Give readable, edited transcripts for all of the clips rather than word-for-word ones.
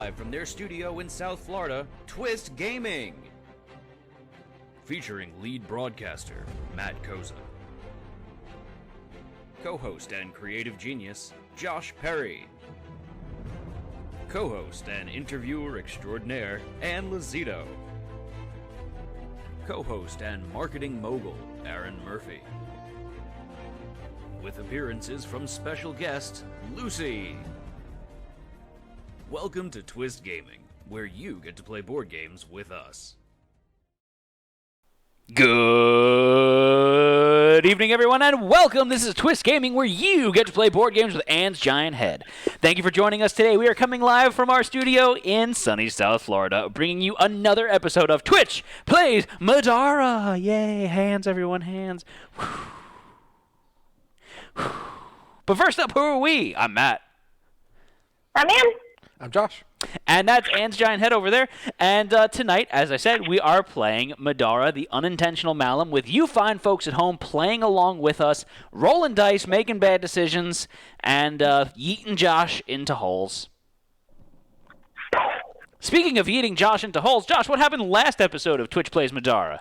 Live from their studio in South Florida, Twist Gaming. Featuring lead broadcaster, Matt Koza. Co-host and creative genius, Josh Perry. Co-host and interviewer extraordinaire, Ann Lazito. Co-host and marketing mogul, Aaron Murphy. With appearances from special guest, Lucy. Welcome to Twist Gaming, where you get to play board games with us. Good evening, everyone, and welcome. This is Twist Gaming, where you get to play board games with Ann's Giant Head. Thank you for joining us today. We are coming live from our studio in sunny South Florida, bringing you another episode of Twitch Plays Middara. Yay, hands, everyone, hands. But first up, who are we? I'm Matt. I'm Ann. I'm Josh. And that's Ann's Giant Head over there. And tonight, as I said, we are playing Middara, the Unintentional Malum, with you fine folks at home playing along with us, rolling dice, making bad decisions, and yeeting Josh into holes. Speaking of yeeting Josh into holes, Josh, what happened last episode of Twitch Plays Middara?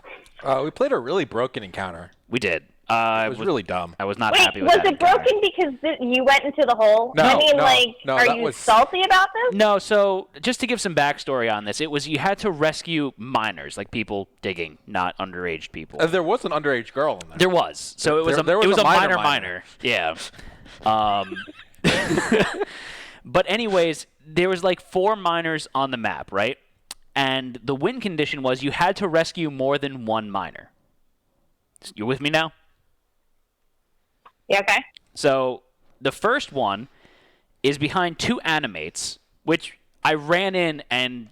We played a really broken encounter. We did. It was really dumb. I was not Wait, happy with that. was it broken because you went into the hole? No, I mean, no, are you salty about this? No, so just to give some backstory on this, it was you had to rescue minors, like people digging, not underage people. There was an underage girl in there. There was. So it was There was a a minor. minor. Yeah. But anyways, there was like 4 minors on the map, right? And the win condition was you had to rescue more than 1 minor. You with me now? Yeah, okay. So the first one is behind 2 animates, which I ran in and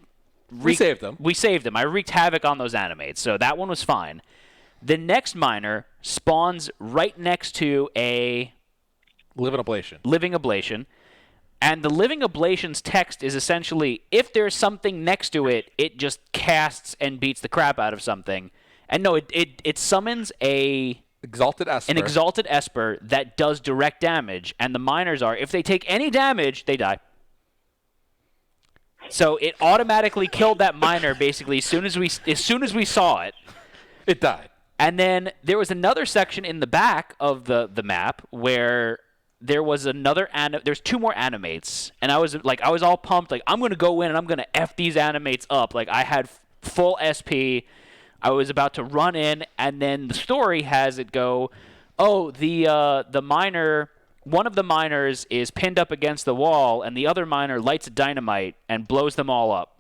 We saved them. We saved them. I wreaked havoc on those animates, so that one was fine. The next miner spawns right next to a Living ablation. living ablation, and the living ablation's text is essentially if there's something next to it, it just casts and beats the crap out of something. And no, it summons an exalted esper that does direct damage, and the miners are, if they take any damage, they die. So it automatically killed that miner basically as soon as we saw it. It died. And then there was another section in the back of the map where there was there's 2 more animates, and I was all pumped, like I'm gonna go in and I'm gonna F these animates up. Like I had full SP. I was about to run in, and then the story has it go, oh, the miner, one of the miners is pinned up against the wall, and the other miner lights a dynamite and blows them all up.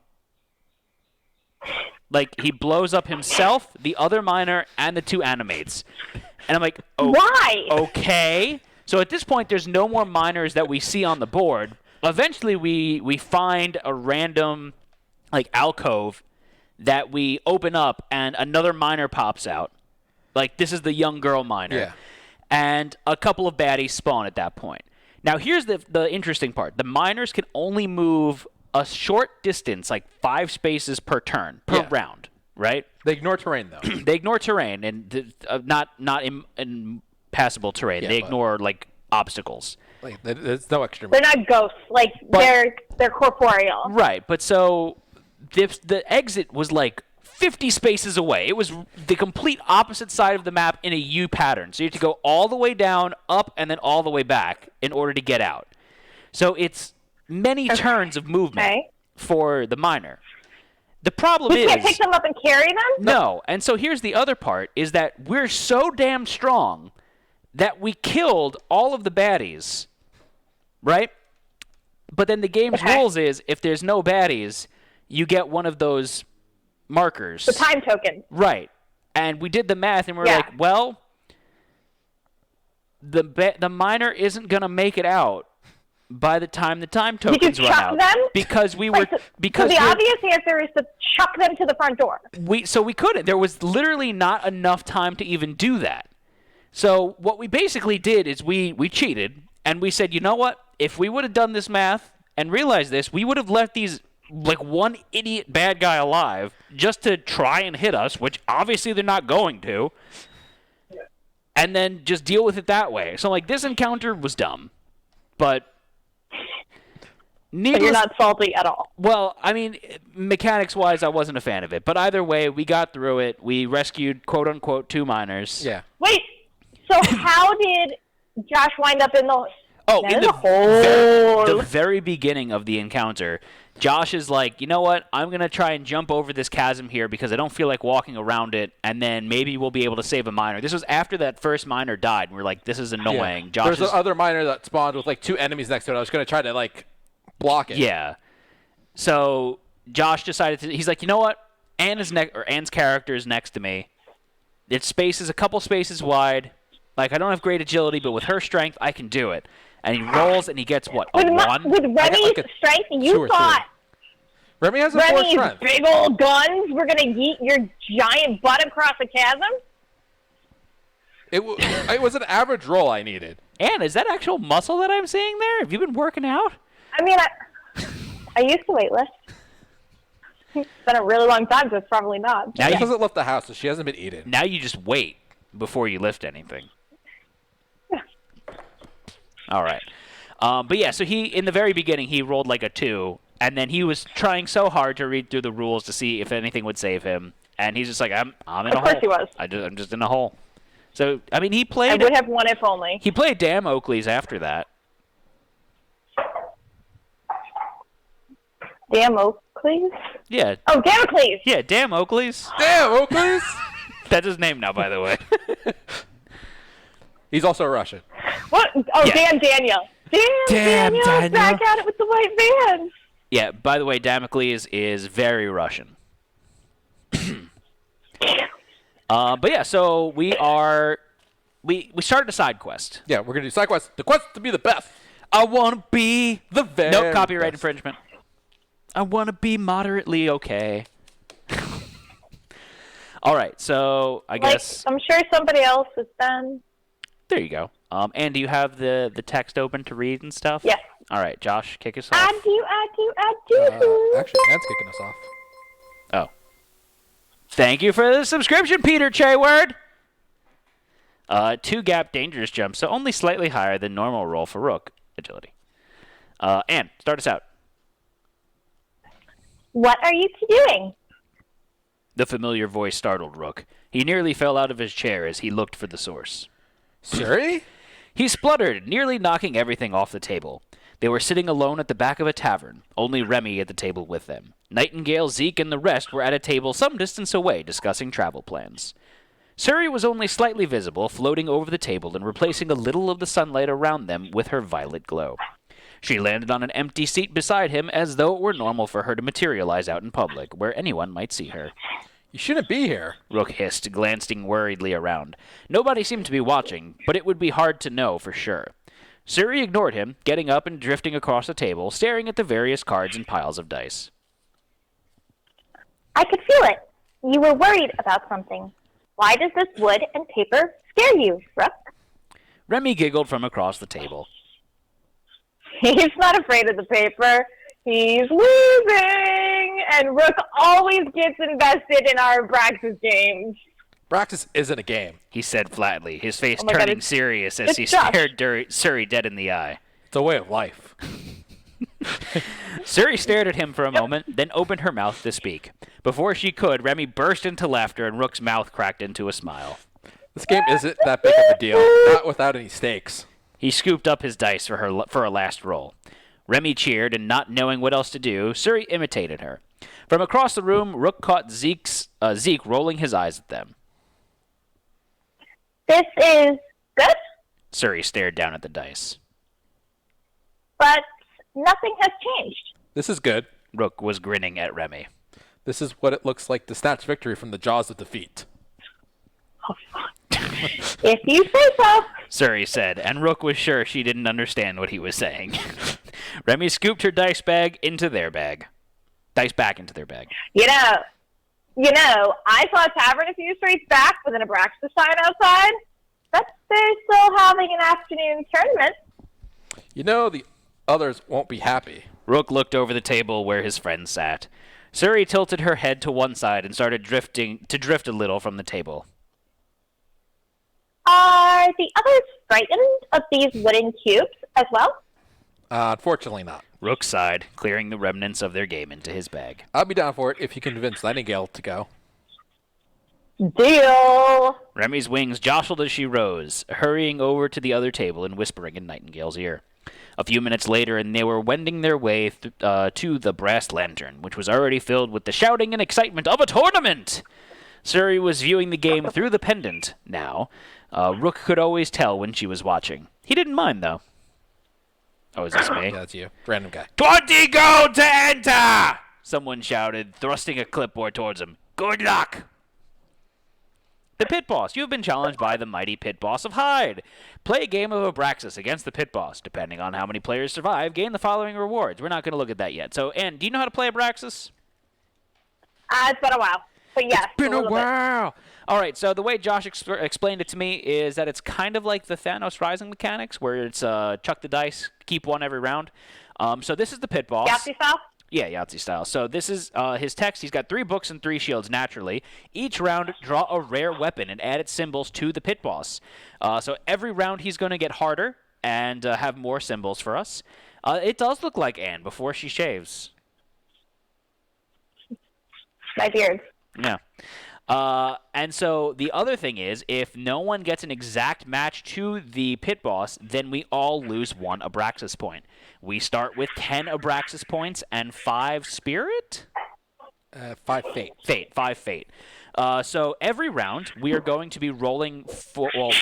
Like, he blows up himself, the other miner, and the 2 animates. And I'm like, oh, why? Okay. So at this point, there's no more miners that we see on the board. Eventually, we find a random, like, alcove that we open up, and another miner pops out. Like, this is the young girl miner. Yeah. And a couple of baddies spawn at that point. Now, here's the interesting part. The miners can only move a short distance, like 5 spaces per turn, per round, right? They ignore terrain, though. They ignore terrain, and not impassable terrain. Yeah, they ignore, like, obstacles. Like, there's no extra. They're not ghosts. Like, they're corporeal. Right, but so the exit was like 50 spaces away. It was the complete opposite side of the map in a U pattern. So you have to go all the way down, up, and then all the way back in order to get out. So it's many turns of movement for the miner. The problem is... You can't pick them up and carry them? No, and so here's the other part, is that we're so damn strong that we killed all of the baddies, right? But then the game's rules is, if there's no baddies, you get one of those markers. The time token. Right. And we did the math, and we're like, well, the miner isn't going to make it out by the time the time tokens run out. Them? Because we were... So because the obvious answer is to chuck them to the front door. So we couldn't. There was literally not enough time to even do that. So what we basically did is we cheated, and we said, you know what? If we would have done this math and realized this, we would have left these, like, one idiot bad guy alive just to try and hit us, which obviously they're not going to, and then just deal with it that way. So, like, this encounter was dumb. But But you're not salty at all. Well, I mean, mechanics-wise, I wasn't a fan of it. But either way, we got through it. We rescued, quote-unquote, 2 miners. Yeah. Wait, so how did Josh wind up in the... Oh, That in is a the hole. very beginning of the encounter, Josh is like, you know what? I'm going to try and jump over this chasm here because I don't feel like walking around it, and then maybe we'll be able to save a miner. This was after that first miner died, and we're like, this is annoying. Yeah. Josh There's is... another miner that spawned with like 2 enemies next to it. I was going to try to like block it. Yeah. So Josh decided to... He's like, you know what? Anne's character is next to me. Its space is a couple spaces wide. Like, I don't have great agility, but with her strength, I can do it. And he rolls, and he gets, what, a 1? With Remi's like a strength, 2 you or thought 3. Remi has a 4 Remi's strength. big old guns were going to yeet your giant butt across a chasm? It was an average roll I needed. Anne, is that actual muscle that I'm seeing there? Have you been working out? I mean, I used to weightlift. It's been a really long time, so it's probably not. Now She you, hasn't left the house, so she hasn't been eating. now you just wait before you lift anything. All right. But yeah, so in the very beginning, he rolled like a 2, and then he was trying so hard to read through the rules to see if anything would save him, and he's just like, I'm in a hole. Of course he was. I'm just in a hole. So, I mean, I he played would have won if only. He played Damn Oakley's after that. Damn Oakley's? Yeah. Oh, Damocles! Yeah, Damn Oakley's. Damn, Oakley's! That's his name now, by the way. He's also Russian. What? Oh, Yeah. damn Daniel. Damn Daniel. Back at it with the white van. Yeah, by the way, Damocles is very Russian. But yeah, so we started a side quest. Yeah, we're going to do side quests. The quest to be the best. I want to be... The very Nope, copyright best. infringement. I want to be moderately okay. All right, so I guess... I'm sure somebody else has done. There you go. Anne, do you have the text open to read and stuff? Yes. All right, Josh, kick us off. I do. Actually, Anne's kicking us off. Oh. Thank you for the subscription, Peter Chayward. 2 gap dangerous jump, so only slightly higher than normal roll for Rook agility. Anne, start us out. What are you two doing? The familiar voice startled Rook. He nearly fell out of his chair as he looked for the source. Suri? He spluttered, nearly knocking everything off the table. They were sitting alone at the back of a tavern, only Remi at the table with them. Nightingale, Zeke, and the rest were at a table some distance away discussing travel plans. Suri was only slightly visible, floating over the table and replacing a little of the sunlight around them with her violet glow. She landed on an empty seat beside him as though it were normal for her to materialize out in public, where anyone might see her. You shouldn't be here. Rook hissed, glancing worriedly around. Nobody seemed to be watching, but it would be hard to know for sure. Suri ignored him, getting up and drifting across the table, staring at the various cards and piles of dice. I could feel it. You were worried about something. Why does this wood and paper scare you, Rook? Remi giggled from across the table. He's not afraid of the paper. He's losing! And Rook always gets invested in our Brax's games. Praxis isn't a game. He said flatly, his face Oh my God, turning it's- serious as it's he Josh. stared Suri dead in the eye. It's a way of life. Suri stared at him for a moment, then opened her mouth to speak. Before she could, Remi burst into laughter and Rook's mouth cracked into a smile. This game isn't that big of a deal. Not without any stakes. He scooped up his dice for a last roll. Remi cheered, and not knowing what else to do, Suri imitated her. From across the room, Rook caught Zeke rolling his eyes at them. This is good, Suri stared down at the dice. but nothing has changed. This is good. Rook was grinning at Remi. This is what it looks like to snatch victory from the jaws of defeat. If you say so. Suri said, and Rook was sure she didn't understand what he was saying. Remi scooped her dice back into their bag. You know, I saw a tavern a few streets back with an Abraxas sign outside. But they're still having an afternoon tournament. You know, the others won't be happy. Rook looked over the table where his friend sat. Suri tilted her head to one side and started drift a little from the table. Are the others frightened of these wooden cubes as well? Unfortunately not. Rook sighed, clearing the remnants of their game into his bag. I'll be down for it if you convince Nightingale to go. Deal. Remi's wings jostled as she rose, hurrying over to the other table and whispering in Nightingale's ear. A few minutes later, and they were wending their way to the brass lantern, which was already filled with the shouting and excitement of a tournament. Surrey was viewing the game through the pendant now. Rook could always tell when she was watching. He didn't mind, though. Oh, is this me? Yeah, that's you. Random guy. 20 gold to enter! Someone shouted, thrusting a clipboard towards him. Good luck! The Pit Boss. You have been challenged by the mighty Pit Boss of Hyde. Play a game of Abraxas against the Pit Boss. Depending on how many players survive, gain the following rewards. We're not going to look at that yet. So, Ann, do you know how to play Abraxas? It's been a while. But yes, It's been a while. Bit. All right, so the way Josh explained it to me is that it's kind of like the Thanos Rising mechanics, where it's chuck the dice, keep one every round. So this is the Pit Boss. Yahtzee style? Yeah, Yahtzee style. So this is his text. He's got 3 books and 3 shields naturally. Each round, draw a rare weapon and add its symbols to the Pit Boss. So every round he's going to get harder and have more symbols for us. It does look like Anne before she shaves. My beard. Yeah. And so the other thing is, if no one gets an exact match to the Pit Boss, then we all lose 1 Abraxas point. We start with 10 Abraxas points and 5 Spirit? 5 Fate. 5 Fate. So every round, we are going to be rolling,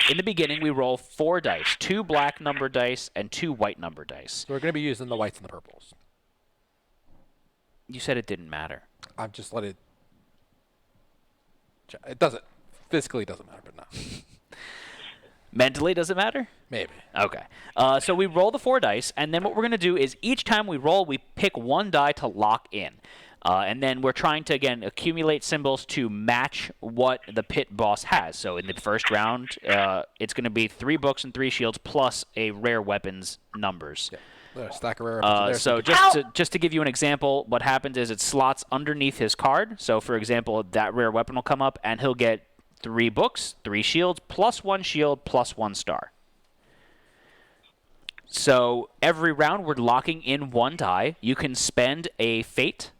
in the beginning, we roll 4 dice. 2 black number dice and 2 white number dice. So we're going to be using the whites and the purples. You said it didn't matter. I've just let it... It doesn't. Physically doesn't matter, but no. Mentally, does it matter? Maybe. Okay. So we roll the 4 dice, and then what we're going to do is each time we roll, we pick 1 die to lock in. And then we're trying to, again, accumulate symbols to match what the Pit Boss has. So in the first round, it's going to be 3 books and 3 shields plus a rare weapons numbers. Yeah. There's a stack of rare weapons So just to give you an example, what happens is it slots underneath his card. So, for example, that rare weapon will come up, and he'll get 3 books, 3 shields, plus 1 shield, plus 1 star. So every round, we're locking in 1 die. You can spend a fate.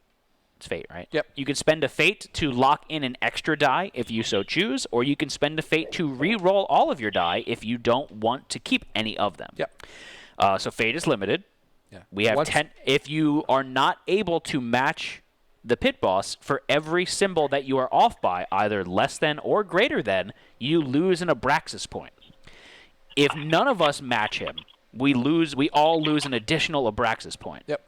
It's fate, right? Yep. You can spend a fate to lock in an extra die if you so choose, or you can spend a fate to re-roll all of your die if you don't want to keep any of them. Yep. So fate is limited. Yeah. We have 10. If you are not able to match the Pit Boss, for every symbol that you are off by, either less than or greater than, you lose an Abraxas point. If none of us match him, we all lose an additional Abraxas point. Yep.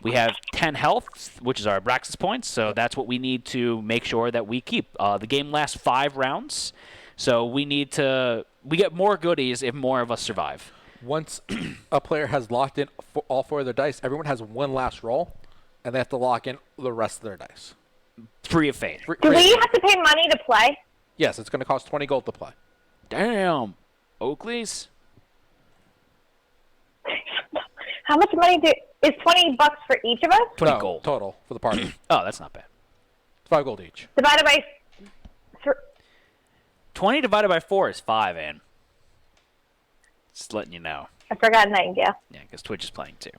We have 10 health, which is our Abraxas points, so that's what we need to make sure that we keep. The game lasts 5 rounds, so we get more goodies if more of us survive. Once a player has locked in all 4 of their dice, everyone has 1 last roll, and they have to lock in the rest of their dice. Free of fate. Do we have to pay money to play? Yes, it's going to cost 20 gold to play. Damn. Oakley's? How much money is $20 for each of us? 20 gold. Total for the party. Oh, that's not bad. 5 gold each. Divided by... 20 divided by 4 is 5, Ann. Just letting you know. I forgot Nightingale. Yeah, because Twitch is playing too.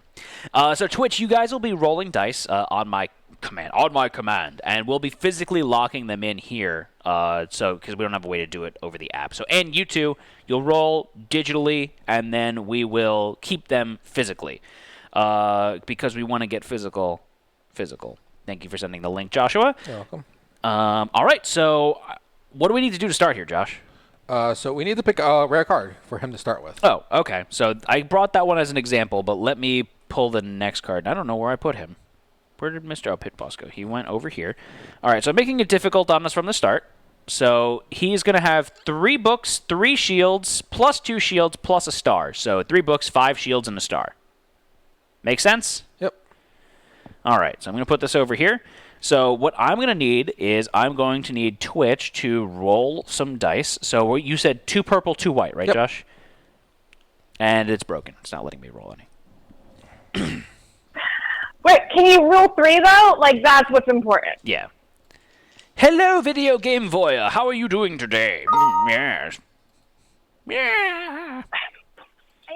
So Twitch, you guys will be rolling dice on my command, and we'll be physically locking them in here. Because we don't have a way to do it over the app. So, and you two, you'll roll digitally, and then we will keep them physically, because we want to get physical. Thank you for sending the link, Joshua. You're welcome. All right. So, what do we need to do to start here, Josh? So we need to pick a rare card for him to start with. Oh, okay. So I brought that one as an example, but let me pull the next card. I don't know where I put him. Where did Mr. Pit Boss go? He went over here. All right, so I'm making it difficult on us from the start. So he's going to have 3 books, 3 shields, plus 2 shields, plus a star. So 3 books, 5 shields, and a star. Make sense? Yep. All right, so I'm going to put this over here. So what I'm going to need is I'm going to need Twitch to roll some dice. So you said 2 purple, 2 white, right, yep. Josh? And it's broken. It's not letting me roll any. Wait, can you roll 3, though? Like, that's what's important. Yeah. Hello, Video Game Voyeur. How are you doing today? Yes. Yeah. I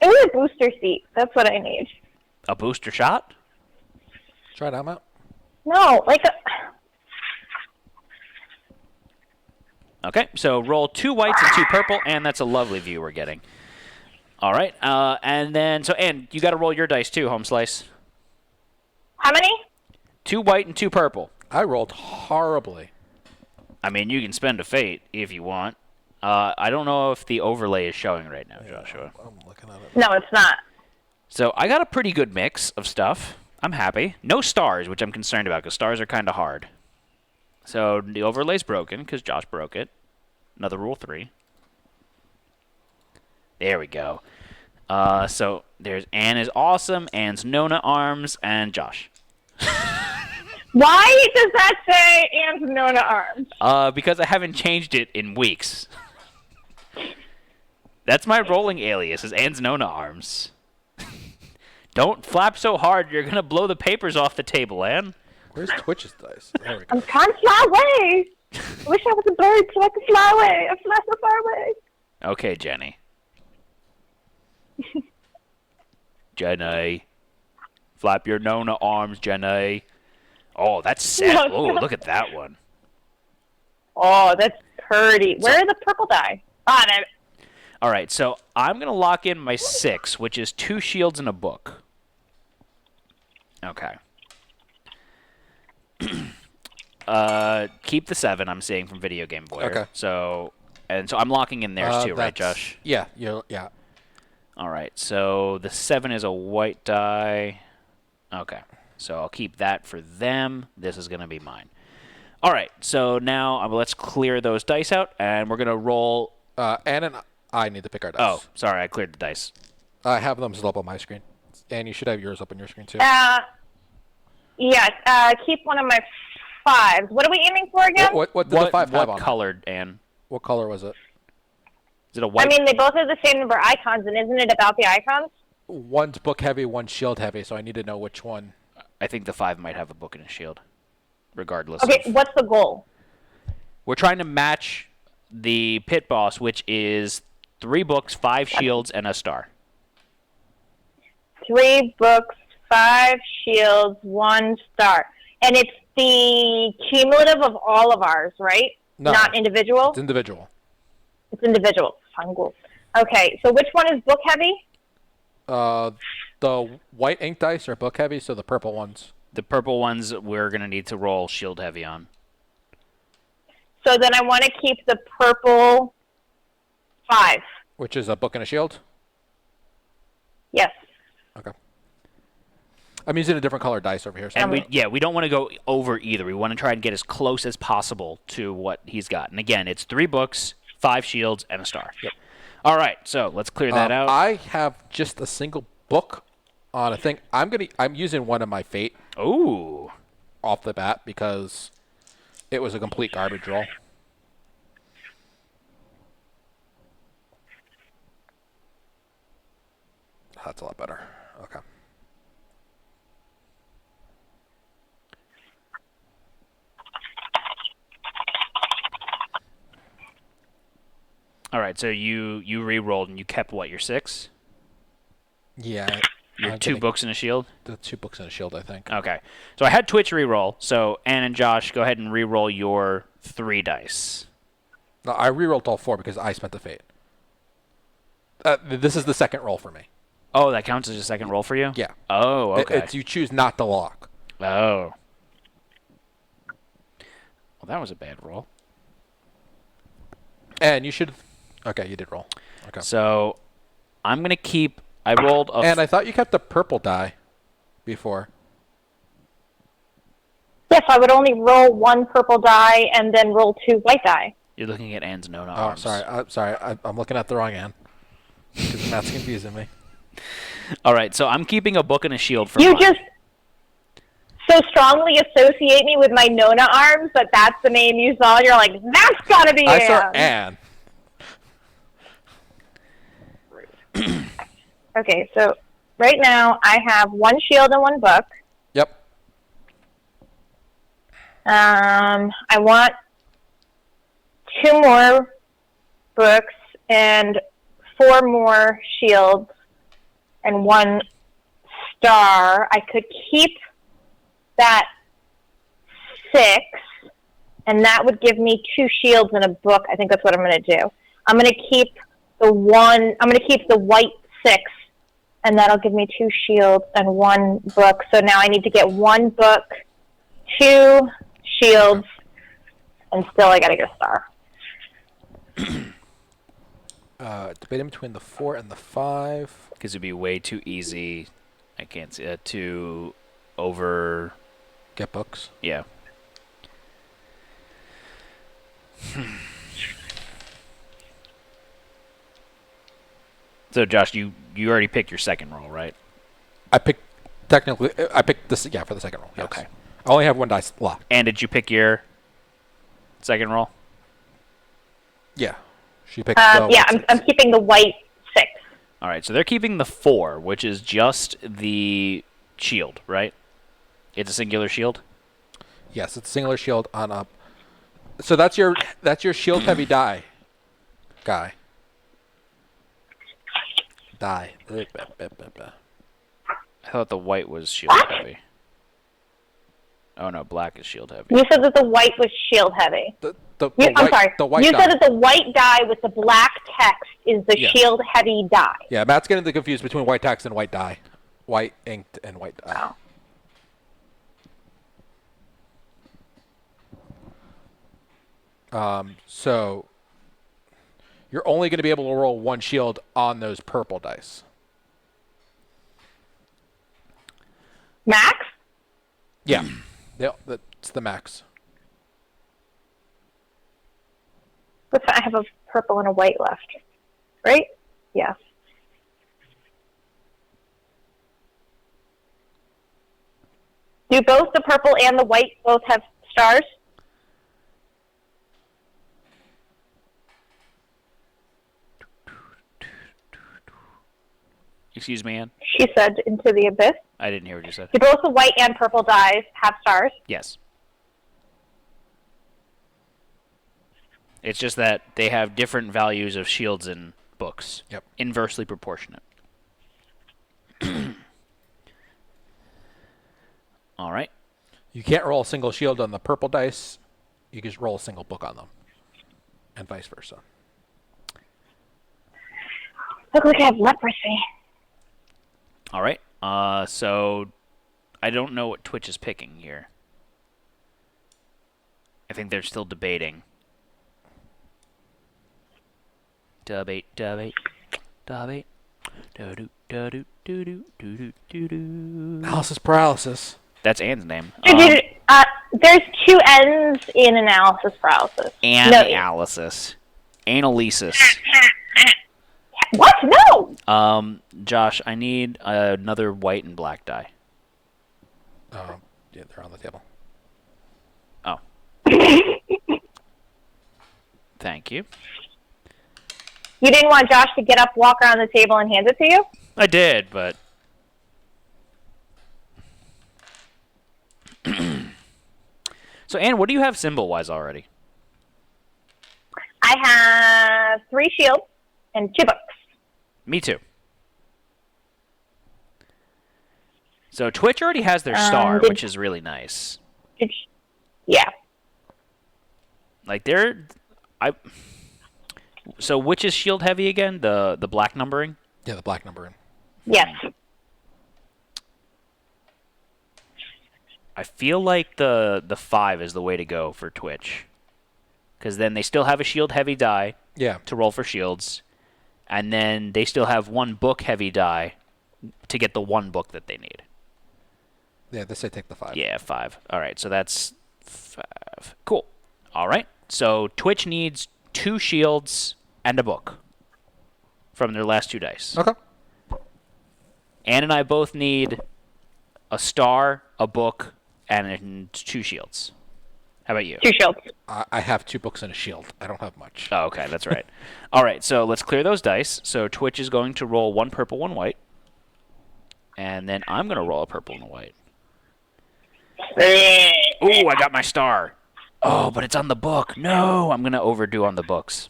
need a booster seat. That's what I need. A booster shot? Try it out, Matt. No, like Okay, so roll 2 whites and 2 purple, and that's a lovely view we're getting. All right, and then, so, Ann, you got to roll your dice too, Home Slice. how many? 2 white and 2 purple. I rolled horribly. I mean, you can spend a fate if you want. I don't know if the overlay is showing right now, Joshua. I'm looking at it. No, it's not. So I got a pretty good mix of stuff. I'm happy. No stars, which I'm concerned about, because stars are kind of hard. So the overlay's broken, because Josh broke it. Another rule 3. There we go. So there's Ann is awesome, Ann's Nona arms, and Josh. Why does that say Ann's Nona arms? Because I haven't changed it in weeks. That's my rolling alias, is Ann's Nona arms. Don't flap so hard, you're going to blow the papers off the table, Ann. Where's Twitch's dice? There we go. I'm trying to fly away. I wish I was a bird so I could fly away. I fly so far away. Okay, Jenny. Jenny. Flap your Nona arms, Jenny. Oh, that's set. No, Oh, no. look at that one. Oh, that's pretty. Where are the purple die? Ah, there. All right, so I'm going to lock in my 6, which is 2 shields and a book. Okay. Keep the 7 I'm seeing from Video Game Boy. Okay. So I'm locking in theirs too, right, That's- Josh? Yeah, yeah. All right, so the 7 is a white die. Okay, so I'll keep that for them. This is going to be mine. All right, so now let's clear those dice out, and we're going to roll. Ann and I need to pick our dice. Oh, sorry, I cleared the dice. I have them still up on my screen. And you should have yours up on your screen, too. Yes. Keep one of my 5s. What are we aiming for again? What did the 5 have What on it? colored, Ann? What color was it? Is it a white? I mean, they both have the same number of icons, and isn't it about the icons? One's book heavy, one's shield heavy, so I need to know which one. I think the 5 might have a book and a shield, regardless. Okay, of... what's the goal? We're trying to match the pit boss, which is 3 books, 5 shields, and a star. 3 books, 5 shields, 1 star. And it's the cumulative of all of ours, right? No. Not individual? It's individual. It's individual. Fungal. Okay, so which one is book heavy? The white ink dice are book heavy, so the purple ones. The purple ones we're going to need to roll shield heavy on. So then I want to keep the purple 5. Which is a book and a shield? Yes. Okay. I'm using a different color dice over here. So And we don't want to go over either. We want to try and get as close as possible to what he's got. And again, it's 3 books, 5 shields, and a star. Yep. All right, so let's clear that out. I have just a single book on a thing. I'm using one of my fate Ooh. off the bat because it was a complete garbage roll. That's a lot better. Okay. All right, so you re-rolled and you kept what, your 6? Yeah. Your I'm 2 getting books and a shield? The 2 books and a shield, I think. Okay. So I had Twitch re-roll, so Ann and Josh, go ahead and re-roll your 3 dice. No, I re-rolled all 4 because I spent the fate. This is the second roll for me. Oh, that counts as a second roll for you? Yeah. Oh, okay. It's you choose not to lock. Oh. Well, that was a bad roll. And you should... Okay, you did roll. Okay. So I'm going to keep... I rolled a... And I thought you kept the purple die before. Yes, I would only roll 1 purple die and then roll 2 white die. You're looking at Ann's Nona Oh, arms. sorry. I'm looking at the wrong end. Because Matt's confusing me. All right, so I'm keeping a book and a shield for You mine. just so strongly associate me with my Nona arms that that's the name you saw. And you're like, that's got to be I saw Anne. Anne. Okay, so right now I have 1 shield and 1 book. Yep. I want 2 more books and 4 more shields and 1 star. I could keep that 6, and that would give me 2 shields and a book. I think that's what I'm going to do. I'm going to keep the white 6, and that'll give me 2 shields and 1 book. So now I need to get 1 book, 2 shields, and still I got to get a star. Debating between the 4 and the 5. Because it'd be way too easy. I can't see to over. Get books. Yeah. So Josh, you already picked your second roll, right? I picked this. Yeah, for the second roll. Yes. Okay. I only have 1 dice locked. And did you pick your second roll? Yeah. She picked. The I'm keeping the white 6. All right. So they're keeping the 4, which is just the shield, right? It's a singular shield. Yes, it's a singular shield on up. So that's your shield heavy die, guy. Die. I thought the white was shield heavy. Oh no, black is shield heavy. You said that the white was shield heavy. I'm sorry. The white you die. said that the white die with the black text is the shield heavy die. Yeah, Matt's getting confused between white text and white die. White inked and white die. Oh. So you're only going to be able to roll 1 shield on those purple dice. Max? Yeah. That's the max. I have a purple and a white left. Right? Yeah. Do both the purple and the white both have stars? Excuse me, Ann? She said into the abyss. I didn't hear what you said. Do both the white and purple dies have stars? Yes. It's just that they have different values of shields in books. Yep. Inversely proportionate. All right. You can't roll a single shield on the purple dice. You can just roll a single book on them. And vice versa. Look like I have leprosy. All right. So I don't know what Twitch is picking here. I think they're still debating. Debate. Analysis paralysis. That's Anne's name. There's 2 N's in analysis paralysis. Analysis. Analysis. What? No! Josh, I need another white and black die. Yeah, they're on the table. Oh. Thank you. You didn't want Josh to get up, walk around the table, and hand it to you? I did, but... So, Anne, what do you have symbol-wise already? I have 3 shields and 2 books. Me too. So Twitch already has their star, which is really nice. Yeah. Like So which is shield heavy again? The black numbering? Yeah, the black numbering. Yes. I feel like the 5 is the way to go for Twitch. Because then they still have a shield heavy die to roll for shields. And then they still have 1 book heavy die to get the 1 book that they need. Yeah, they say take the 5. Yeah, 5. All right, so that's 5. Cool. All right, so Twitch needs 2 shields and a book from their last 2 dice. Okay. Anne and I both need a star, a book, and 2 shields. How about you? 2 shields. I have 2 books and a shield. I don't have much. Oh, okay, that's right. All right, so let's clear those dice. So Twitch is going to roll 1 purple, 1 white. And then I'm going to roll a purple and a white. Ooh, I got my star. Oh, but it's on the book. No, I'm going to overdo on the books.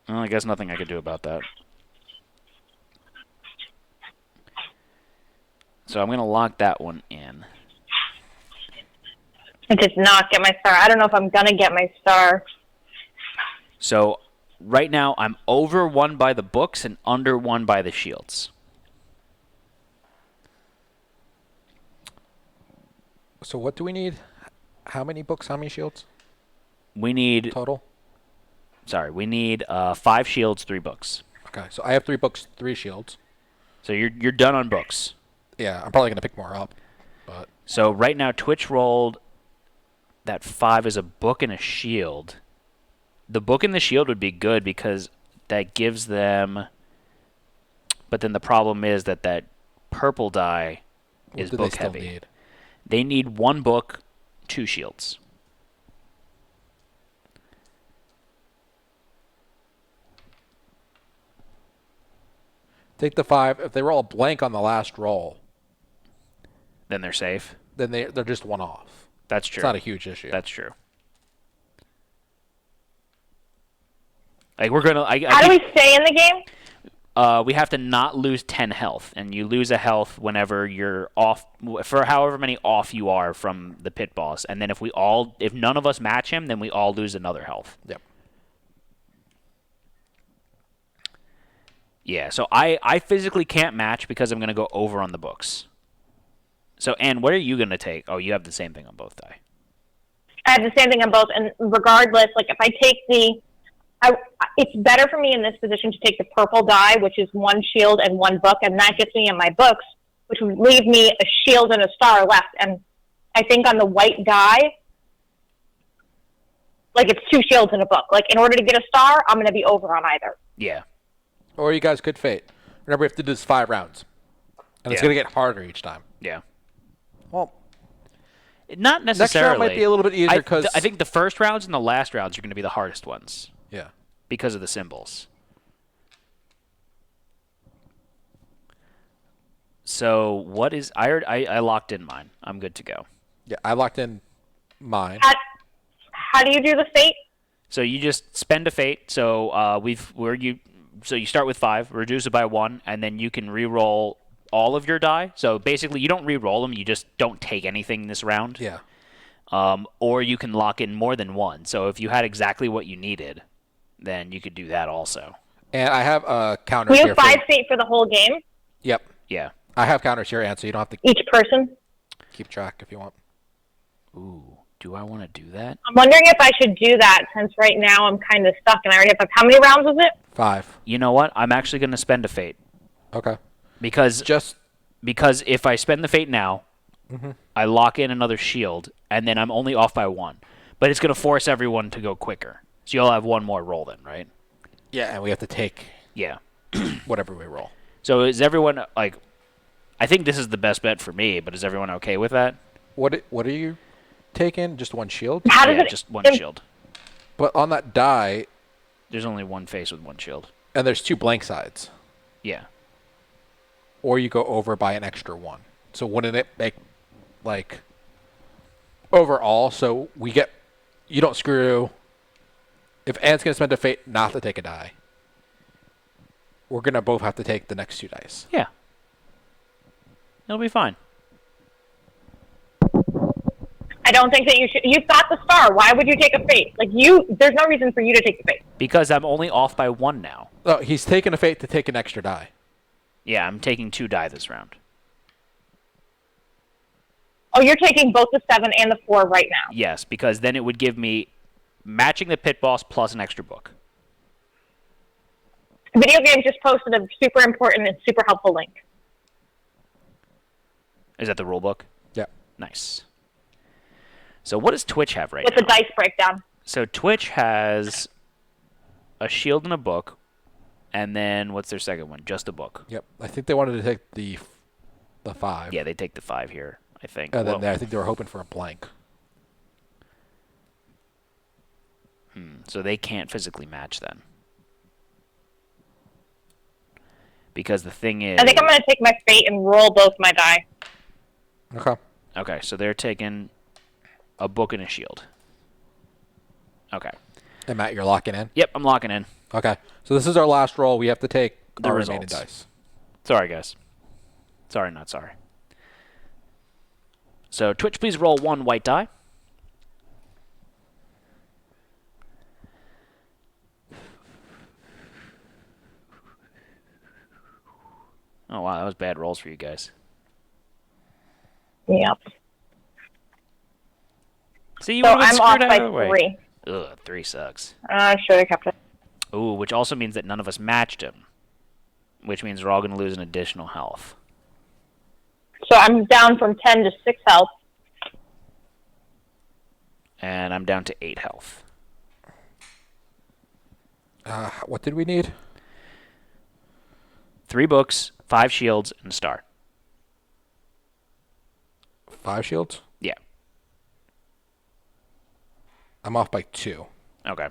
Well, I guess nothing I could do about that. So I'm going to lock that one in. I did not get my star. I don't know if I'm going to get my star. So right now I'm over 1 by the books and under 1 by the shields. So what do we need? How many books? How many shields We need total? we need 5 shields, 3 books. Okay, so I have 3 books, 3 shields. So you're done on books. Yeah, I'm probably gonna pick more up, but So right now Twitch rolled that 5 as a book and a shield. The book and the shield would be good because that gives them. But then the problem is that purple die what is do book they still heavy. need? They need 1 book, 2 shields. Take the 5. If they roll a blank on the last roll, Then they're safe. then they're just 1 off. That's true. It's not a huge issue. That's true. Like we're gonna. How do we stay in the game? We have to not lose 10 health, and you lose a health whenever you're off for however many off you are from the pit boss. And then if none of us match him, then we all lose another health. Yep. Yeah. So I physically can't match because I'm gonna go over on the books. So Anne, what are you gonna take? Oh, you have the same thing on both die. I have the same thing on both, and regardless, like if I take it's better for me in this position to take the purple die, which is 1 shield and 1 book, and that gets me in my books, which would leave me a shield and a star left. And I think on the white die, like it's 2 shields and a book. Like in order to get a star, I'm going to be over on either. Yeah. Or you guys could fate. Remember, you have to do this 5 rounds, and it's Yeah. gonna get harder each time. Yeah. Well, Not next necessarily. round might be a little bit easier because I think the first rounds and the last rounds are going to be the hardest ones yeah. because of the symbols. So what is I locked in mine. I'm good to go. Yeah, I locked in mine. How do you do the fate? So you just spend a fate. So so you start with 5, reduce it by 1, and then you can re-roll all of your die. So basically, you don't re-roll them; you just don't take anything this round. Yeah. Or you can lock in more than 1. So if you had exactly what you needed, then you could do that also. And I have counters We here. have 5 fate for the whole game, Yep. Yeah. I have counters here, and so you don't have to each person. keep track if you want. Ooh, do I want to do that? I'm wondering if I should do that since right now I'm kind of stuck and I already have how many rounds was it? 5. You know what? I'm actually going to spend a fate Okay. because if I spend the fate now, I lock in another shield, and then I'm only off by 1. But it's going to force everyone to go quicker. So you'll have 1 more roll then, right? Yeah, and we have to take Yeah. whatever we roll. So is everyone like? I think this is the best bet for me, but is everyone okay with that? What are you taking? Just 1 shield? How does Yeah, it just 1 shield. But on that die, There's only 1 face with 1 shield. and there's 2 blank sides. Yeah. Or you go over by an extra 1. So wouldn't it make, like, overall, so you don't screw, if Anne's going to spend a fate not to take a die, we're going to both have to take the next 2 dice. Yeah. It'll be fine. I don't think that you should. You've got the star. Why would you take a fate? Like there's no reason for you to take the fate. Because I'm only off by 1 now. Oh, he's taking a fate to take an extra die. Yeah, I'm taking 2 die this round. Oh, you're taking both the 7 and the 4 right now. Yes, because then it would give me matching the pit boss plus an extra book. Video Game just posted a super important and super helpful link. Is that the rule book? Yeah. Nice. So what does Twitch have right With now? the dice breakdown. So Twitch has a shield and a book, and then what's their second one? Just a book. Yep. I think they wanted to take the 5. Yeah, they take the 5 here, I think. And then Well, I think they were hoping for a blank. so they can't physically match then. Because the thing is... I think I'm going to take my fate and roll both my die. Okay. Okay, so they're taking a book and a shield. Okay. And Matt, you're locking in? Yep, I'm locking in. Okay. So this is our last roll. We have to take The our remaining results. dice. Sorry, guys. Sorry, not sorry. So Twitch, please roll 1 white die. Oh, wow, that was bad rolls for you guys. Yep. See, you So would have been I'm off screwed by out of the way. 3. Ugh, 3 sucks. I should have kept it. Ooh, which also means that none of us matched him. Which means we're all going to lose an additional health. So I'm down from 10 to 6 health. And I'm down to 8 health. What did we need? 3 books, 5 shields, and a star. 5 shields? Yeah. I'm off by 2. Okay.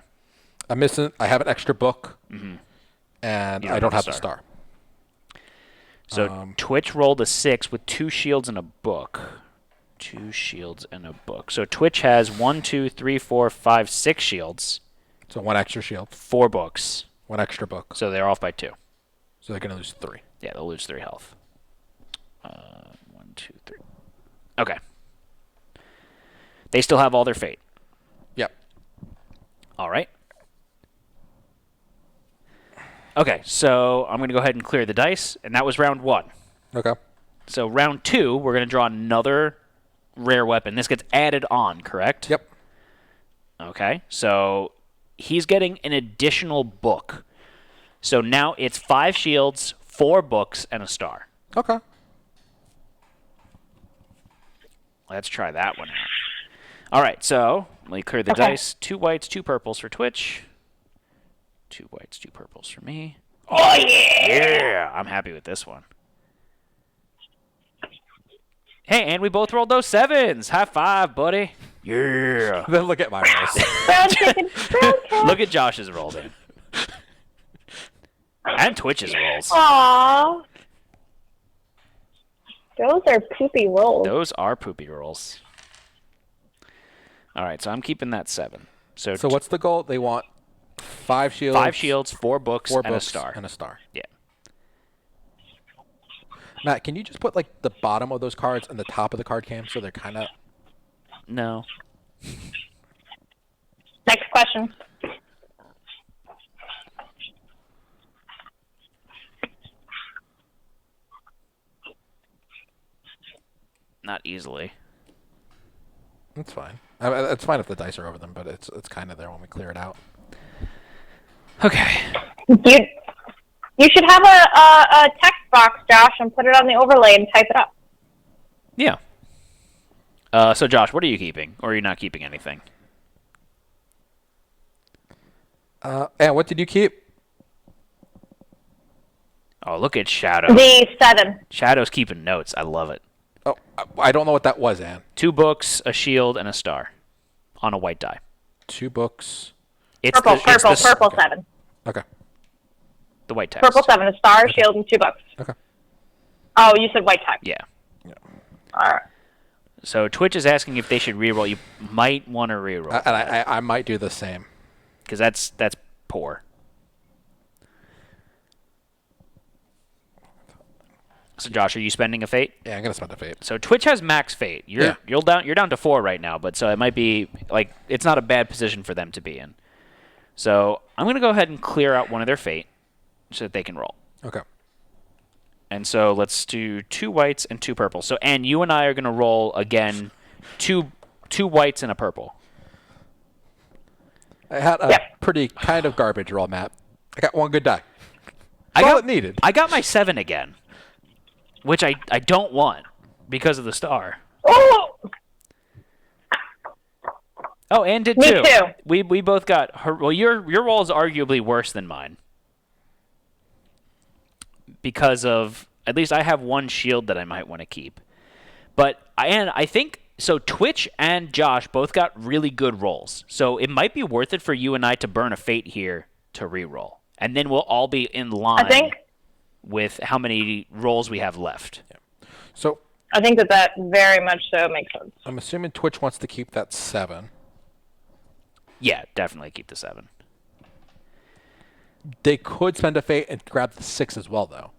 I'm missing. I have an extra book, Mm-hmm. and You I don't have the star. So Twitch rolled a 6 with 2 shields and a book. 2 shields and a book. So Twitch has 1, 2, 3, 4, 5, 6 shields. So 1 extra shield, 4 books. 1 extra book. So they're off by 2. So they're going to lose 3. Yeah, they'll lose 3 health. 1, 2, 3. Okay. They still have all their fate. Yep. All right. Okay, so I'm going to go ahead and clear the dice, and that was round 1. Okay. So round 2, we're going to draw another rare weapon. This gets added on, correct? Yep. Okay, so he's getting an additional book. So now it's 5 shields, 4 books, and a star. Okay. Let's try that one out. All right, so let me clear the dice. 2 whites, 2 purples for Twitch. 2 whites, 2 purples for me. Oh, yeah! Yeah, I'm happy with this one. Hey, and we both rolled those 7s. High five, buddy. Yeah. Then look at my rolls. Brown chicken, brown cat. Look at Josh's rolls in. And Twitch's rolls. Aww. Those are poopy rolls. Those are poopy rolls. All right, so I'm keeping that 7. So What's the goal? They want 5 shields. 5 shields, 4 books, 4 and books, a star. And a star. Yeah. Matt, can you just put like the bottom of those cards and the top of the card cam so they're kind of... No. Next question. Not easily. It's fine. It's fine if the dice are over them, but it's kind of there when we clear it out. Okay. You should have a text box, Josh, and put it on the overlay and type it up. Yeah. So, Josh, what are you keeping? Or are you not keeping anything? And what did you keep? Oh, look at Shadow. The 7. Shadow's keeping notes. I love it. Oh, I don't know what that was, Ann. 2 books, a shield, and a star on a white die. 2 books. It's Purple, the, it's purple, the, purple okay. 7. Okay. The white text. Purple 7, a star, a shield, and 2 books. Okay. Oh, you said white text. Yeah. All right. So Twitch is asking if they should reroll. You might want to reroll. And I might do the same. Because that's poor. So Josh, are you spending a fate? Yeah, I'm gonna spend a fate. So Twitch has max fate. You're down to 4 right now, but so it might be like it's not a bad position for them to be in. So I'm gonna go ahead and clear out one of their fate so that they can roll. Okay. And so let's do 2 whites and 2 purples. So Ann, you and I are gonna roll again, two whites and a purple. I had a pretty kind of garbage roll, Matt. I got 1 good die. That's all it needed. I got my 7 again, which I don't want because of the star. Oh! Oh, Ann did Me too. too. We both got her. Well, your roll is arguably worse than mine because of at least I have 1 shield that I might want to keep. But I think so. Twitch and Josh both got really good rolls, so it might be worth it for you and I to burn a fate here to reroll, and then we'll all be in line with how many rolls we have left. Yeah. So I think that very much so makes sense. I'm assuming Twitch wants to keep that 7. Yeah, definitely keep the 7. They could spend a fate and grab the 6 as well, though.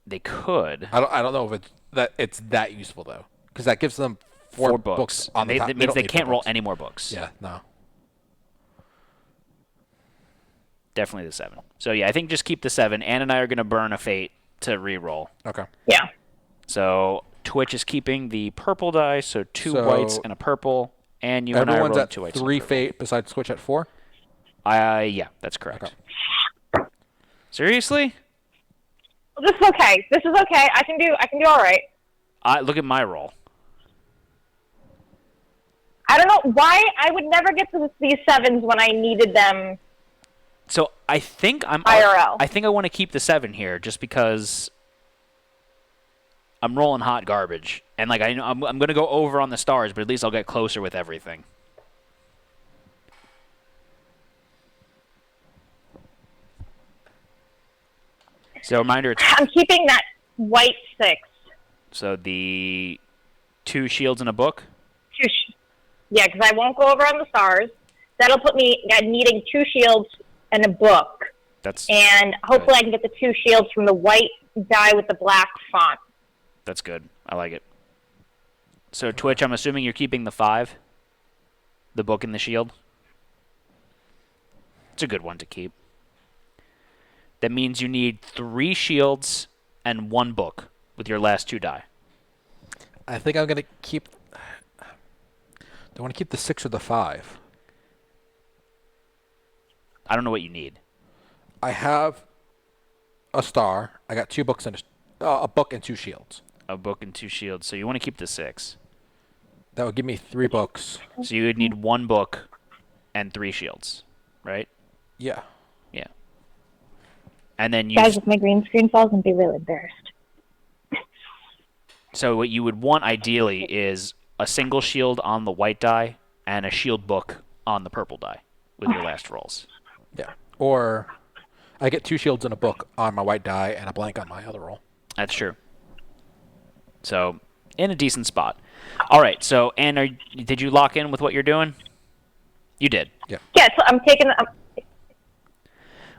They could. I don't know if it's that it's that useful though, because that gives them four books on the top. That means they don't need can't four roll books. any more books. Yeah, no. Definitely the 7. So yeah, I think just keep the 7. Ann and I are going to burn a fate to re-roll. Okay. Yeah. So Twitch is keeping the purple die, so 2 whites and a purple. And you and I are Everyone's rolling at 2 whites. 3 fate besides Twitch at 4. Yeah, that's correct. Okay. Seriously? This is okay. This is okay. I can do all right. Look at my roll. I don't know why I would never get to these 7s when I needed them. So I think IRL. I think I want to keep the 7 here just because I'm rolling hot garbage, and like I'm going to go over on the stars, but at least I'll get closer with everything. So reminder, I'm keeping that white 6. So the 2 shields in a book. Yeah, because I won't go over on the stars. That'll put me at needing 2 shields and a book. And hopefully I can get the 2 shields from the white die with the black font. That's good. I like it. So Twitch, I'm assuming you're keeping the 5, the book and the shield. It's a good one to keep. That means you need 3 shields and 1 book with your last 2 die. I think I'm gonna keep. Do I want to keep the 6 or the 5? I don't know what you need. I have a star. I got 2 books and a book and 2 shields. A book and 2 shields. So you want to keep the 6. That would give me 3 books. So you would need 1 book and 3 shields, right? Yeah. Yeah. And then you Guys, if my green screen falls, I'd be really embarrassed. So what you would want ideally is a single shield on the white die and a shield book on the purple die with your last rolls. Yeah. Or I get 2 shields and a book on my white die and a blank on my other roll. That's true. So in a decent spot. All right. So Ann, did you lock in with what you're doing? You did. Yeah. Yeah, so I'm taking.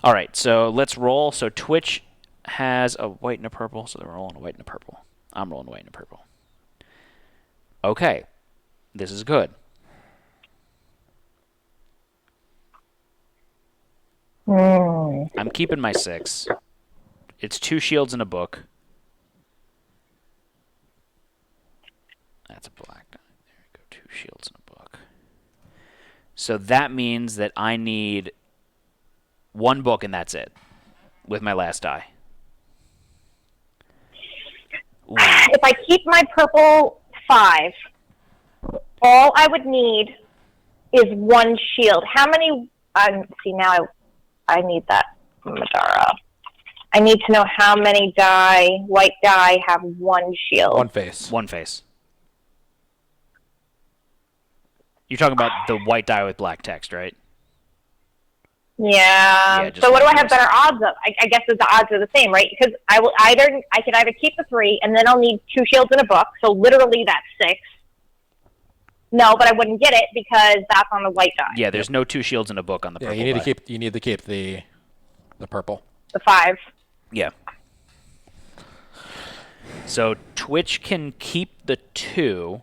All right. So let's roll. So Twitch has a white and a purple, so they're rolling a white and a purple. I'm rolling a white and a purple. Okay. This is good. I'm keeping my 6. It's 2 shields and a book. That's a black die. There we go. 2 shields and a book. So that means that I need 1 book and that's it with my last die. Ooh. If I keep my purple 5, all I would need is 1 shield. How many? See, now I need that Middara. I need to know how many white die have 1 shield. 1 face. 1 face. You're talking about the white die with black text, right? Yeah. So what do I have better odds of? I guess the odds are the same, right? Because I could either keep the 3, and then I'll need 2 shields and a book. So literally that's 6. No, but I wouldn't get it because that's on the white die. Yeah, there's no 2 shields and a book on the purple. Yeah, you die. need to keep the purple. The 5. Yeah. So Twitch can keep the 2.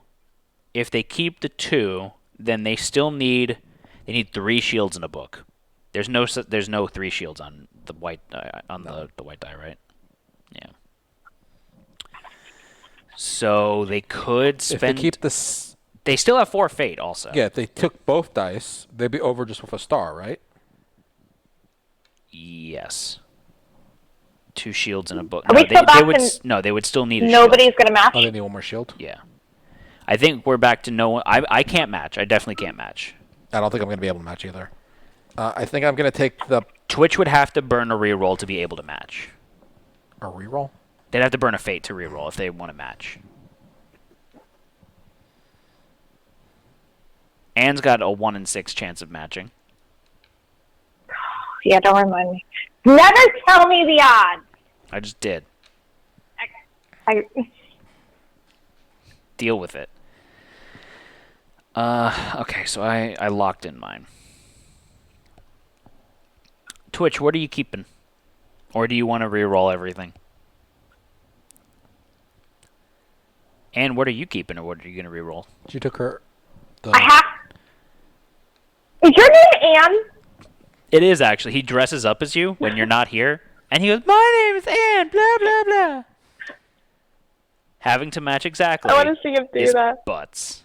If they keep the 2, then they need 3 shields and a book. There's no 3 shields on the white the white die, right? Yeah. So they could spend. If they keep this. They still have 4 fate also. Yeah, if they took both dice, they'd be over just with a star, right? Yes. 2 shields and a book. Are we still back they would still need a nobody's shield. going to match? Oh, they need 1 more shield? Yeah. I think we're back to no one. I can't match. I definitely can't match. I don't think I'm going to be able to match either. I think I'm going to take the... Twitch would have to burn a reroll to be able to match. A reroll? They'd have to burn a fate to reroll if they want to match. Ann's got a 1 in 6 chance of matching. Yeah, don't remind me. Never tell me the odds. I just did. I Deal with it. Okay, so I locked in mine. Twitch, what are you keeping? Or do you want to reroll everything? And what are you keeping, or what are you going to reroll? She took her. I have. Is your name Anne? It is, actually. He dresses up as you when you're not here, and he goes, "My name is Anne, blah, blah, blah." Having to match exactly I want to see him do is that. butts.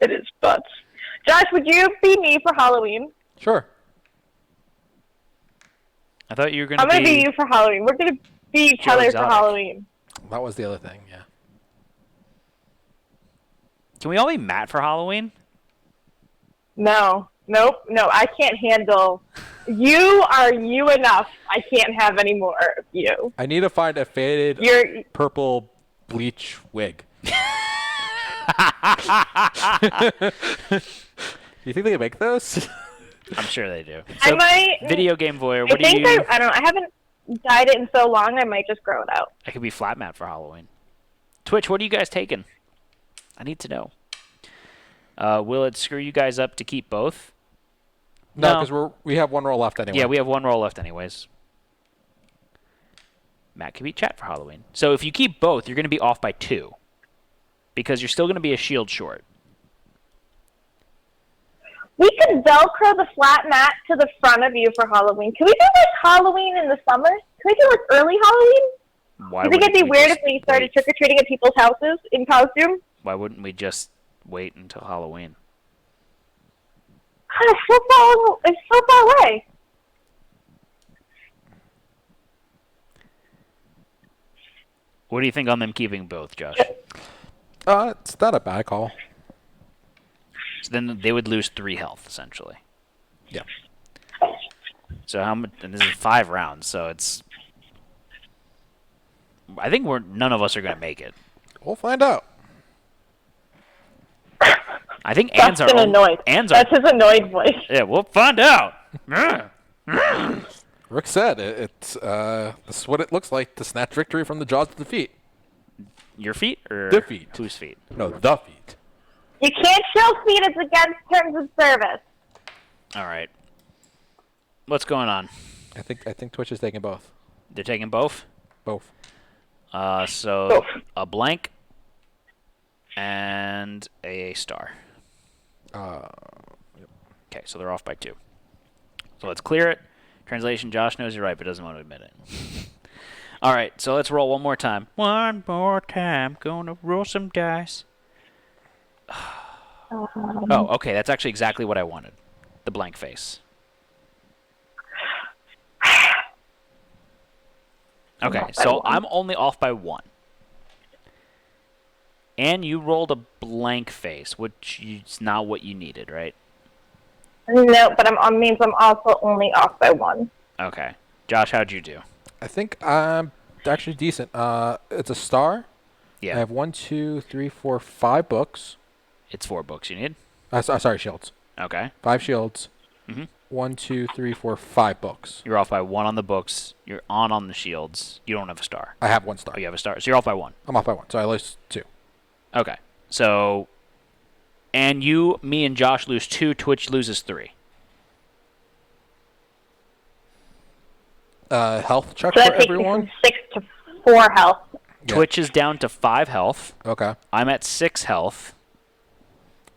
It is butts. Josh, would you be me for Halloween? Sure. I thought you were going I'm to going to be you for Halloween. We're going to be each Joe other for Exotic. Halloween. That was the other thing. Yeah. Can we all be Matt for Halloween? No. Nope. No, I can't handle. You are you enough. I can't have any more of you. I need to find a faded You're. purple bleach wig. Do you think they can make those? I'm sure they do. I So, might. video game voyeur, I what do think you... I don't know. I haven't dyed it in so long. I might just grow it out. I could be flat Matt for Halloween. Twitch, what are you guys taking? I need to know. Will it screw you guys up to keep both? No, No. because we have one roll left anyway. Yeah, we have one roll left anyways. Matt can be chat for Halloween. So if you keep both, you're going to be off by 2. Because you're still going to be a shield short. We could Velcro the flat mat to the front of you for Halloween. Can we do like Halloween in the summer? Can we do like early Halloween? Why Do you think it'd be wouldn't we weird just if we started wait? trick-or-treating at people's houses in costume? Why wouldn't we just wait until Halloween? God, it's so far away. What do you think on them keeping both, Josh? It's not a bad call. So then they would lose 3 health, essentially. Yeah. So how much? And this is 5 rounds, so it's... I think none of us are going to make it. We'll find out. I think That's Anne's been our... annoyed. Anne's That's his annoyed voice. Yeah, we'll find out. Rook said it's this is what it looks like to snatch victory from the jaws of defeat. Your feet or Defeat. whose feet? No, the feet. You can't show feet. It's against terms of service. All right. What's going on? I think Twitch is taking both. They're taking both. Both. So Both. a blank and a star. Okay, so they're off by 2. So let's clear it. Translation: Josh knows you're right, but doesn't want to admit it. All right, so let's roll one more time. One more time. Gonna roll some dice. Oh, okay. That's actually exactly what I wanted. The blank face. Okay, Off by so 1. I'm only off by 1. And you rolled a blank face, which is not what you needed, right? No, but means I'm also only off by 1. Okay. Josh, how'd you do? I think I'm actually decent. It's a star. Yeah. I have 1, 2, 3, 4, 5 books. It's 4 books you need. Sorry, shields. Okay. 5 shields. Mhm. 1, 2, 3, 4, 5 books. You're off by 1 on the books. You're on the shields. You don't have a star. I have 1 star. Oh, you have a star. So you're off by 1. I'm off by 1, so I lose 2. Okay. So, and you, me, and Josh lose 2. Twitch loses 3. Health check So for that takes me everyone. from 6 to 4 health. Yeah. Twitch is down to 5 health. Okay. I'm at 6 health.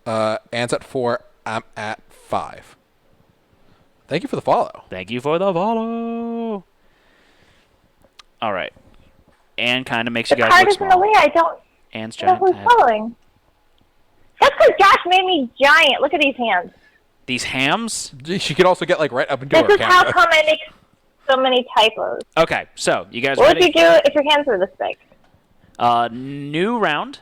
Anne's at 4. I'm at 5. Thank you for the follow. Thank you for the follow. All right. Anne kind of makes The you guys card look is in the small. way. I don't Anne's know who's giant head. following. That's because Josh made me giant. Look at these hands. These hams? She could also get like right up into This her is how camera. come I make so many typos. Okay, so you guys What would ready? you do if your hands were this big? New round.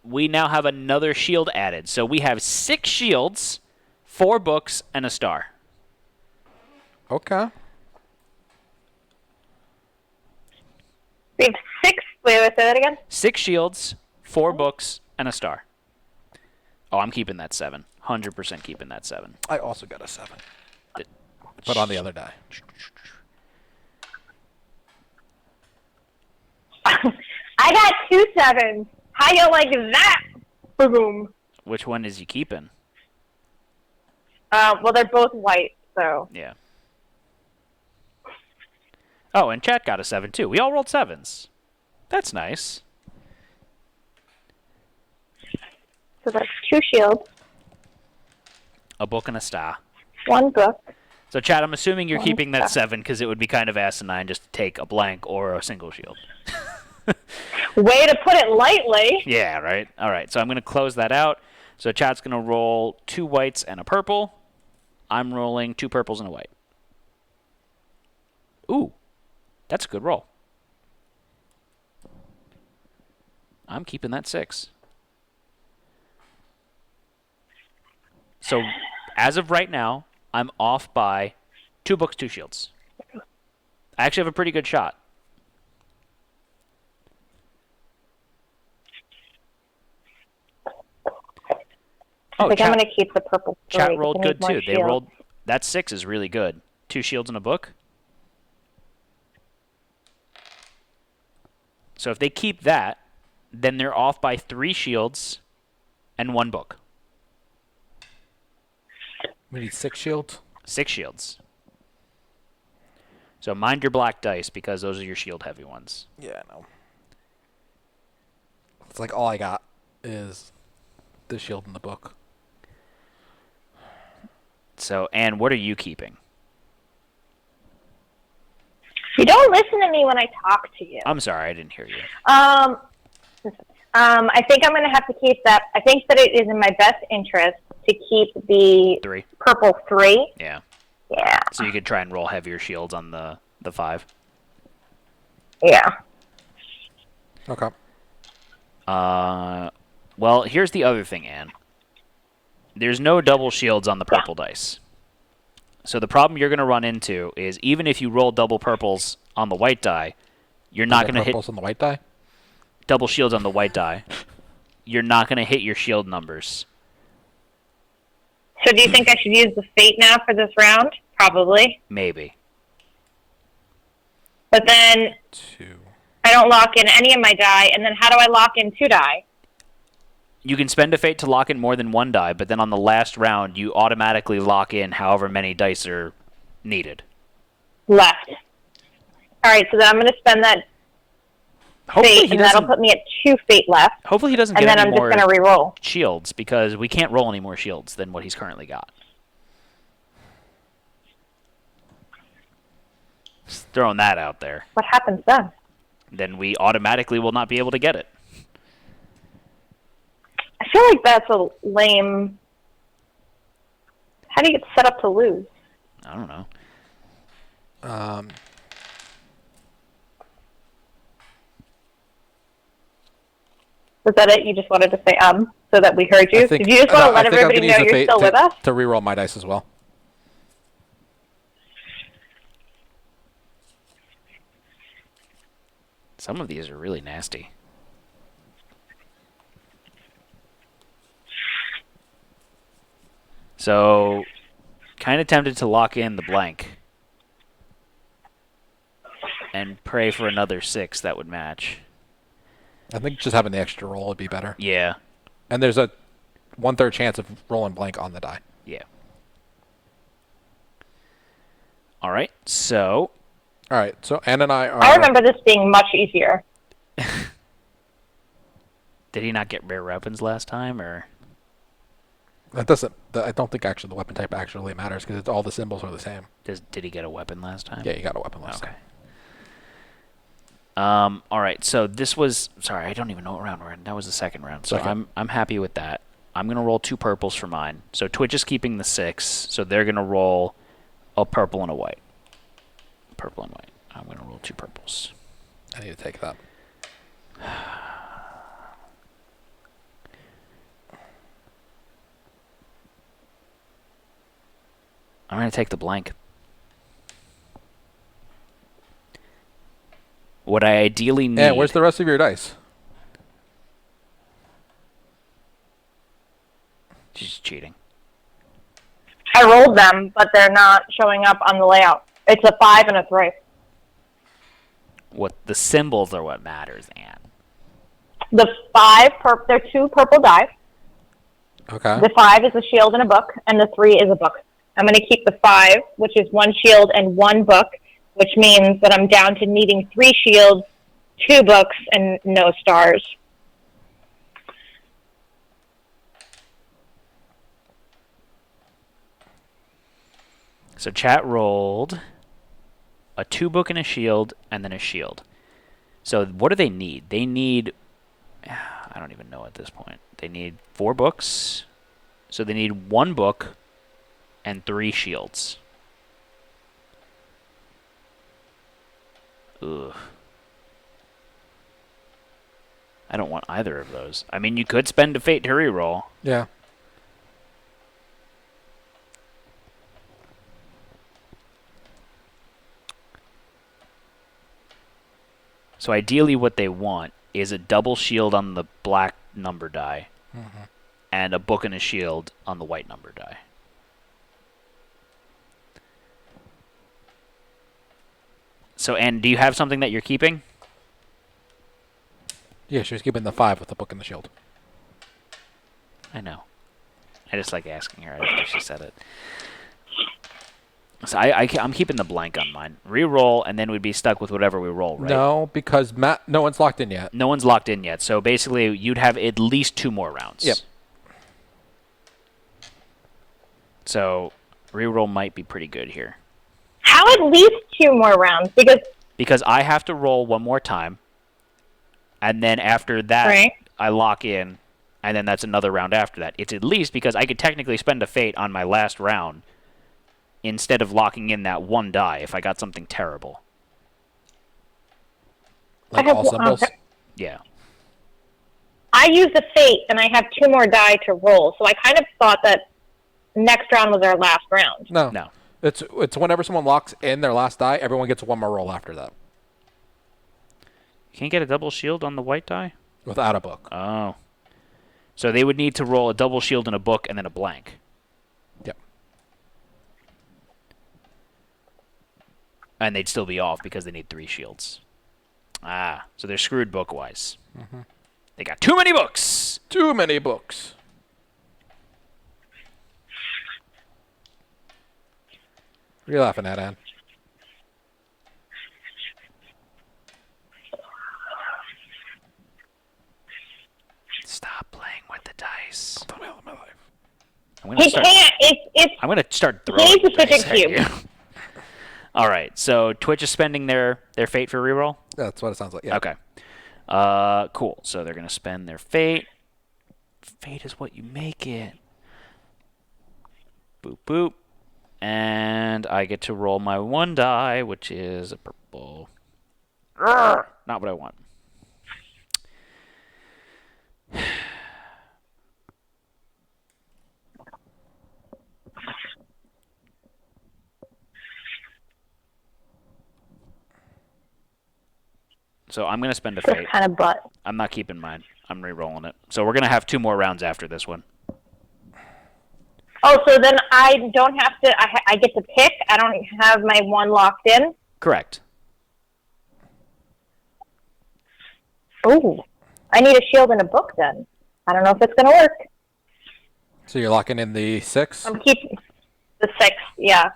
We now have another shield added. So we have 6 shields, 4 books, and a star. Okay. We have 6. Wait, say that again. 6 shields, 4 books, and a star. Oh, I'm keeping that 7. 100% keeping that 7. I also got a 7, Th- but on the other die. I got 2 7s. How you like that? Boom. Which one is you keeping? Well, they're both white, so. Yeah. Oh, and chat got a 7 too. We all rolled 7s. That's nice. So that's 2 shields, A book and a star. 1 book. So, Chad, I'm assuming you're One keeping that star. 7 because it would be kind of asinine just to take a blank or a single shield. Way to put it lightly. Yeah, right? All right, so I'm going to close that out. So Chad's going to roll 2 whites and a purple. I'm rolling 2 purples and a white. Ooh, that's a good roll. I'm keeping that 6. So as of right now, I'm off by 2 books, 2 shields. I actually have a pretty good shot. I think I'm going to keep the purple. Chat rolled good too. They rolled that 6 is really good. 2 shields and a book. So if they keep that, then they're off by 3 shields and 1 book. We need 6 shields. 6 shields. So mind your black dice because those are your shield heavy ones. Yeah, I know. It's like all I got is the shield and the book. So, Anne, what are you keeping? You don't listen to me when I talk to you. I'm sorry, I didn't hear you. I think I'm going to have to keep that. I think that it is in my best interest to keep the 3. purple 3. Yeah. Yeah. So you could try and roll heavier shields on the 5. Yeah. Okay. Well, here's the other thing, Anne. There's no double shields on the purple dice. So the problem you're going to run into is even if you roll double purples on the white die, you're not going to hit purples on the white die. double shields on the white die. You're not going to hit your shield numbers. So do you think I should use the fate now for this round? Probably. Maybe. But then 2. I don't lock in any of my die, and then how do I lock in 2 die? You can spend a fate to lock in more than 1 die, but then on the last round, you automatically lock in however many dice are needed. Left. All right, so then I'm going to spend that fate, and that'll put me at 2 fate left. Hopefully he doesn't and get then any I'm just more going to re-roll. shields, because we can't roll any more shields than what he's currently got. Just throwing that out there. What happens then? Then we automatically will not be able to get it. I feel like that's a lame... How do you get set up to lose? I don't know. Was that it? You just wanted to say so that we heard you? Did you just want to let everybody know you're still with us? To reroll my dice as well. Some of these are really nasty. So, kind of tempted to lock in the blank. And pray for another 6 that would match. I think just having the extra roll would be better. Yeah. And there's a 1/3 chance of rolling blank on the die. Yeah. All right, so... All right, so Ann and I are... I remember this being much easier. Did he not get rare weapons last time, or...? That doesn't... I don't think actually the weapon type actually matters, because all the symbols are the same. Did he get a weapon last time? Yeah, you got a weapon last time. All right, so this was... Sorry, I don't even know what round we're in. That was the second round, so I'm happy with that. I'm going to roll 2 purples for mine. So Twitch is keeping the 6, so they're going to roll a purple and a white. Purple and white. I'm going to roll 2 purples. I need to take that. I'm going to take the blank. What I ideally need... Yeah, where's the rest of your dice? She's cheating. I rolled them, but they're not showing up on the layout. It's a 5 and a 3. What the symbols are what matters, Anne. The 5, they're 2 purple die. Okay. The 5 is a shield and a book, and the 3 is a book. I'm going to keep the 5, which is 1 shield and 1 book, which means that I'm down to needing 3 shields, 2 books, and no stars. So chat rolled a 2 book and a shield, and then a shield. So what do they need? They need... I don't even know at this point. They need 4 books. So they need 1 book and 3 shields. Ugh. I don't want either of those. I mean, you could spend a fate to reroll. Yeah. So ideally what they want is a double shield on the black number die and a book and a shield on the white number die. So, and do you have something that you're keeping? Yeah, she was keeping the 5 with the book and the shield. I know. I just like asking her after she said it. So I'm keeping the blank on mine. Reroll, and then we'd be stuck with whatever we roll, right? No, because no one's locked in yet. No one's locked in yet. So basically, you'd have at least 2 more rounds. Yep. So reroll might be pretty good here. How at least 2 more rounds? Because I have to roll 1 more time, and then after that, Right. I lock in, and then that's another round after that. It's at least because I could technically spend a fate on my last round instead of locking in that 1 die if I got something terrible. Like I have all one- symbols. okay. Yeah. I used a fate, and I have 2 more die to roll, so I kind of thought that next round was our last round. No. No. It's whenever someone locks in their last die, everyone gets 1 more roll after that. You can't get a double shield on the white die? Without a book. Oh. So they would need to roll a double shield and a book and then a blank. Yep. And they'd still be off because they need 3 shields. Ah, so they're screwed book-wise. They got too many books! Too many books. What are you laughing at, Ann? Stop playing with the dice. Tell me all my life. I'm gonna He start. can't. It's I'm gonna start He throwing needs to switch dice a at cube. you. All right. So Twitch is spending their fate for reroll. That's what it sounds like. Yeah. Okay. Cool. So they're gonna spend their fate. Fate is what you make it. Boop boop. And I get to roll my 1 die, which is a purple. Urgh! Not what I want. So I'm going to spend a this fate. kind of butt. I'm not keeping mine. I'm re-rolling it. So we're going to have 2 more rounds after this one. Oh, so then I don't have to. I get to pick. I don't have my 1 locked in. Correct. Oh, I need a shield and a book then. I don't know if it's gonna work. So you're locking in the 6? I'm keeping the 6. Yeah.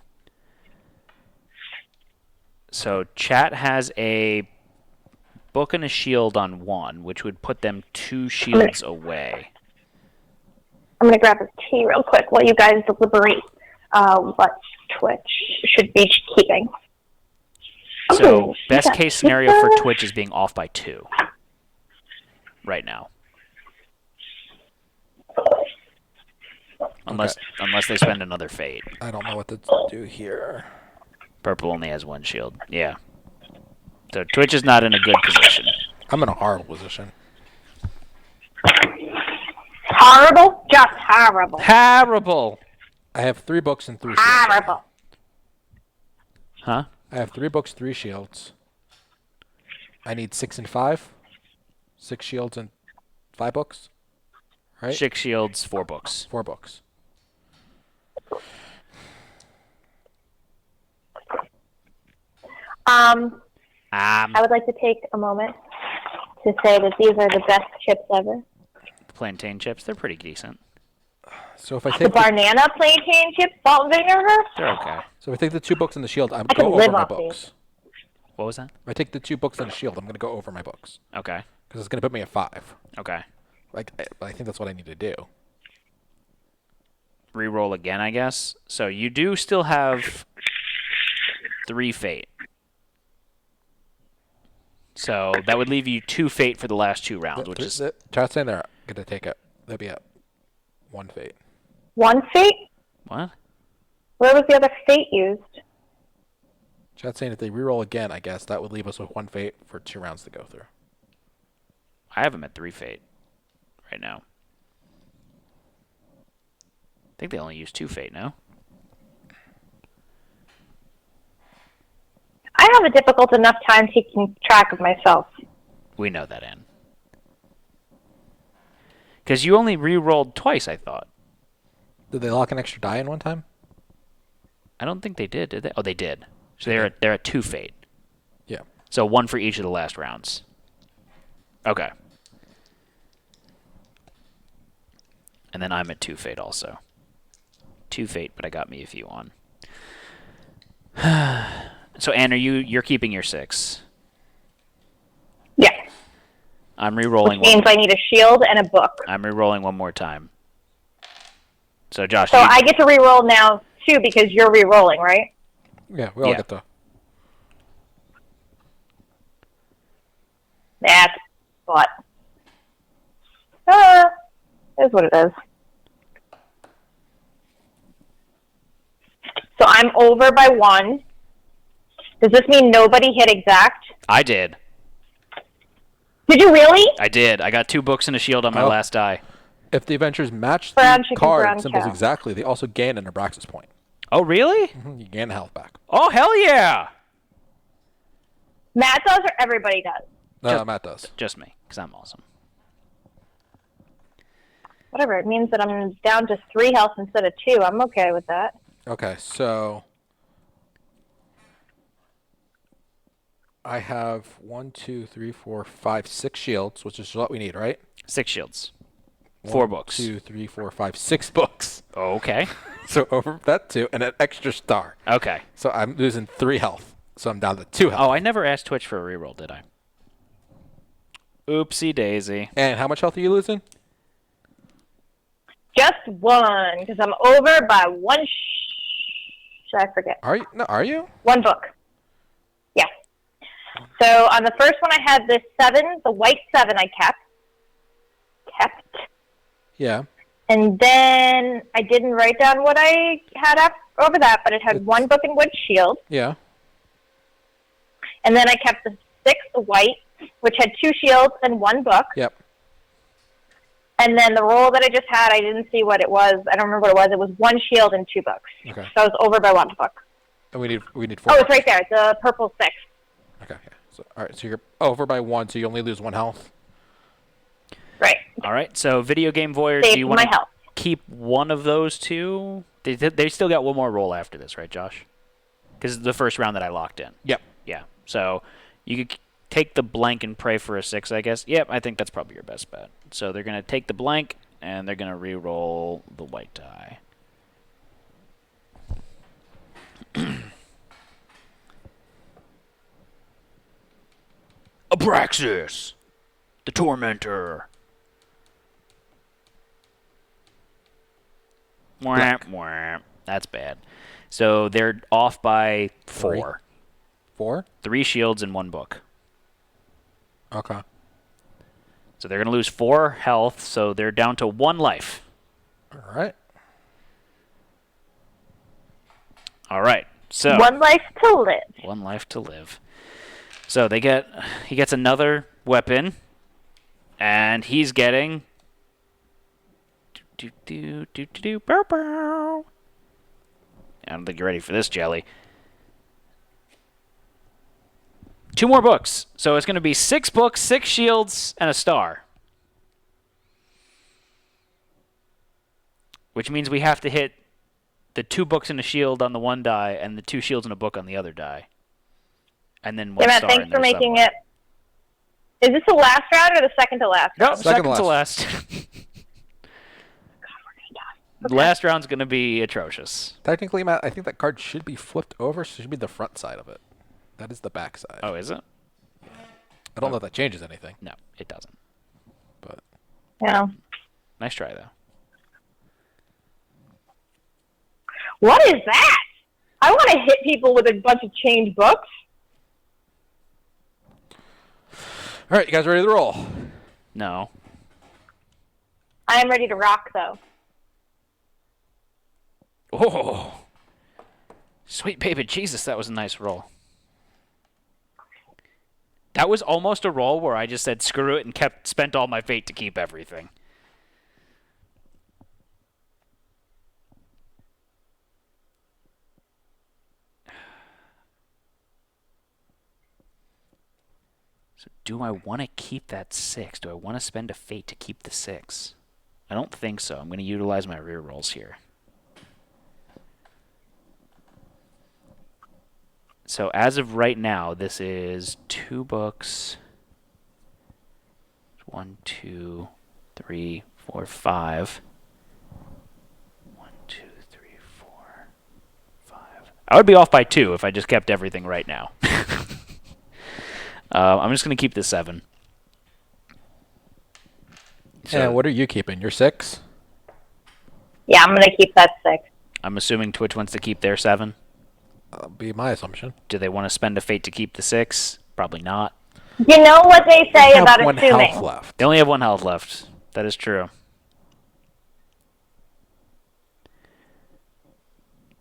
So chat has a book and a shield on 1, which would put them 2 shields away. I'm gonna grab a tea real quick while you guys deliberate what Twitch should be keeping. So Oh, best yeah. case scenario for Twitch is being off by 2 right now. Unless they spend another fate. I don't know what to do here. Purple only has 1 shield. Yeah. So Twitch is not in a good position. I'm in a horrible position. Horrible, just horrible. Terrible. I have 3 books and 3 shields. Horrible. Huh? I have 3 books, 3 shields. I need 6 and 5. 6 shields and 5 books. Right? 6 shields, 4 books. 4 books. I would like to take a moment to say that these are the best chips ever. Plantain chips, they're pretty decent. So if I The take banana plantain chips, salt and vinegar. They're okay. so if I take the 2 books and the shield, I'm I could go live over my off these. books. What was that? If I take the 2 books and the shield, I'm going to go over my books Okay. because it's going to put me at 5. Okay. Like I think that's what I need to do. re-roll again, I guess. So you do still have 3 fate. So that would leave you 2 fate for the last 2 rounds, which is Chat's saying they're going to take it. They'll be at 1 fate. 1 fate? what? Where was the other fate used? Chat's saying if they reroll again, I guess that would leave us with 1 fate for 2 rounds to go through. I have them at 3 fate right now. I think they only use 2 fate now. I have a difficult enough time keeping track of myself. We know that, Ann. Because you only re-rolled twice, I thought. Did they lock an extra die in one time? I don't think they did they? Oh, they did. So they're at 2 fate. Yeah. So 1 for each of the last rounds. Okay. And then I'm at 2 fate also. 2 fate, but I got me if you on. So Ann, you're keeping your 6. Yeah. I'm re-rolling. Which means I need a shield and a book. I'm re-rolling one more time. So Josh, So I get to re-roll now too because you're re-rolling, right? Yeah, we all get the... That's what. Is what it is. So I'm over by 1. Does this mean nobody hit exact? I did. Did you really? I did. I got 2 books and a shield on my last die. If the adventurers match Brown the chicken, card brown symbols cow. exactly, they also gain an Abraxas point. Oh, really? You gain a health back. Oh, hell yeah! Matt does or everybody does? No, Matt does. Just me, because I'm awesome. Whatever. It means that I'm down to 3 health instead of 2. I'm okay with that. Okay, so... I have 1, 2, 3, 4, 5, 6 shields, which is what we need, right? 6 shields. 4 books. 1, 2, 3, 4, 5, 6 books. Okay. So over that 2 and an extra star. Okay. So I'm losing 3 health. So I'm down to 2 health. Oh, I never asked Twitch for a reroll, did I? Oopsie daisy. And how much health are you losing? Just 1, because I'm over by 1. I forget. Are you? No, are you? 1 book. Yeah. So on the first one, I had this 7, the white 7. I kept. Yeah. And then I didn't write down what I had up over that, but it had 1 book and wood shield. Yeah. And then I kept the 6, the white, which had 2 shields and 1 book. Yep. And then the roll that I just had, I didn't see what it was. I don't remember what it was. It was 1 shield and 2 books. Okay. So I was over by 1 book. And we need 4. Oh, it's right there. The purple 6. Okay. Yeah. So all right. So you're over by 1, so you only lose 1 health. Right. All right. So video game voyeur, do Save you my want to health. keep one of those 2? They still got 1 more roll after this, right, Josh? Because it's the first round that I locked in. Yep. Yeah. So you could take the blank and pray for a 6, I guess. Yep, I think that's probably your best bet. So they're going to take the blank, and they're going to re-roll the white die. Abraxas, the Tormentor. Wham, wham. That's bad. So they're off by 4. 4? 3 shields and 1 book. Okay. So they're going to lose 4 health, so they're down to 1 life. All right. All right. So 1 life to live. 1 life to live. So he gets another weapon, and he's getting bow, bow. I don't think you're ready for this, Jelly. 2 more books. So it's going to be 6 books, 6 shields, and a star. Which means we have to hit the 2 books and a shield on the 1 die, and the 2 shields and a book on the other die. And then 1 Yeah, Matt, star. thanks in for there making somewhere. it. Is this the last round or the second to last? No, round? second Second to to last. The last round's going to be atrocious. Technically, Matt, I think that card should be flipped over, so it should be the front side of it. That is the back side. Oh, is it? I don't know if that changes anything, No, it doesn't. but Yeah. Nice try, though. What is that? I want to hit people with a bunch of chained books. All right, you guys ready to roll? No. I am ready to rock, though. Oh. Sweet baby Jesus, that was a nice roll. That was almost a roll where I just said screw it and spent all my fate to keep everything. So do I want to keep that 6? Do I want to spend a fate to keep the 6? I don't think so. I'm going to utilize my rear rolls here. So as of right now, this is 2 books. 1, 2, 3, 4, 5. 1, 2, 3, 4, 5. I would be off by 2 if I just kept everything right now. I'm just going to keep the 7. So, And what are you keeping? Your 6? Yeah, I'm going to keep that 6. I'm assuming Twitch wants to keep their 7. That'll be my assumption. Do they want to spend a fate to keep the 6? Probably not. You know what they say Have about one assuming. health left. They only have 1 health left. That is true.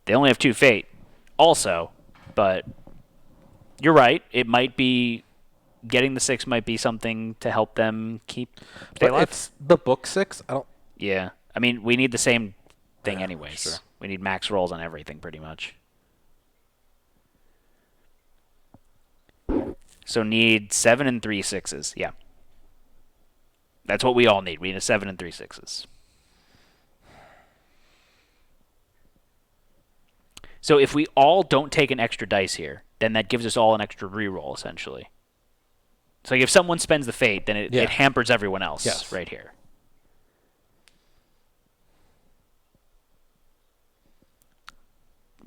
They only have 2 fate also, but you're right. It might be getting the 6 might be something to help them keep stay But alive. it's the book 6. I don't. Yeah. I mean, we need the same thing Yeah, anyways. sure. We need max rolls on everything pretty much. So need 7 and 3 6s. Yeah. That's what we all need. We need a 7 and 3 6s. So if we all don't take an extra dice here, then that gives us all an extra reroll, essentially. So if someone spends the fate, then it hampers everyone else right here.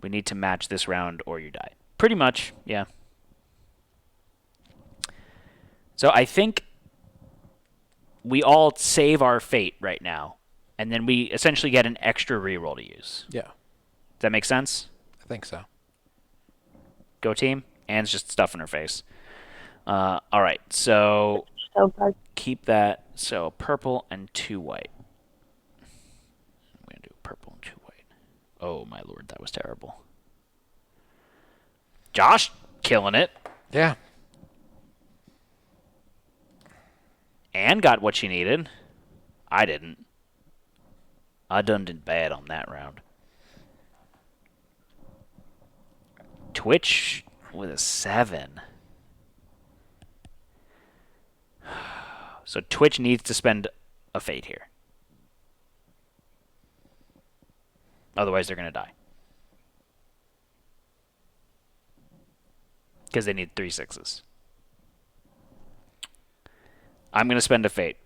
We need to match this round or you die. Pretty much, yeah. So I think we all save our fate right now, and then we essentially get an extra reroll to use. Yeah, Does that make sense? I think so. Go team. Anne's just stuffing her face. All right, so So bad. keep that. So purple and 2 white. I'm going to do purple and 2 white. Oh, my lord, that was terrible. Josh, killing it. Yeah. Anne got what she needed. I didn't. I done did bad on that round. Twitch with a 7. So Twitch needs to spend a fate here. Otherwise, they're going to die. Because they need 3 6s. I'm going to spend a fate.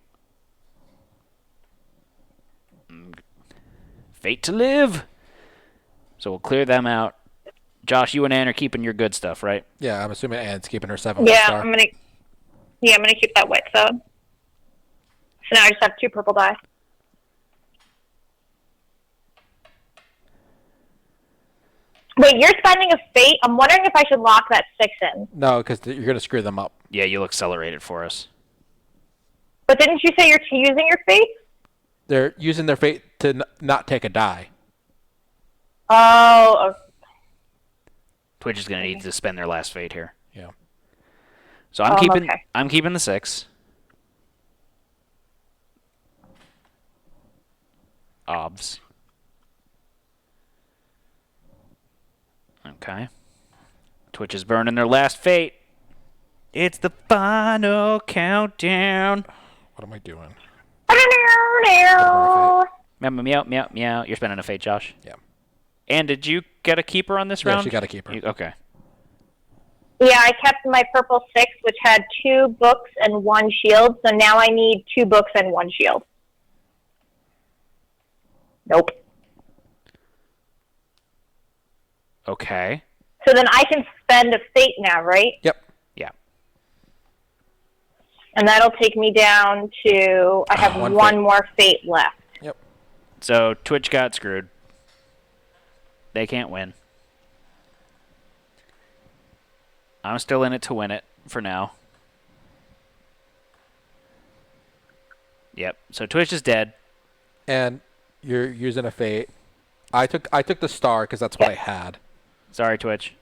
Fate to live. So we'll clear them out. Josh, you and Ann are keeping your good stuff, right? Yeah, I'm assuming Anne's keeping her 7. Yeah, star. I'm gonna keep that white stone. So now I just have 2 purple die. Wait, you're spending a fate? I'm wondering if I should lock that 6 in. No, because you're going to screw them up. Yeah, you'll accelerate it for us. But didn't you say you're using your fate? They're using their fate to not take a die. Oh, Twitch is going to need to spend their last fate here. Yeah. So I'm keeping okay. I'm keeping the 6. Obs. Okay. Twitch is burning their last fate. It's the final countdown. What am I doing? Meow, meow, meow, meow. You're spending a fate, Josh. Yeah. And did you get a keeper on this Yeah, round? she got a keeper. Okay. Yeah, I kept my purple 6, which had 2 books and 1 shield. So now I need 2 books and 1 shield. Nope. Okay. So then I can spend a fate now, right? Yep. Yeah. And that'll take me down to, I have 1 fate. 1 more fate left. Yep. So Twitch got screwed. They can't win. I'm still in it to win it for now. Yep. So Twitch is dead. And you're using a fate. I took the star because that's what I had. Sorry, Twitch.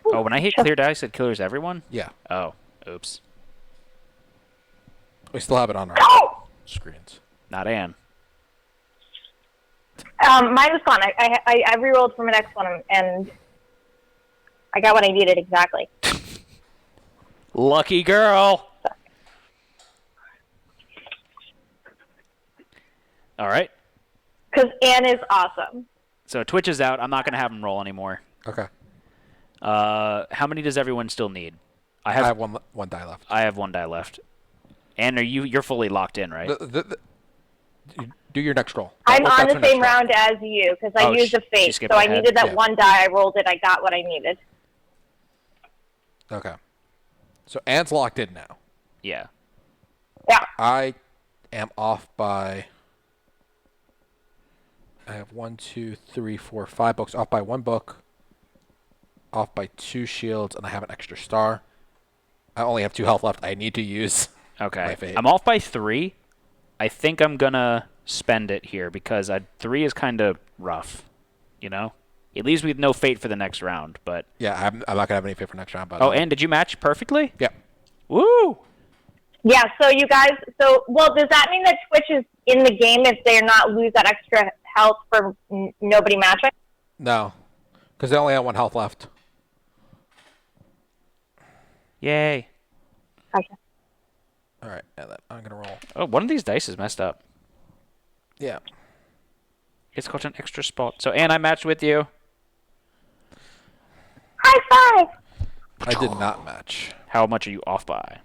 Oh, when I hit clear dice, it killers everyone? Yeah. Oh, oops. We still have it on our screens. Not Anne. Mine was fun. I rerolled from an next one, and I got what I needed exactly. Lucky girl. All right. Because Anne is awesome. So Twitch is out. I'm not going to have him roll anymore. Okay. How many does everyone still need? I have one die left. I have one die left. And you're fully locked in, right? Do your next roll. I'm on the same round as you because I used a fate, so I needed that one die. I rolled it. I got what I needed. Okay. So Anne's locked in now. Yeah. Yeah. I am off by. I have 1, 2, 3, 4, 5 books. Off by 1 book. Off by 2 shields, and I have an extra star. I only have 2 health left. I need to use. Okay. My fate. I'm off by 3. I think I'm gonna spend it here because 3 is kind of rough. You know. It leaves me with no fate for the next round, but. Yeah, I'm not gonna have any fate for next round. But and did you match perfectly? Yeah. Woo! Yeah. So you guys. Well, does that mean that Twitch is in the game if they're not lose that extra health for nobody matching? No, because they only have 1 health left. Yay. Okay. All right, and then I'm gonna roll. Oh, one of these dice is messed up. Yeah. It's got an extra spot. So, Anne, I matched with you. High five. I did not match. How much are you off by?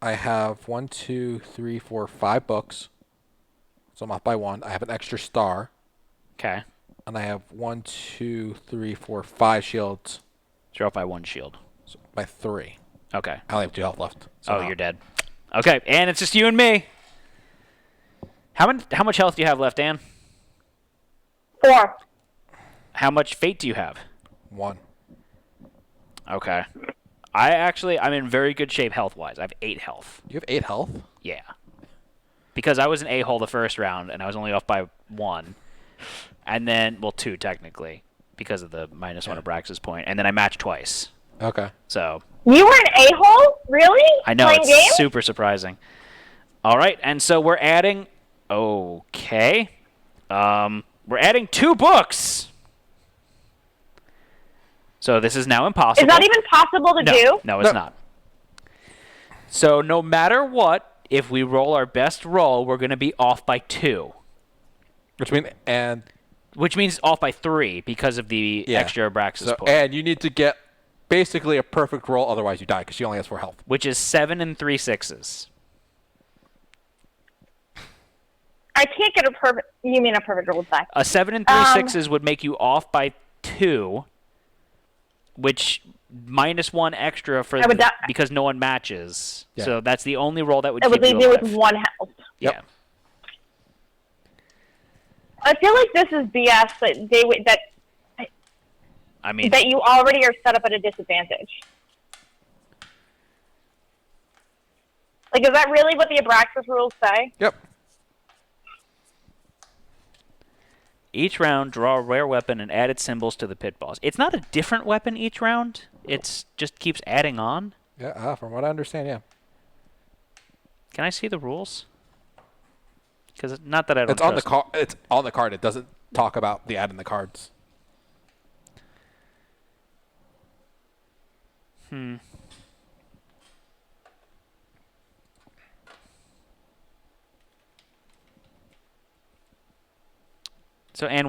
I have 1, 2, 3, 4, 5 books. So I'm off by 1. I have an extra star. Okay. And I have 1, 2, 3, 4, 5 shields. So you're off by 1 shield. So by 3. Okay. I only have 2 health left. So you're dead. Okay, and it's just you and me. How much health do you have left, Anne? 4. How much fate do you have? 1. Okay. I'm in very good shape health-wise. I have 8 health. You have 8 health? Yeah. Because I was an a-hole the first round, and I was only off by 1. And then, 2 technically, because of the -1 Abraxas point. And then I matched twice. Okay. So. You were an a-hole? Really? I know, Playing it's games? super surprising. All right, and so we're adding. Okay. We're adding 2 books. So this is now impossible. Is that even possible to do? No, it's not. So no matter what, if we roll our best roll, we're going to be off by 2. Which means off by 3 because of the extra Abraxas point. And you need to get basically a perfect roll, otherwise you die because she only has 4 health. Which is 7 and 3 6s. I can't get a perfect. You mean a perfect roll die? A 7 and 3 6s would make you off by 2, which -1 extra for because no one matches. Yeah. So that's the only roll that would. It would leave you with 1 health. Yep. Yeah. I feel like this is BS that that you already are set up at a disadvantage. Like, is that really what the Abraxas rules say? Yep. Each round, draw a rare weapon and add its symbols to the pit boss. It's not a different weapon each round. It's just keeps adding on. Yeah, from what I understand, yeah. Can I see the rules? Because not that I don't. It's on the card. It's on the card. It doesn't talk about the add in the cards. So, Anne,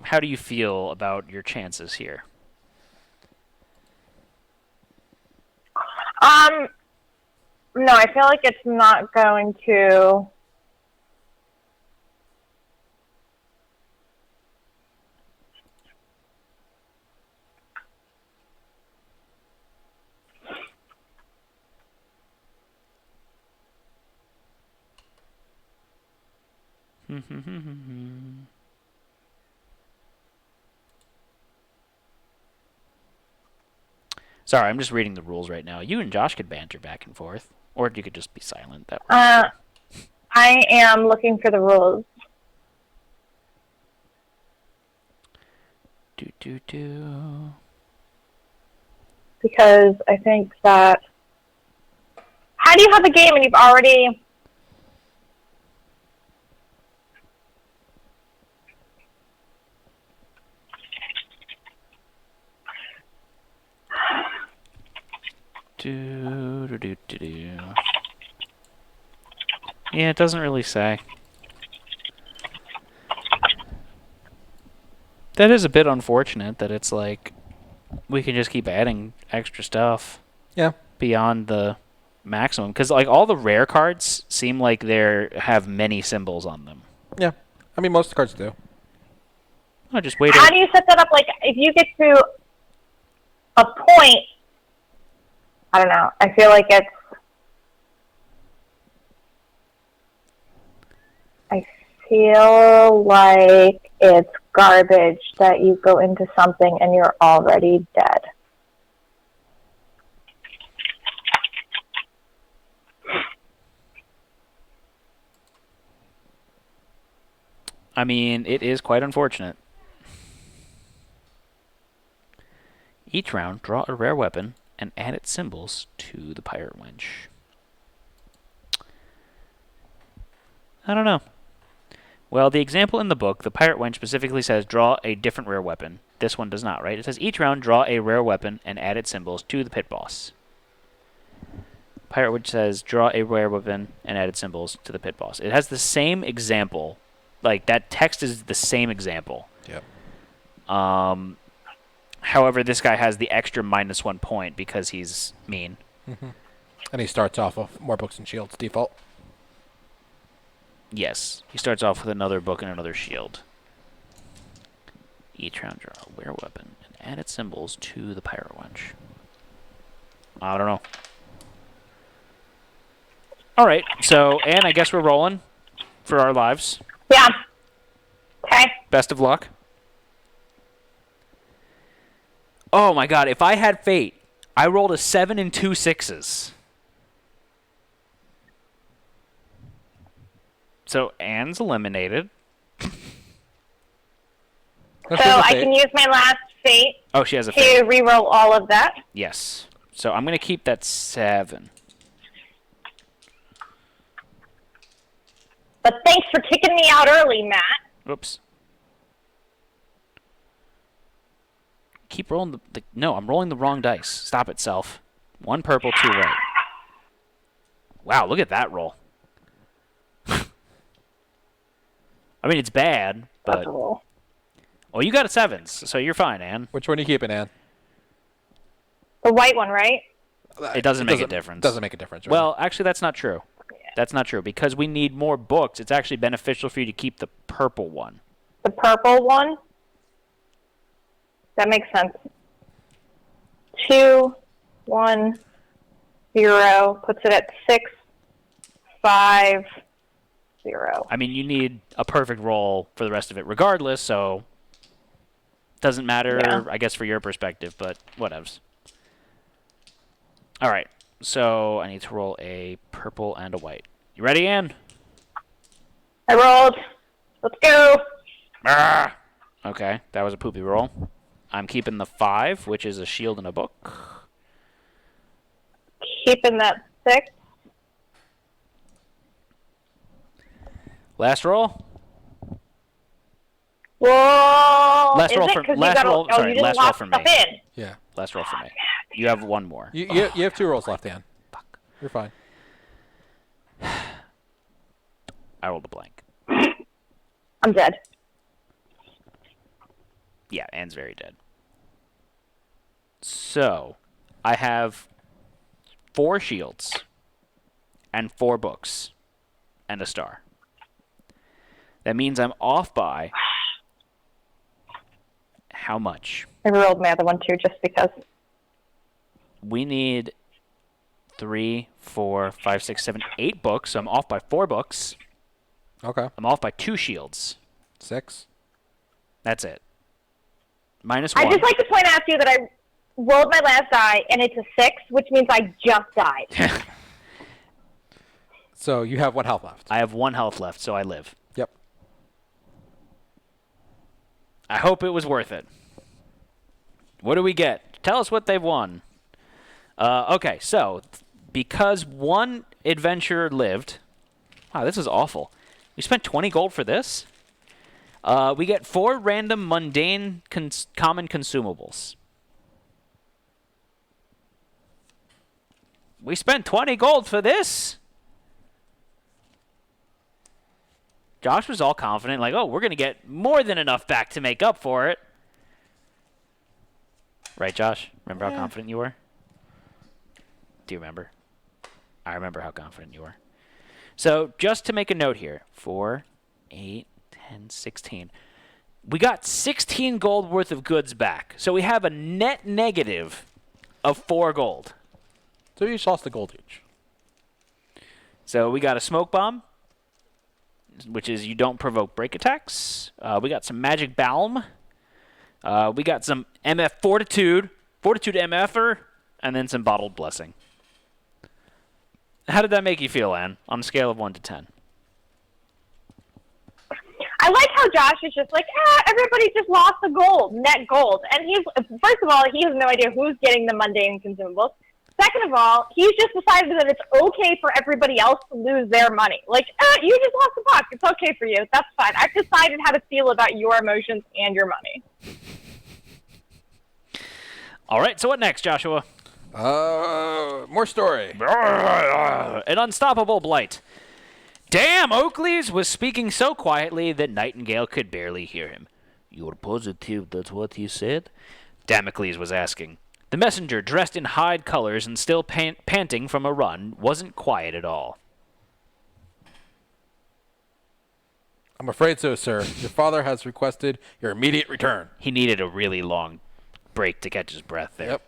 how do you feel about your chances here? No, I feel like it's not going to. Sorry, I'm just reading the rules right now. You and Josh could banter back and forth, or you could just be silent. That works. I am looking for the rules. Because I think that... How do you have a game and you've already... Yeah, it doesn't really say. That is a bit unfortunate that it's like we can just keep adding extra stuff. Yeah. Beyond the maximum, because like all the rare cards seem like they have many symbols on them. Yeah. I mean, most of the cards do. Oh, just wait. How do you set that up? Like, if you get to a point, I don't know. I feel like it's... I feel like it's garbage that you go into something and you're already dead. I mean, it is quite unfortunate. Each round, draw a rare weapon and add its symbols to the pirate wench. I don't know. Well, the example in the book, the pirate wench specifically says draw a different rare weapon. This one does not, right? It says each round, draw a rare weapon and add its symbols to the pit boss. Pirate wench says draw a rare weapon and add its symbols to the pit boss. It has the same example. Like, that text is the same example. Yep. However, this guy has the extra -1 point because he's mean. And he starts off with more books and shields default. Yes. He starts off with another book and another shield. Each round, draw a rare weapon and add its symbols to the pirate wench. I don't know. All right. So, Anne, I guess we're rolling for our lives. Yeah. Okay. Best of luck. Oh my god, if I had fate, I rolled a 7 and 2 6s. So Anne's eliminated. So I can use my last fate Oh, she has a to fate. reroll all of that. Yes. So I'm going to keep that 7. But thanks for kicking me out early, Matt. Oops. Keep rolling the... No, I'm rolling the wrong dice. Stop it, self. 1 purple, 2 white. Wow, look at that roll. I mean, it's bad, but... That's a roll. Well, you got a 7s, so you're fine, Anne. Which one are you keeping, Anne? The white one, right? It doesn't make a difference. Doesn't make a difference, right? Well, actually, that's not true. That's not true. Because we need more books, it's actually beneficial for you to keep the purple one. The purple one? That makes sense. 2, 1, 0. Puts it at 6, 5, 0. I mean, you need a perfect roll for the rest of it regardless, so... Doesn't matter, Yeah. I guess, for your perspective, but whatevs. All right, so I need to roll a purple and a white. You ready, Anne? I rolled. Let's go. Ah! Okay, that was a poopy roll. I'm keeping the 5, which is a shield and a book. Keeping that 6. Last roll? Whoa! Last Is roll it? for 'Cause last you gotta, roll. oh, Sorry, you didn't last roll lock for me. stuff in. Yeah. Last roll for me. You have 1 more. You have 2 rolls left, Anne. Fuck. You're fine. I rolled a blank. I'm dead. Yeah, Anne's very dead. So, I have 4 shields and 4 books and a star. That means I'm off by how much? I rolled my other one too, just because. We need 3, 4, 5, 6, 7, 8 books, so I'm off by 4 books. Okay. I'm off by 2 shields. 6. That's it. -1. I'd just like to point out to you that I rolled my last die, and it's a 6, which means I just died. So you have 1 health left. I have 1 health left, so I live. Yep. I hope it was worth it. What do we get? Tell us what they've won. Okay, so because 1 adventurer lived... Wow, this is awful. We spent 20 gold for this? We get 4 random mundane common consumables. We spent 20 gold for this? Josh was all confident, like, oh, we're going to get more than enough back to make up for it. Right, Josh? Remember how confident you were? Do you remember? I remember how confident you were. So, just to make a note here, 4, 8, 10, 16. We got 16 gold worth of goods back. So we have a net negative of 4 gold. So you each lost the gold each. So we got a smoke bomb, which is you don't provoke break attacks. We got some magic balm. We got some MF fortitude MFer, and then some bottled blessing. How did that make you feel, Anne, on a scale of 1 to 10? I like how Josh is just like, everybody just lost the gold, net gold. And first of all, he has no idea who's getting the mundane consumables. Second of all, he's just decided that it's okay for everybody else to lose their money. Like, you just lost the buck. It's okay for you. That's fine. I've decided how to feel about your emotions and your money. All right, so what next, Joshua? More story. An unstoppable blight. Damn, Oakleys was speaking so quietly that Nightingale could barely hear him. You're positive that's what he said? Damocles was asking. The messenger, dressed in hide colors and still panting from a run, wasn't quiet at all. I'm afraid so, sir. Your father has requested your immediate return. He needed a really long break to catch his breath there.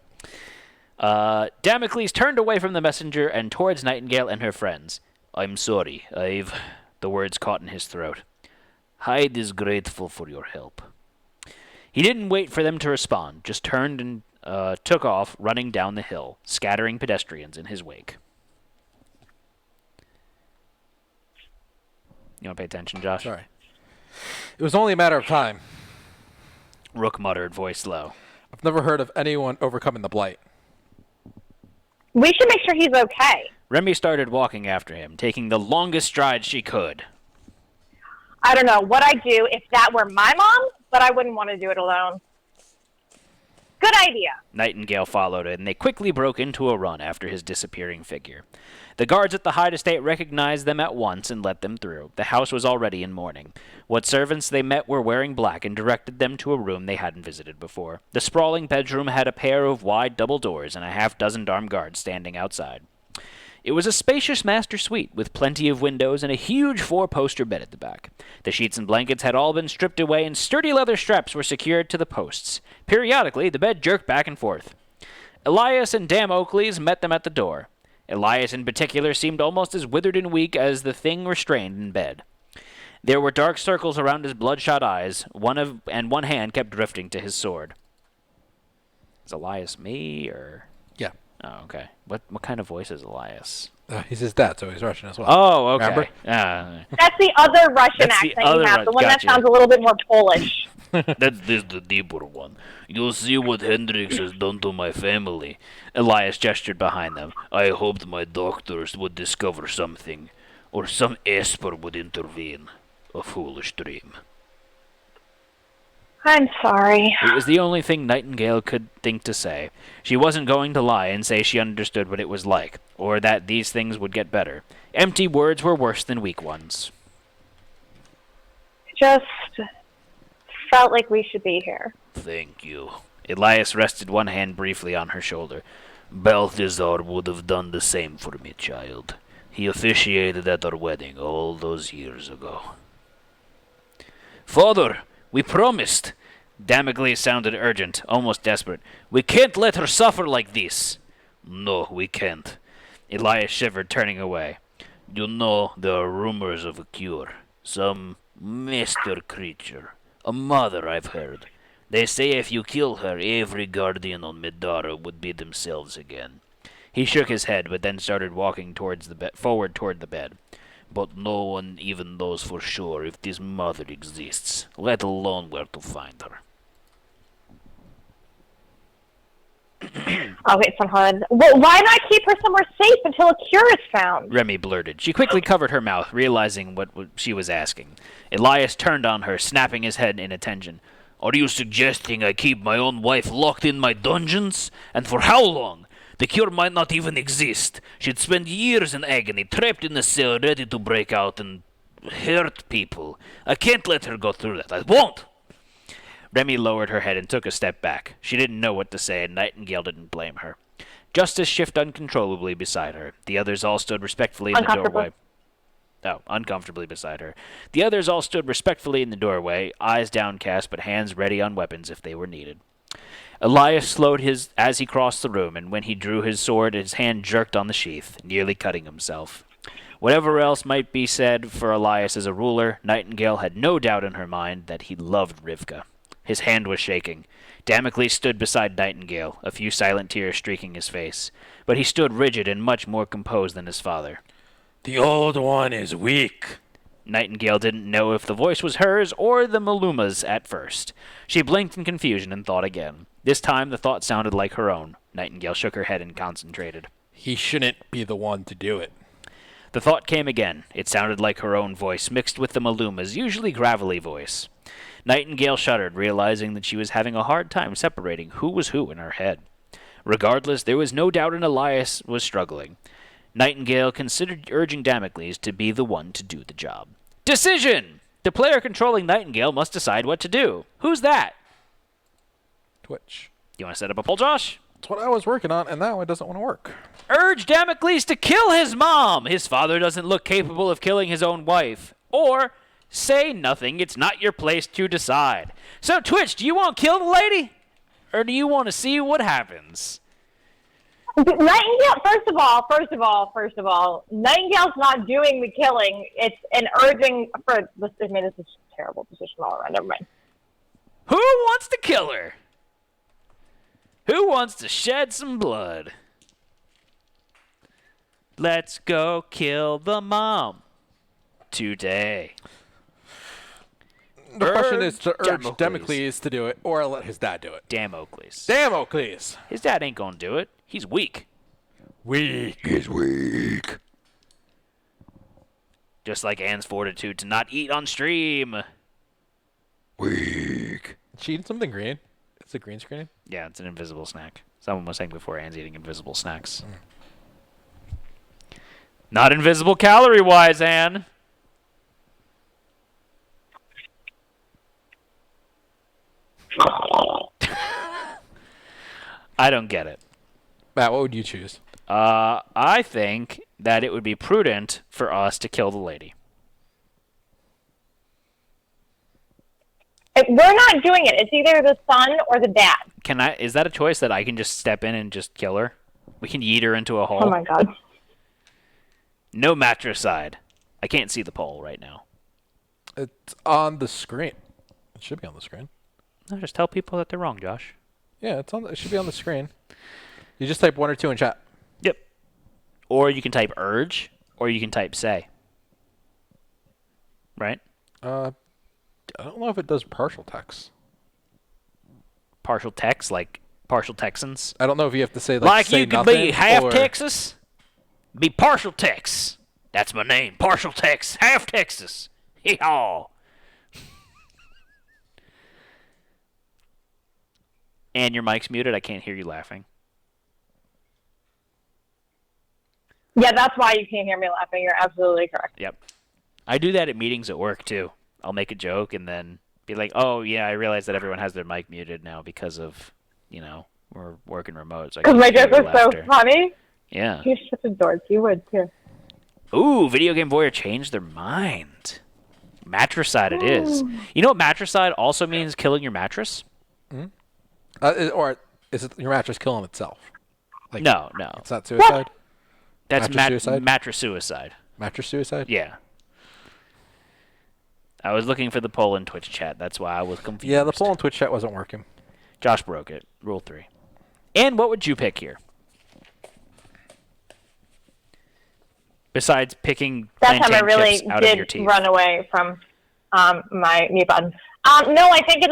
Yep. Damocles turned away from the messenger and towards Nightingale and her friends. I'm sorry, the words caught in his throat. Hyde is grateful for your help. He didn't wait for them to respond, just turned and took off, running down the hill, scattering pedestrians in his wake. You want to pay attention, Josh? Sorry. It was only a matter of time. Rook muttered, voice low. I've never heard of anyone overcoming the blight. We should make sure he's okay. Remi started walking after him, taking the longest stride she could. I don't know what I'd do if that were my mom, but I wouldn't want to do it alone. Good idea. Nightingale followed, and they quickly broke into a run after his disappearing figure. The guards at the Hyde estate recognized them at once and let them through. The house was already in mourning. What servants they met were wearing black and directed them to a room they hadn't visited before. The sprawling bedroom had a pair of wide double doors and a half-dozen armed guards standing outside. It was a spacious master suite with plenty of windows and a huge 4-poster bed at the back. The sheets and blankets had all been stripped away and sturdy leather straps were secured to the posts. Periodically, the bed jerked back and forth. Elias and Dam Oakleys met them at the door. Elias in particular seemed almost as withered and weak as the thing restrained in bed. There were dark circles around his bloodshot eyes, and one hand kept drifting to his sword. Is Elias me, or...? Yeah. Oh, okay. What kind of voice is Elias? He's his dad, so he's Russian as well. Oh, okay. Remember? That's the other Russian That's the accent other you have, the one gotcha. that sounds a little bit more Polish. That's the deeper one. You see what Hendrix has done to my family. Elias gestured behind them. I hoped my doctors would discover something, or some Esper would intervene. A foolish dream. I'm sorry. It was the only thing Nightingale could think to say. She wasn't going to lie and say she understood what it was like, or that these things would get better. Empty words were worse than weak ones. Just felt like we should be here. Thank you. Elias rested one hand briefly on her shoulder. Balthazar would have done the same for me, child. He officiated at our wedding all those years ago. Father, we promised. Damocles sounded urgent, almost desperate. We can't let her suffer like this. No, we can't. Elias shivered, turning away. You know, there are rumors of a cure. Some Mr. Creature. A mother, I've heard. They say if you kill her, every guardian on Middara would be themselves again. He shook his head, but then started walking forward toward the bed. But no one even knows for sure if this mother exists, let alone where to find her. Okay, somehow. Well, why not keep her somewhere safe until a cure is found? Remi blurted. She quickly covered her mouth, realizing what she was asking. Elias turned on her, snapping his head in attention. Are you suggesting I keep my own wife locked in my dungeons? And for how long? The cure might not even exist. She'd spend years in agony, trapped in a cell, ready to break out and hurt people. I can't let her go through that. I won't! Remi lowered her head and took a step back. She didn't know what to say, and Nightingale didn't blame her. Justice shifted uncontrollably beside her. The others all stood respectfully in the doorway. Oh, uncomfortably beside her. The others all stood respectfully in the doorway, eyes downcast but hands ready on weapons if they were needed. Elias slowed as he crossed the room, and when he drew his sword, his hand jerked on the sheath, nearly cutting himself. Whatever else might be said for Elias as a ruler, Nightingale had no doubt in her mind that he loved Rivka. His hand was shaking. Damocles stood beside Nightingale, a few silent tears streaking his face. But he stood rigid and much more composed than his father. The old one is weak. Nightingale didn't know if the voice was hers or the Maluma's at first. She blinked in confusion and thought again. This time the thought sounded like her own. Nightingale shook her head and concentrated. He shouldn't be the one to do it. The thought came again. It sounded like her own voice, mixed with the Maluma's usually gravelly voice. Nightingale shuddered, realizing that she was having a hard time separating who was who in her head. Regardless, there was no doubt Elias was struggling. Nightingale considered urging Damocles to be the one to do the job. Decision! The player controlling Nightingale must decide what to do. Who's that? Twitch. You want to set up a poll, Josh? That's what I was working on, and now it doesn't want to work. Urge Damocles to kill his mom! His father doesn't look capable of killing his own wife. Or say nothing. It's not your place to decide. So, Twitch, do you want to kill the lady? Or do you want to see what happens? Nightingale, first of all, Nightingale's not doing the killing. It's an urging for. I mean, this is a terrible position all around. Never mind. Who wants to kill her? Who wants to shed some blood? Let's go kill the mom today. The question is to urge Damocles to do it, or let his dad do it. Damocles. Damocles! His dad ain't gonna do it. He's weak. Weak. He's weak. Just like Anne's fortitude to not eat on stream. Weak. She eating something green? It's a green screen? Yeah, it's an invisible snack. Someone was saying before Anne's eating invisible snacks. Not invisible calorie-wise, Anne. I don't get it. Matt, what would you choose? I think that it would be prudent for us to kill the lady. We're not doing it. It's either the son or the dad. Is that a choice that I can just step in and just kill her? We can yeet her into a hole. Oh my god. No matricide. I can't see the poll right now. It's on the screen. It should be on the screen. No, just tell people that they're wrong, Josh. Yeah, it should be on the screen. You just type 1 or 2 in chat. Yep. Or you can type urge, or you can type say. Right? I don't know if it does partial text. Partial text, like partial Texans. I don't know if you have to say Like say you could nothing be half or... Texas, be partial Tex. That's my name. Partial Tex, half Texas. Hee-haw. And your mic's muted. I can't hear you laughing. Yeah, that's why you can't hear me laughing. You're absolutely correct. Yep. I do that at meetings at work, too. I'll make a joke and then be like, oh, yeah, I realize that everyone has their mic muted now because of, we're working remote. Because my jokes are so funny. Yeah. You're such a dork. You would, too. Ooh, Video Game Voyeur changed their mind. Matricide it is. You know what matricide also means? Killing your mattress? Mm-hmm. Or is it your mattress killing itself? Like, no. It's not suicide? That's mattress suicide? mattress suicide. Mattress suicide? Yeah. I was looking for the poll in Twitch chat. That's why I was confused. Yeah, the poll on Twitch chat wasn't working. Josh broke it. Rule 3. And what would you pick here? Besides picking That time I plantain really chips out of your did teeth. run away from my mute button. No, I think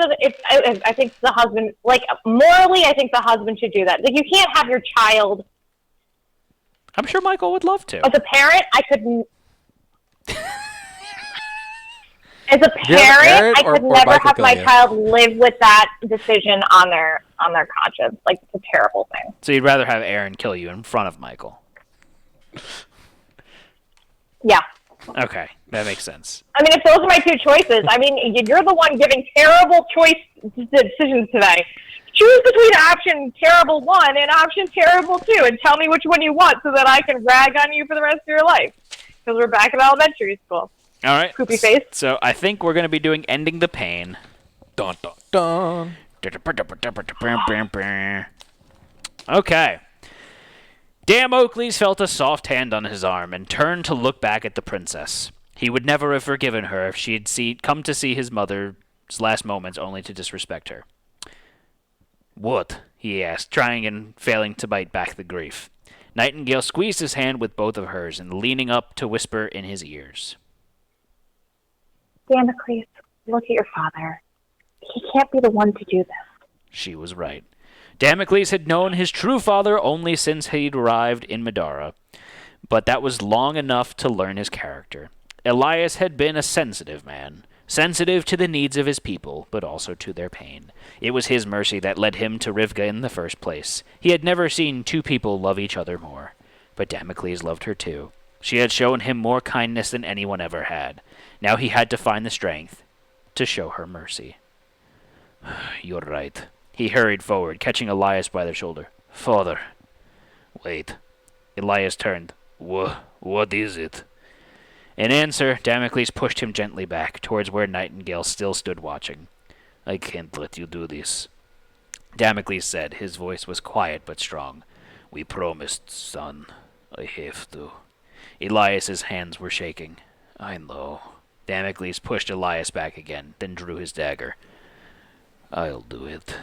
I think the husband, like, morally, I think the husband should do that. Like, you can't have your child. I'm sure Michael would love to. As a parent, I couldn't. As a parent, I could never have my child live with that decision on their conscience. Like, it's a terrible thing. So you'd rather have Aaron kill you in front of Michael? Yeah. Okay, that makes sense. I mean, if those are my two choices, I mean, you're the one giving terrible decisions today. Choose between option terrible 1 and option terrible 2, and tell me which one you want so that I can rag on you for the rest of your life. Because we're back in elementary school. All right. Poopy face. So I think we're going to be doing Ending the Pain. Dun, dun, dun. Okay. Damocles felt a soft hand on his arm and turned to look back at the princess. He would never have forgiven her if she had come to see his mother's last moments only to disrespect her. What? He asked, trying and failing to bite back the grief. Nightingale squeezed his hand with both of hers and leaning up to whisper in his ears. Damocles, look at your father. He can't be the one to do this. She was right. Damocles had known his true father only since he'd arrived in Middara, but that was long enough to learn his character. Elias had been a sensitive man, sensitive to the needs of his people, but also to their pain. It was his mercy that led him to Rivka in the first place. He had never seen two people love each other more, but Damocles loved her too. She had shown him more kindness than anyone ever had. Now he had to find the strength to show her mercy. You're right. He hurried forward, catching Elias by the shoulder. Father. Wait. Elias turned. What is it? In answer, Damocles pushed him gently back, towards where Nightingale still stood watching. I can't let you do this. Damocles said. His voice was quiet but strong. We promised, son. I have to. Elias's hands were shaking. I know. Damocles pushed Elias back again, then drew his dagger. I'll do it.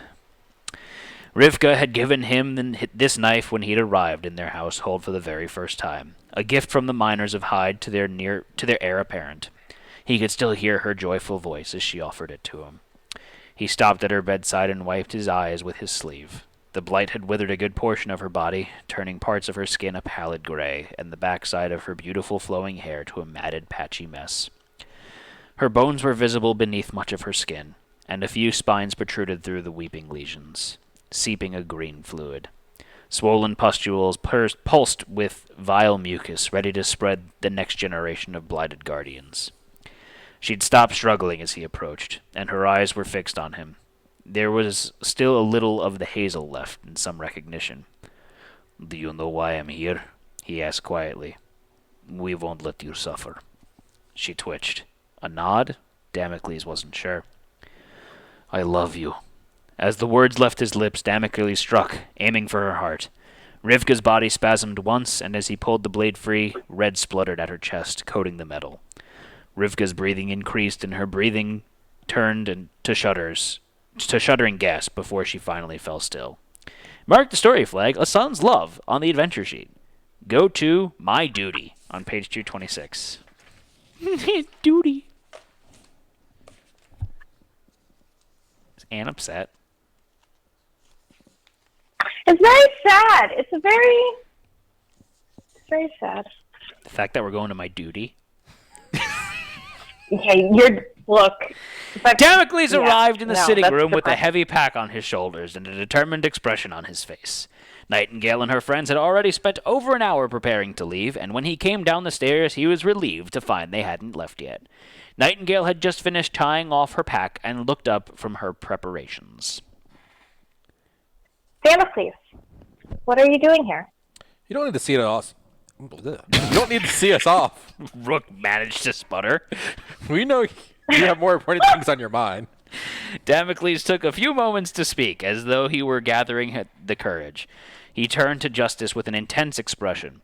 Rivka had given him this knife when he'd arrived in their household for the very first time, a gift from the miners of Hyde to their heir apparent. He could still hear her joyful voice as she offered it to him. He stopped at her bedside and wiped his eyes with his sleeve. The blight had withered a good portion of her body, turning parts of her skin a pallid gray, and the backside of her beautiful flowing hair to a matted, patchy mess. Her bones were visible beneath much of her skin, and a few spines protruded through the weeping lesions, seeping a green fluid. Swollen pustules pulsed with vile mucus, ready to spread the next generation of blighted guardians. She'd stopped struggling as he approached, and her eyes were fixed on him. There was still a little of the hazel left in some recognition. Do you know why I'm here? He asked quietly. We won't let you suffer. She twitched. A nod? Damocles wasn't sure. I love you. As the words left his lips, Damocles struck, aiming for her heart. Rivka's body spasmed once, and as he pulled the blade free, red spluttered at her chest, coating the metal. Rivka's breathing increased, and her breathing turned to shuddering gasp before she finally fell still. Mark the story flag, A Son's Love, on the adventure sheet. Go to My Duty on page 226. Duty. Is Anne upset? It's very sad. It's very sad. The fact that we're going to My Duty? Okay, look. Damocles arrived in the sitting room with a depressing. heavy pack on his shoulders and a determined expression on his face. Nightingale and her friends had already spent over an hour preparing to leave, and when he came down the stairs, he was relieved to find they hadn't left yet. Nightingale had just finished tying off her pack and looked up from her preparations. Damocles, what are you doing here? You don't need to see it off. You don't need to see us off. Rook managed to sputter. We know you have more important things on your mind. Damocles took a few moments to speak, as though he were gathering the courage. He turned to Justice with an intense expression.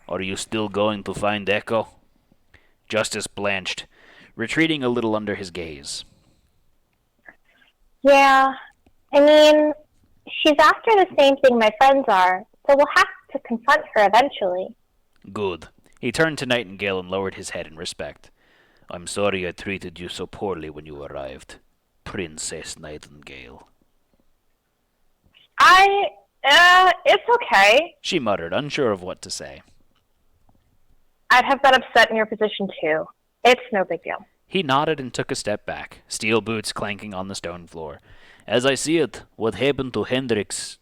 Are you still going to find Echo? Justice blanched. retreating a little under his gaze. Yeah, I mean, she's after the same thing my friends are, so we'll have to confront her eventually. Good. He turned to Nightingale and lowered his head in respect. I'm sorry I treated you so poorly when you arrived. Princess Nightingale. It's okay. She muttered, unsure of what to say. I'd have been upset in your position too. It's no big deal. He nodded and took a step back, steel boots clanking on the stone floor. As I see it, what happened to Hendrix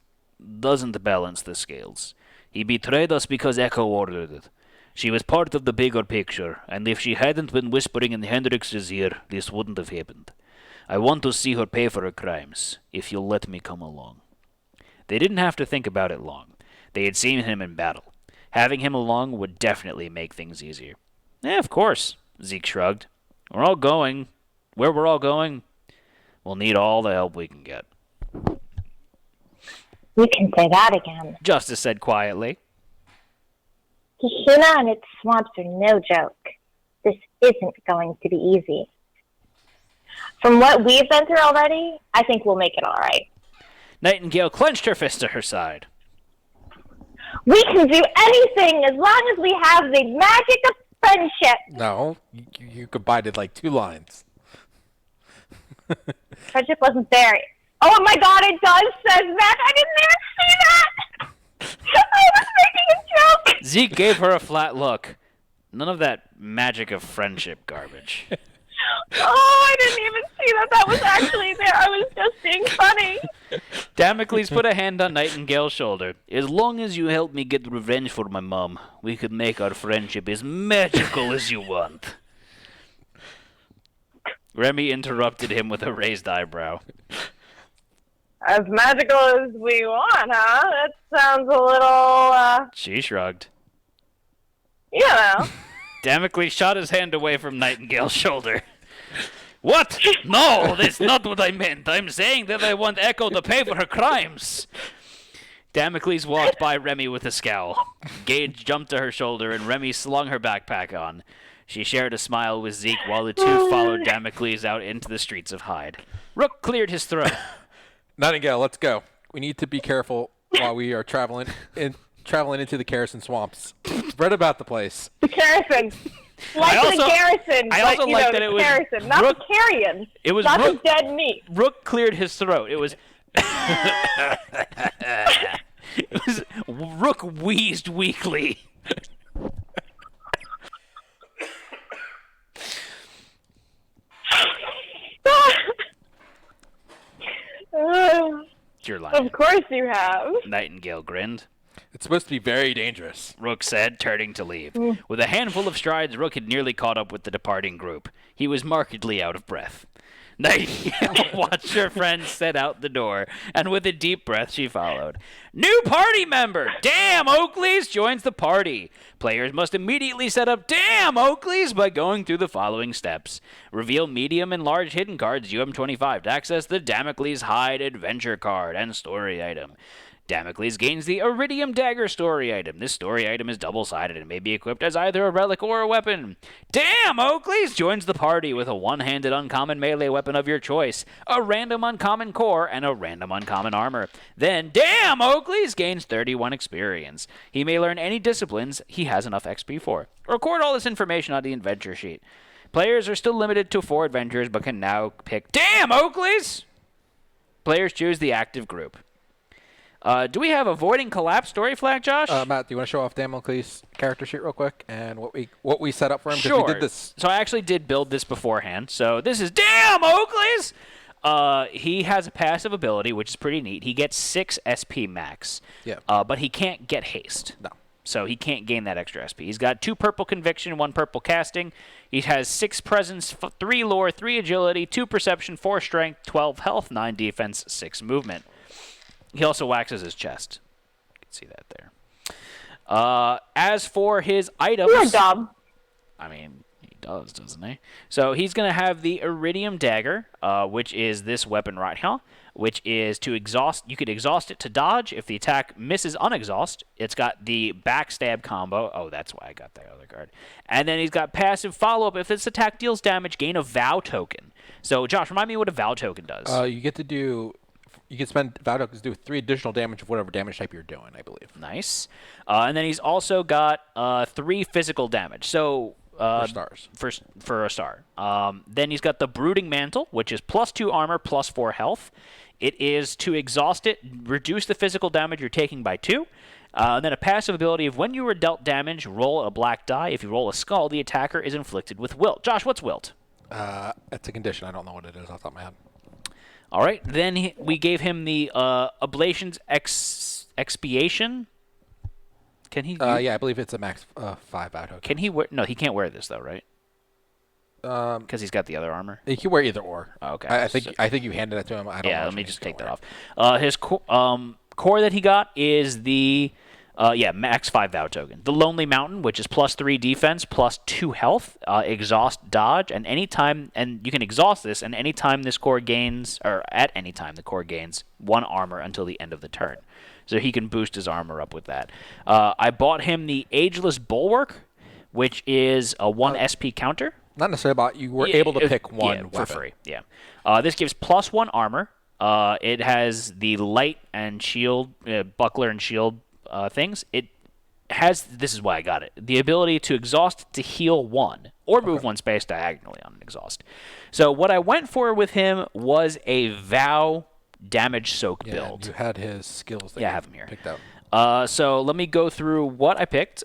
doesn't balance the scales. He betrayed us because Echo ordered it. She was part of the bigger picture, and if she hadn't been whispering in Hendrix's ear, this wouldn't have happened. I want to see her pay for her crimes, if you'll let me come along. They didn't have to think about it long. They had seen him in battle. Having him along would definitely make things easier. Of course, Zeke shrugged. We're all going. Where we're all going, we'll need all the help we can get. You can say that again. Justice said quietly. Kishina and its swamps are no joke. This isn't going to be easy. From what we've been through already, I think we'll make it all right. Nightingale clenched her fist to her side. We can do anything as long as we have the magic of friendship. No, you combined like 2 lines. Friendship wasn't there. Oh my god, it does says that. I didn't even see that. I was making a joke. Zeke gave her a flat look. None of that magic of friendship garbage. Oh, I didn't even see that. That was actually there. I was just being funny. Damocles put a hand on Nightingale's shoulder. As long as you help me get revenge for my mom, we could make our friendship as magical as you want. Remi interrupted him with a raised eyebrow. As magical as we want, huh? That sounds a little, She shrugged. you know. Damocles shot his hand away from Nightingale's shoulder. What? No, that's not what I meant. I'm saying that I want Echo to pay for her crimes. Damocles walked by Remi with a scowl. Gage jumped to her shoulder and Remi slung her backpack on. She shared a smile with Zeke while the two followed Damocles out into the streets of Hyde. Rook cleared his throat. Nightingale, let's go. We need to be careful while we are traveling into the Kerrison swamps. Spread about the place. The Kerrison. Like the Garrison. I also like that it was Kerrison, not Rook, the carrion. It was not Rook, the dead meat. Rook cleared his throat. It was Rook wheezed weakly. Your line. Of course you have. Nightingale grinned. It's supposed to be very dangerous. Rook said, turning to leave. With a handful of strides, Rook had nearly caught up with the departing group. He was markedly out of breath. Nightingale watched her friend set out the door, and with a deep breath, she followed. New party member! Damn Oakleys joins the party. Players must immediately set up Damn Oakleys by going through the following steps. Reveal medium and large hidden cards UM25 to access the Damocles Hyde Adventure card and story item. Damocles gains the Iridium Dagger story item. This story item is double-sided and may be equipped as either a relic or a weapon. Damn Oakleys joins the party with a one-handed uncommon melee weapon of your choice, a random uncommon core, and a random uncommon armor. Then Damn Oakleys gains 31 experience. He may learn any disciplines he has enough XP for. Record all this information on the adventure sheet. Players are still limited to 4 adventures but can now pick Damn Oakleys! Players choose the active group. Do we have Avoiding Collapse story flag, Josh? Matt, do you want to show off Damocles' character sheet real quick and what we set up for him? Sure. We did this. So I actually did build this beforehand. So this is Damn Oakleys! He has a passive ability, which is pretty neat. He gets 6 SP max. Yeah. But he can't get haste. No. So he can't gain that extra SP. He's got 2 purple conviction, 1 purple casting. He has 6 presence, 3 lore, 3 agility, 2 perception, 4 strength, 12 health, 9 defense, 6 movement. He also waxes his chest. You can see that there. As for his items... You're dumb. I mean, does, doesn't he? So he's going to have the Iridium Dagger, which is this weapon right here, which is to exhaust. You could exhaust it to dodge. If the attack misses unexhaust, it's got the backstab combo. Oh, that's why I got that other card. And then he's got passive follow-up. If this attack deals damage, gain a Vow token. So, Josh, remind me what a Vow token does. You get to do. You can spend Vow tokens to do 3 additional damage of whatever damage type you're doing, I believe. Nice. And then he's also got 3 physical damage. So For stars. For a star. Then he's got the Brooding Mantle, which is +2 armor, +4 health. It is to exhaust it, reduce the physical damage you're taking by 2. And then a passive ability of when you are dealt damage, roll a black die. If you roll a skull, the attacker is inflicted with Wilt. Josh, what's Wilt? It's a condition. I don't know what it is off the top of my head. All right. Then we gave him the Ablation's Expiation. Can he? Yeah, I believe it's a max 5 Vow token. Can he wear? No, he can't wear this though, right? Because he's got the other armor. You can wear either or. Oh, okay. I think you handed that to him. I don't know. Yeah, let which me one just he's take that gonna off. His core that he got is the max 5 Vow token. The Lonely Mountain, which is +3 defense, +2 health, exhaust dodge, and you can exhaust this, and anytime this core gains, or at any time the core gains 1 armor until the end of the turn. So he can boost his armor up with that. I bought him the Ageless Bulwark, which is a 1 SP counter. Not necessarily about you were able to pick one for weapon. free. Yeah. This gives +1 armor. It has the light and shield, buckler and shield things. It has, this is why I got it, the ability to exhaust to heal 1 or move 1 space diagonally on an exhaust. So what I went for with him was a Vow damage soak build. You had his skills that I you have them here. picked out. So let me go through what I picked.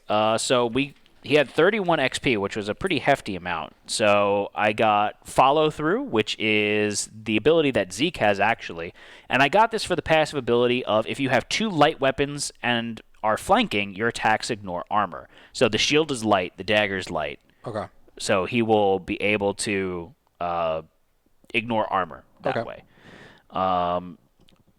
He had 31 XP, which was a pretty hefty amount. So I got Follow Through, which is the ability that Zeke has, actually. And I got this for the passive ability of if you have 2 light weapons and are flanking, your attacks ignore armor. So the shield is light, the dagger is light. Okay. So he will be able to ignore armor that way.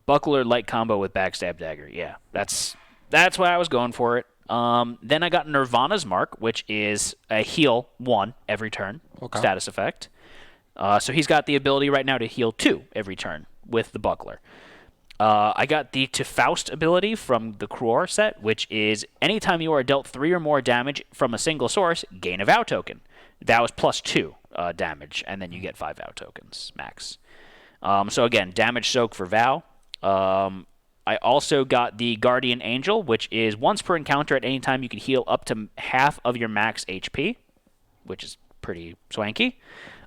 Buckler light combo with backstab dagger. Yeah, that's why I was going for it. Then I got Nirvana's Mark, which is a heal 1 every turn, status effect. So he's got the ability right now to heal 2 every turn with the Buckler. I got the To Faust ability from the Kror set, which is anytime you are dealt 3 or more damage from a single source, gain a Vow token. Vow is +2 damage, and then you get 5 Vow tokens, max. So again, damage soak for Vow. I also got the Guardian Angel, which is once per encounter at any time you can heal up to half of your max HP, which is pretty swanky.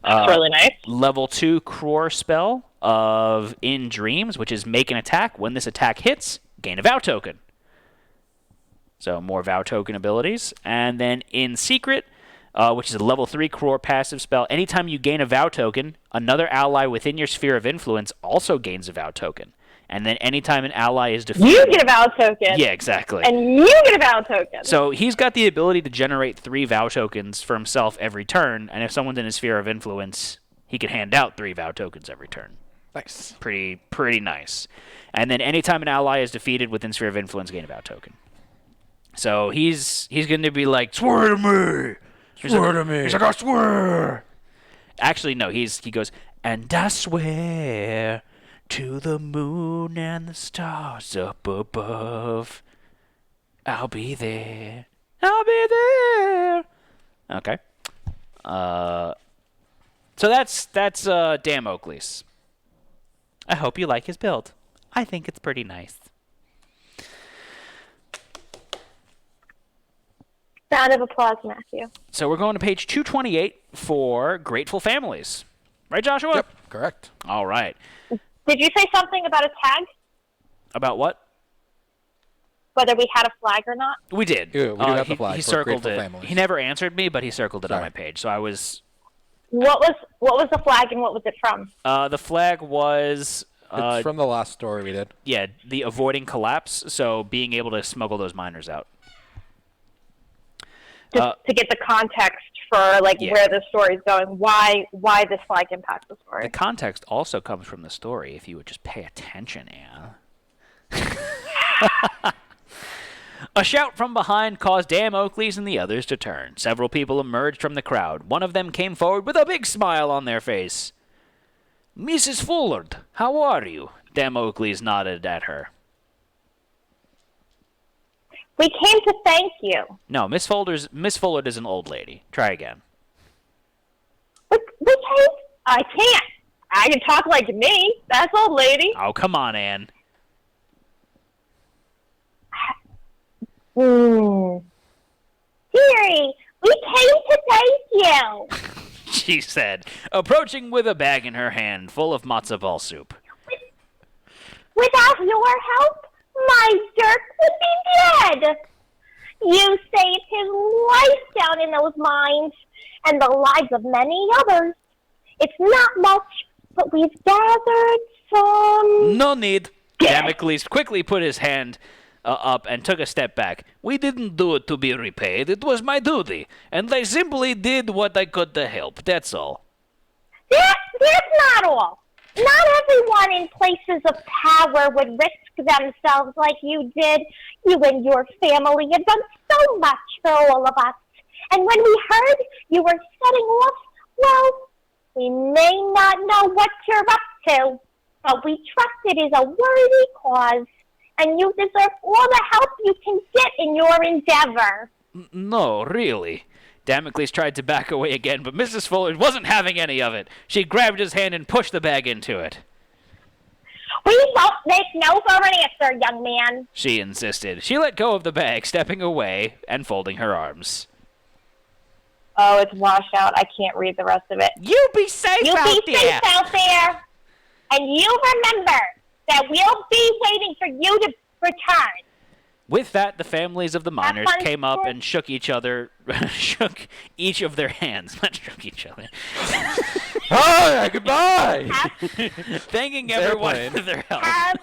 That's really nice. Level 2 Kror spell of In Dreams, which is make an attack. When this attack hits, gain a Vow token. So more Vow token abilities. And then In Secret, which is a level 3 Kror passive spell. Anytime you gain a Vow token, another ally within your sphere of influence also gains a Vow token. And then anytime an ally is defeated... You get a Vow token. Yeah, exactly. And you get a Vow token. So he's got the ability to generate 3 Vow tokens for himself every turn, and if someone's in his sphere of influence, he can hand out 3 Vow tokens every turn. Nice. Pretty nice. And then anytime an ally is defeated within sphere of influence, gain a Vow token. So he's going to be like, swear to me! Swear to me! He's like, I swear! Actually, no, he goes, and I swear... to the moon and the stars up above. I'll be there. I'll be there. Okay. So that's Dan Oakley's. I hope you like his build. I think it's pretty nice. Round of applause, Matthew. So we're going to page 228 for Grateful Families. Right, Joshua? Yep, correct. All right. Did you say something about a tag? About what? Whether we had a flag or not? We did. Yeah, we do have the flag He for circled Grateful it. Families. He never answered me, but he circled it on Sorry. my page. So I was... What was the flag and what was it from? The flag was... It's from the last story we did. Yeah, the avoiding collapse, so being able to smuggle those miners out. Just to get the context for where the story's going, why this flag impacts the story. The context also comes from the story, if you would just pay attention, Anne. A shout from behind caused Damocles and the others to turn. Several people emerged from the crowd. One of them came forward with a big smile on their face. Mrs. Fullard, how are you? Damocles nodded at her. We came to thank you. No, Miss Fullard is an old lady. Try again. We came. I can't. I can talk like me. That's old lady. Oh, come on, Anne. Dearie, we came to thank you. She said, approaching with a bag in her hand full of matzo ball soup. Without your help, my Dirk would be dead. You saved his life down in those mines, and the lives of many others. It's not much, but we've gathered some... No need. Damocles quickly put his hand up and took a step back. We didn't do it to be repaid. It was my duty, and I simply did what I could to help. That's all. That's not all. Not everyone in places of power would risk themselves like you did. You and your family have done so much for all of us. And when we heard you were setting off, well, we may not know what you're up to, but we trust it is a worthy cause, and you deserve all the help you can get in your endeavor. No, really. Damocles tried to back away again, but Mrs. Fullard wasn't having any of it. She grabbed his hand and pushed the bag into it. We won't make no for an answer, young man. She insisted. She let go of the bag, stepping away and folding her arms. Oh, it's washed out. I can't read the rest of it. You be safe You out be there. safe out there. And you remember that we'll be waiting for you to return. With that, the families of the miners fun, came up sport. and shook each each of their hands. Not shook each other. Hi, goodbye. Thanking everyone airplane. for their help. Have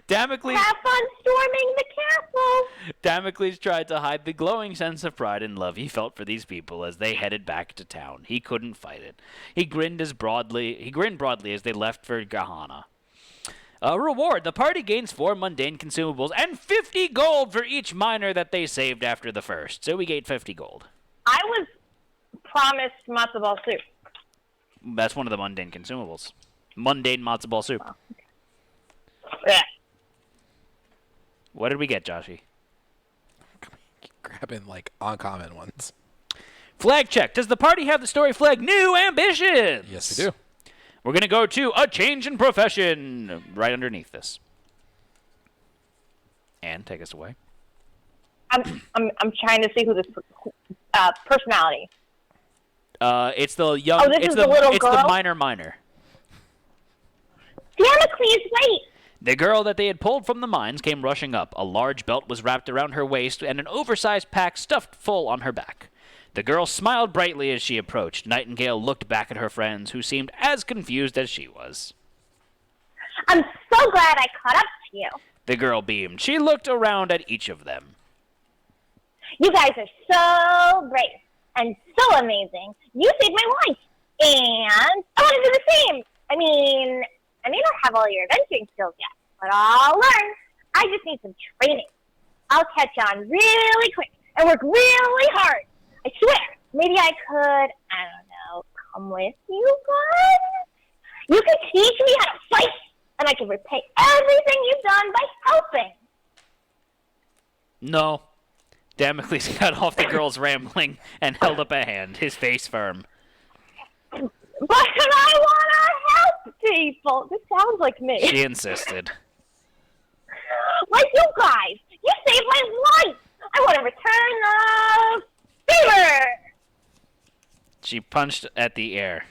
Damocles fun storming the castle. Damocles tried to hide the glowing sense of pride and love he felt for these people as they headed back to town. He couldn't fight it. He grinned broadly as they left for Gahana. A reward. The party gains 4 mundane consumables and 50 gold for each miner that they saved after the first. So we gained 50 gold. I was promised matzo ball soup. That's one of the mundane consumables. Mundane matzo ball soup. Yeah. What did we get, Joshy? Grabbing, like, uncommon ones. Flag check. Does the party have the story flag New Ambitions? Yes, we do. We're going to go to a change in profession right underneath this. And take us away. I'm trying to see who this personality. It's the young. Oh, this it's is the little It's girl? the miner. Damocles, wait. The girl that they had pulled from the mines came rushing up. A large belt was wrapped around her waist and an oversized pack stuffed full on her back. The girl smiled brightly as she approached. Nightingale looked back at her friends, who seemed as confused as she was. I'm so glad I caught up to you. The girl beamed. She looked around at each of them. You guys are so brave and so amazing. You saved my life. And I want to do the same. I may not have all your adventuring skills yet, but I'll learn. I just need some training. I'll catch on really quick and work really hard. I swear, maybe I could, come with you guys? You can teach me how to fight, and I can repay everything you've done by helping. No. Damocles cut off the girl's rambling and held up a hand, his face firm. But I want to help people. This sounds like me. She insisted. Like you guys. You saved my life. I want to return the favor. She punched at the air.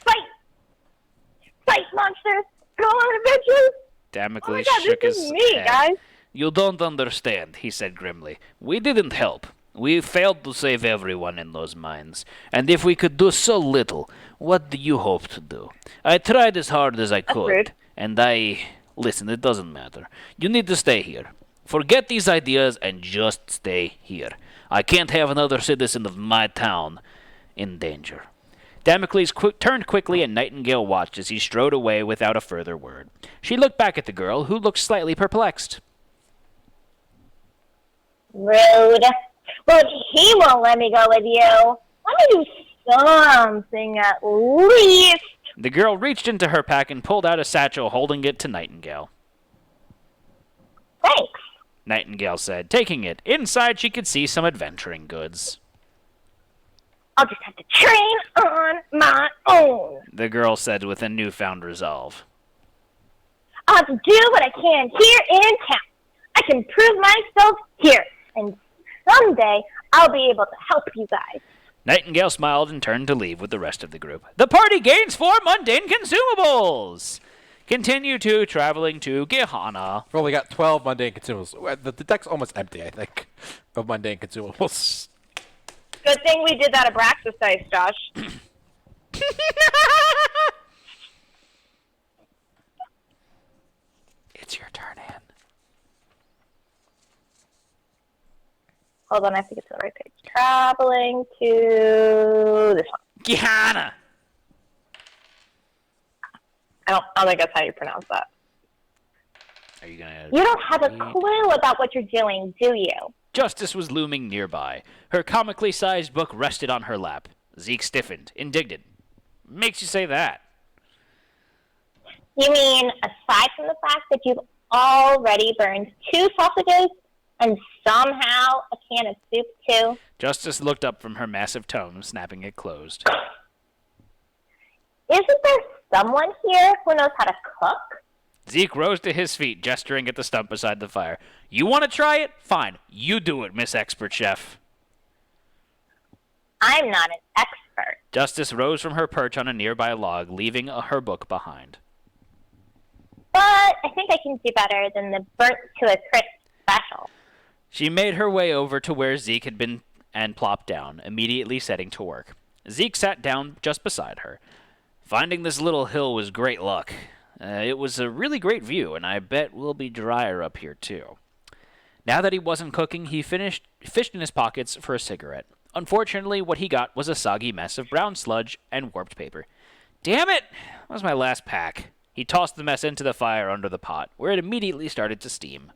Fight monsters. Go on adventures. Damocles Oh my God, shook this his is me, head. guys. You don't understand, he said grimly. We didn't help. We failed to save everyone in those mines. And if we could do so little, what do you hope to do? I tried as hard as I could. rude. And Listen, it doesn't matter. You need to stay here. Forget these ideas and just stay here. I can't have another citizen of my town in danger. Damocles turned quickly, and Nightingale watched as he strode away without a further word. She looked back at the girl, who looked slightly perplexed. Rude. But he won't let me go with you. Let me do something at least. The girl reached into her pack and pulled out a satchel, holding it to Nightingale. Thanks. Nightingale said, taking it. Inside, she could see some adventuring goods. I'll just have to train on my own. The girl said with a newfound resolve. I'll have to do what I can here in town. I can prove myself here, and someday I'll be able to help you guys. Nightingale smiled and turned to leave with the rest of the group. The party gains 4 mundane consumables! Continue to traveling to Gehana. We've only got 12 mundane consumables. The deck's almost empty, I think, of mundane consumables. Good thing we did that Abraxas dice, Josh. It's your turn, Anne. Hold on, I have to get to the right page. Traveling to this one. Gehana! I don't think that's how you pronounce that. Are you gonna... You don't have a clue about what you're doing, do you? Justice was looming nearby. Her comically sized book rested on her lap. Zeke stiffened, indignant. Makes you say that? You mean, aside from the fact that you've already burned 2 sausages and somehow a can of soup, too? Justice looked up from her massive tome, snapping it closed. Isn't there someone here who knows how to cook? Zeke rose to his feet, gesturing at the stump beside the fire. You want to try it? Fine. You do it, Miss Expert Chef. I'm not an expert. Justice rose from her perch on a nearby log, leaving her book behind. But I think I can do better than the burnt to a crisp special. She made her way over to where Zeke had been and plopped down, immediately setting to work. Zeke sat down just beside her. Finding this little hill was great luck. It was a really great view, and I bet we'll be drier up here, too. Now that he wasn't cooking, he fished in his pockets for a cigarette. Unfortunately, what he got was a soggy mess of brown sludge and warped paper. Damn it! That was my last pack. He tossed the mess into the fire under the pot, where it immediately started to steam.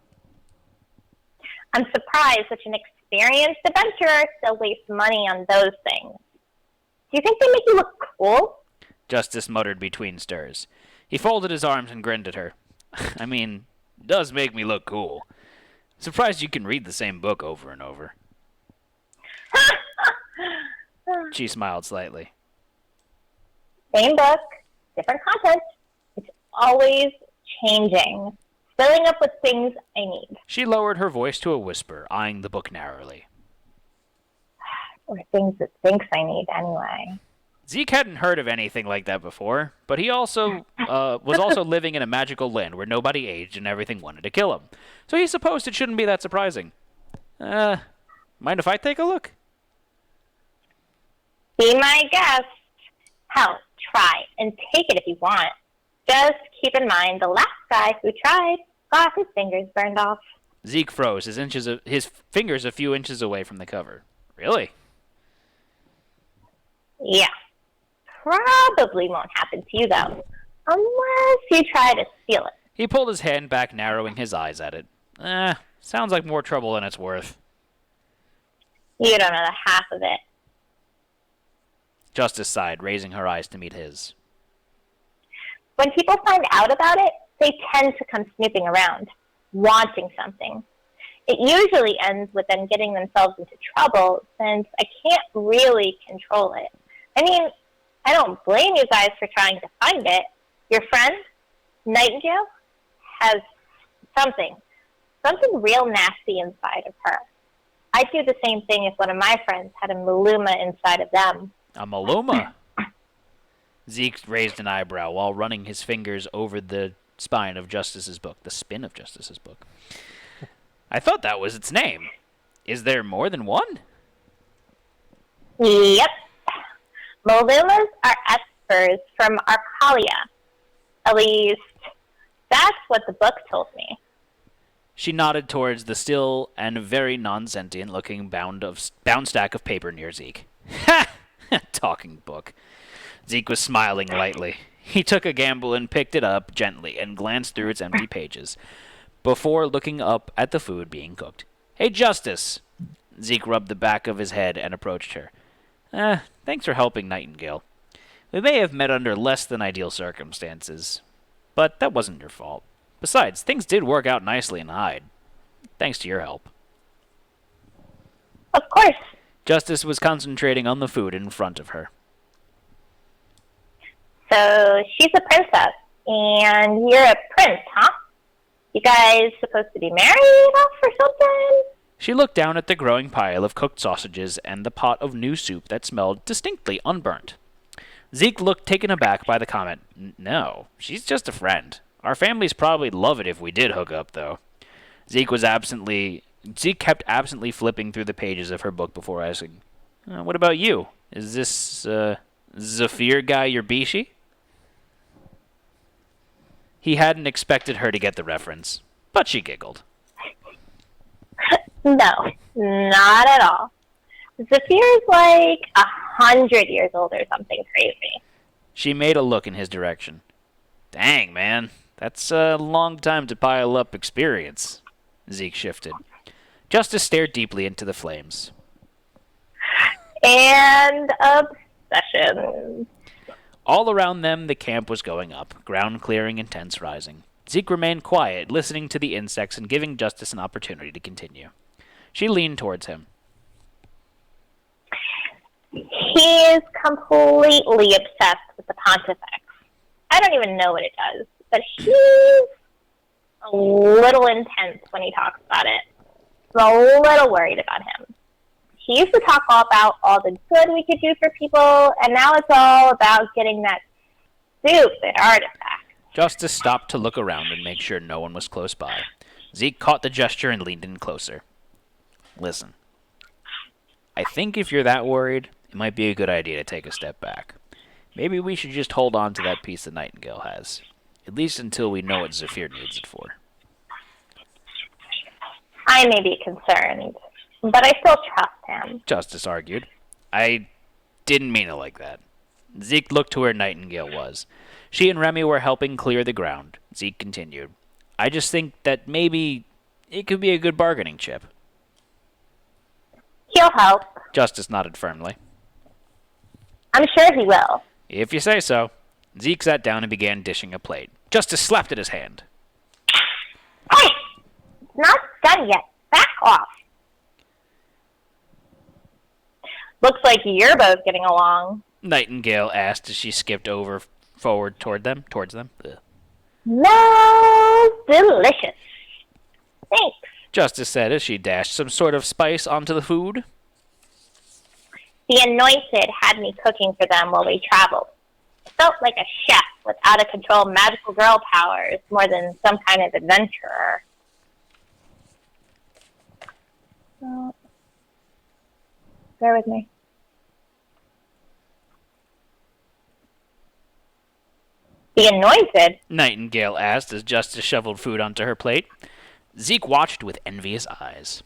I'm surprised such an experienced adventurer still wastes money on those things. Do you think they make you look cool? Justice muttered between stirs. He folded his arms and grinned at her. I mean, it does make me look cool. Surprised you can read the same book over and over. She smiled slightly. Same book, different content. It's always changing. Filling up with things I need. She lowered her voice to a whisper, eyeing the book narrowly. Or things it thinks I need anyway. Zeke hadn't heard of anything like that before, but he also was also living in a magical land where nobody aged and everything wanted to kill him. So he supposed it shouldn't be that surprising. Mind if I take a look? Be my guest. Hell, try and take it if you want. Just keep in mind the last guy who tried got his fingers burned off. Zeke froze, his fingers a few inches away from the cover. Really? Yeah. Probably won't happen to you, though. Unless you try to steal it. He pulled his hand back, narrowing his eyes at it. Sounds like more trouble than it's worth. You don't know the half of it. Justice sighed, raising her eyes to meet his. When people find out about it, they tend to come snooping around, wanting something. It usually ends with them getting themselves into trouble, since I can't really control it. I mean, I don't blame you guys for trying to find it. Your friend, Nightingale, has something real nasty inside of her. I'd do the same thing if one of my friends had a Maluma inside of them. A Maluma? Zeke raised an eyebrow while running his fingers over the spine of Justice's book, the spin of Justice's book. I thought that was its name. Is there more than one? Yep. Malumas are espers from Arcalia. At least, that's what the book told me. She nodded towards the still and very non-sentient looking bound stack of paper near Zeke. Ha! Talking book. Zeke was smiling lightly. He took a gamble and picked it up gently and glanced through its empty pages before looking up at the food being cooked. Hey, Justice. Zeke rubbed the back of his head and approached her. Thanks for helping Nightingale. We may have met under less than ideal circumstances, but that wasn't your fault. Besides, things did work out nicely in Hyde, thanks to your help. Of course. Justice was concentrating on the food in front of her. So she's a princess, and you're a prince, huh? You guys supposed to be married off or something? She looked down at the growing pile of cooked sausages and the pot of new soup that smelled distinctly unburnt. Zeke looked taken aback by the comment. No, she's just a friend. Our families probably love it if we did hook up, though. Zeke kept absently flipping through the pages of her book before asking, what about you? Is this, Zephyr guy your bishi? He hadn't expected her to get the reference, but she giggled. No, not at all. Zephyr's like 100 years old or something crazy. She made a look in his direction. Dang, man. That's a long time to pile up experience. Zeke shifted. Justice stared deeply into the flames. And obsession. All around them, the camp was going up, ground clearing and tents rising. Zeke remained quiet, listening to the insects and giving Justice an opportunity to continue. She leaned towards him. He is completely obsessed with the Pontifex. I don't even know what it does, but he's a little intense when he talks about it. I'm a little worried about him. He used to talk all about all the good we could do for people, and now it's all about getting that stupid artifact. Justice stopped to look around and make sure no one was close by. Zeke caught the gesture and leaned in closer. Listen, I think if you're that worried, it might be a good idea to take a step back. Maybe we should just hold on to that piece that Nightingale has, at least until we know what Zephyr needs it for. I may be concerned, but I still trust him. Justice argued. I didn't mean it like that. Zeke looked to where Nightingale was. She and Remi were helping clear the ground. Zeke continued. I just think that maybe it could be a good bargaining chip. He'll help. Justice nodded firmly. I'm sure he will. If you say so. Zeke sat down and began dishing a plate. Justice slapped at his hand. Hey! It's not done yet. Back off. Looks like you're both getting along. Nightingale asked as she skipped forward towards them. Ugh. Smells delicious. Thanks. Justice said as she dashed some sort of spice onto the food. The Anointed had me cooking for them while we traveled. I felt like a chef with out-of-control magical girl powers more than some kind of adventurer. Bear with me. The Anointed? Nightingale asked as Justice shoveled food onto her plate. Zeke watched with envious eyes.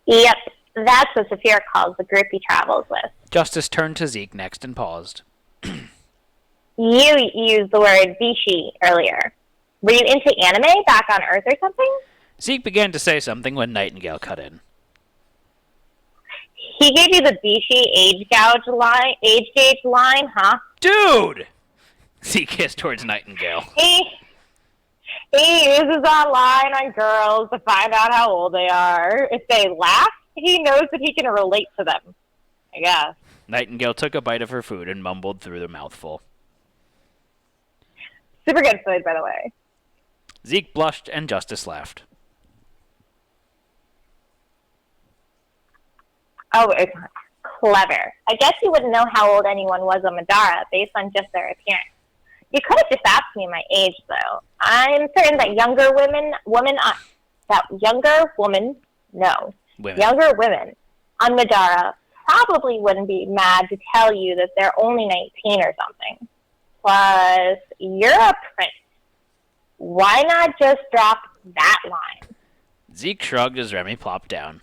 Yep, that's what Zephyr calls the group he travels with. Justice turned to Zeke next and paused. You used the word Bishi earlier. Were you into anime back on Earth or something? Zeke began to say something when Nightingale cut in. He gave you the Bishi age gauge line, huh? Dude! Zeke hissed towards Nightingale. He uses that line on girls to find out how old they are. If they laugh, he knows that he can relate to them, I guess. Nightingale took a bite of her food and mumbled through the mouthful. Super good food, by the way. Zeke blushed and Justice laughed. Oh, it's clever. I guess you wouldn't know how old anyone was on Middara based on just their appearance. You could have just asked me my age, though. I'm certain that younger women on Middara probably wouldn't be mad to tell you that they're only 19 or something. Plus, you're a prince. Why not just drop that line? Zeke shrugged as Remi plopped down.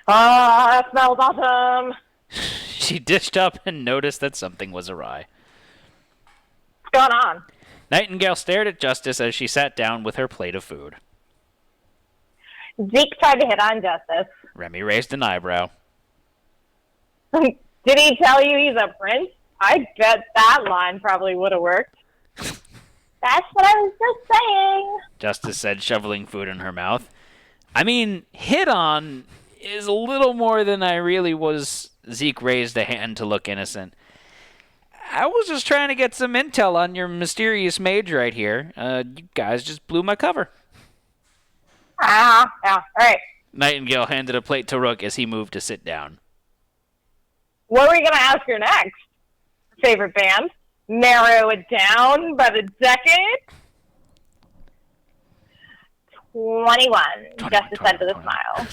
Ah, it smells awesome. She dished up and noticed that something was awry. What's going on? Nightingale stared at Justice as she sat down with her plate of food. Zeke tried to hit on Justice. Remi raised an eyebrow. Did he tell you he's a prince? I bet that line probably would have worked. That's what I was just saying. Justice said, shoveling food in her mouth. I mean, hit on is a little more than I really was. Zeke raised a hand to look innocent. I was just trying to get some intel on your mysterious mage right here. You guys just blew my cover. Yeah, all right. Nightingale handed a plate to Rook as he moved to sit down. What were you going to ask her next? Favorite band? Narrow it down by the decade? 21, Justice said with a smile.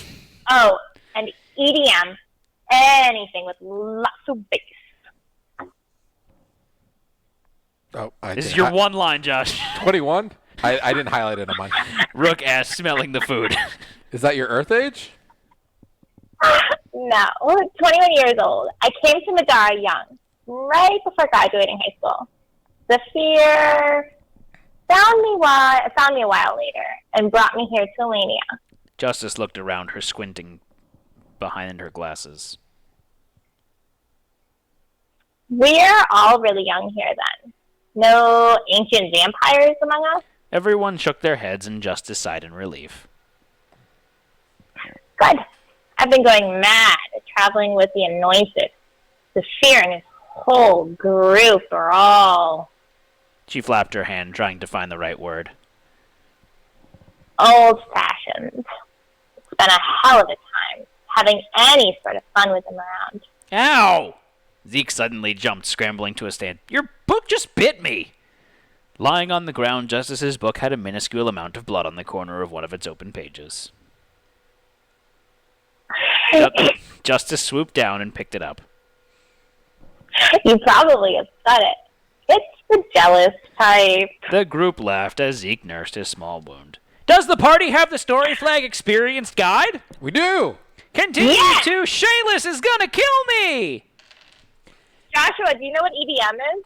Oh, and EDM. Anything with lots of bass. Oh, This is your one line, Josh. 21? I didn't highlight it on mine. Rook asked, smelling the food. Is that your Earth age? No, 21 years old. I came to Middara young, right before graduating high school. The fear found me a while later and brought me here to Alania. Justice looked around her, squinting behind her glasses. We're all really young here then. No ancient vampires among us? Everyone shook their heads and Justice sighed in relief. Good. I've been going mad traveling with the Anointed. The fear and his whole group are all She flapped her hand, trying to find the right word. old-fashioned. It's been a hell of a time having any sort of fun with them around. Ow! Zeke suddenly jumped, scrambling to a stand. Your book just bit me! Lying on the ground, Justice's book had a minuscule amount of blood on the corner of one of its open pages. Justice swooped down and picked it up. You probably upset it. It's the jealous type. The group laughed as Zeke nursed his small wound. Does the party have the Story Flag Experienced Guide? We do! Continue Yeah! to Shayless is gonna kill me! Joshua, do you know what EDM is?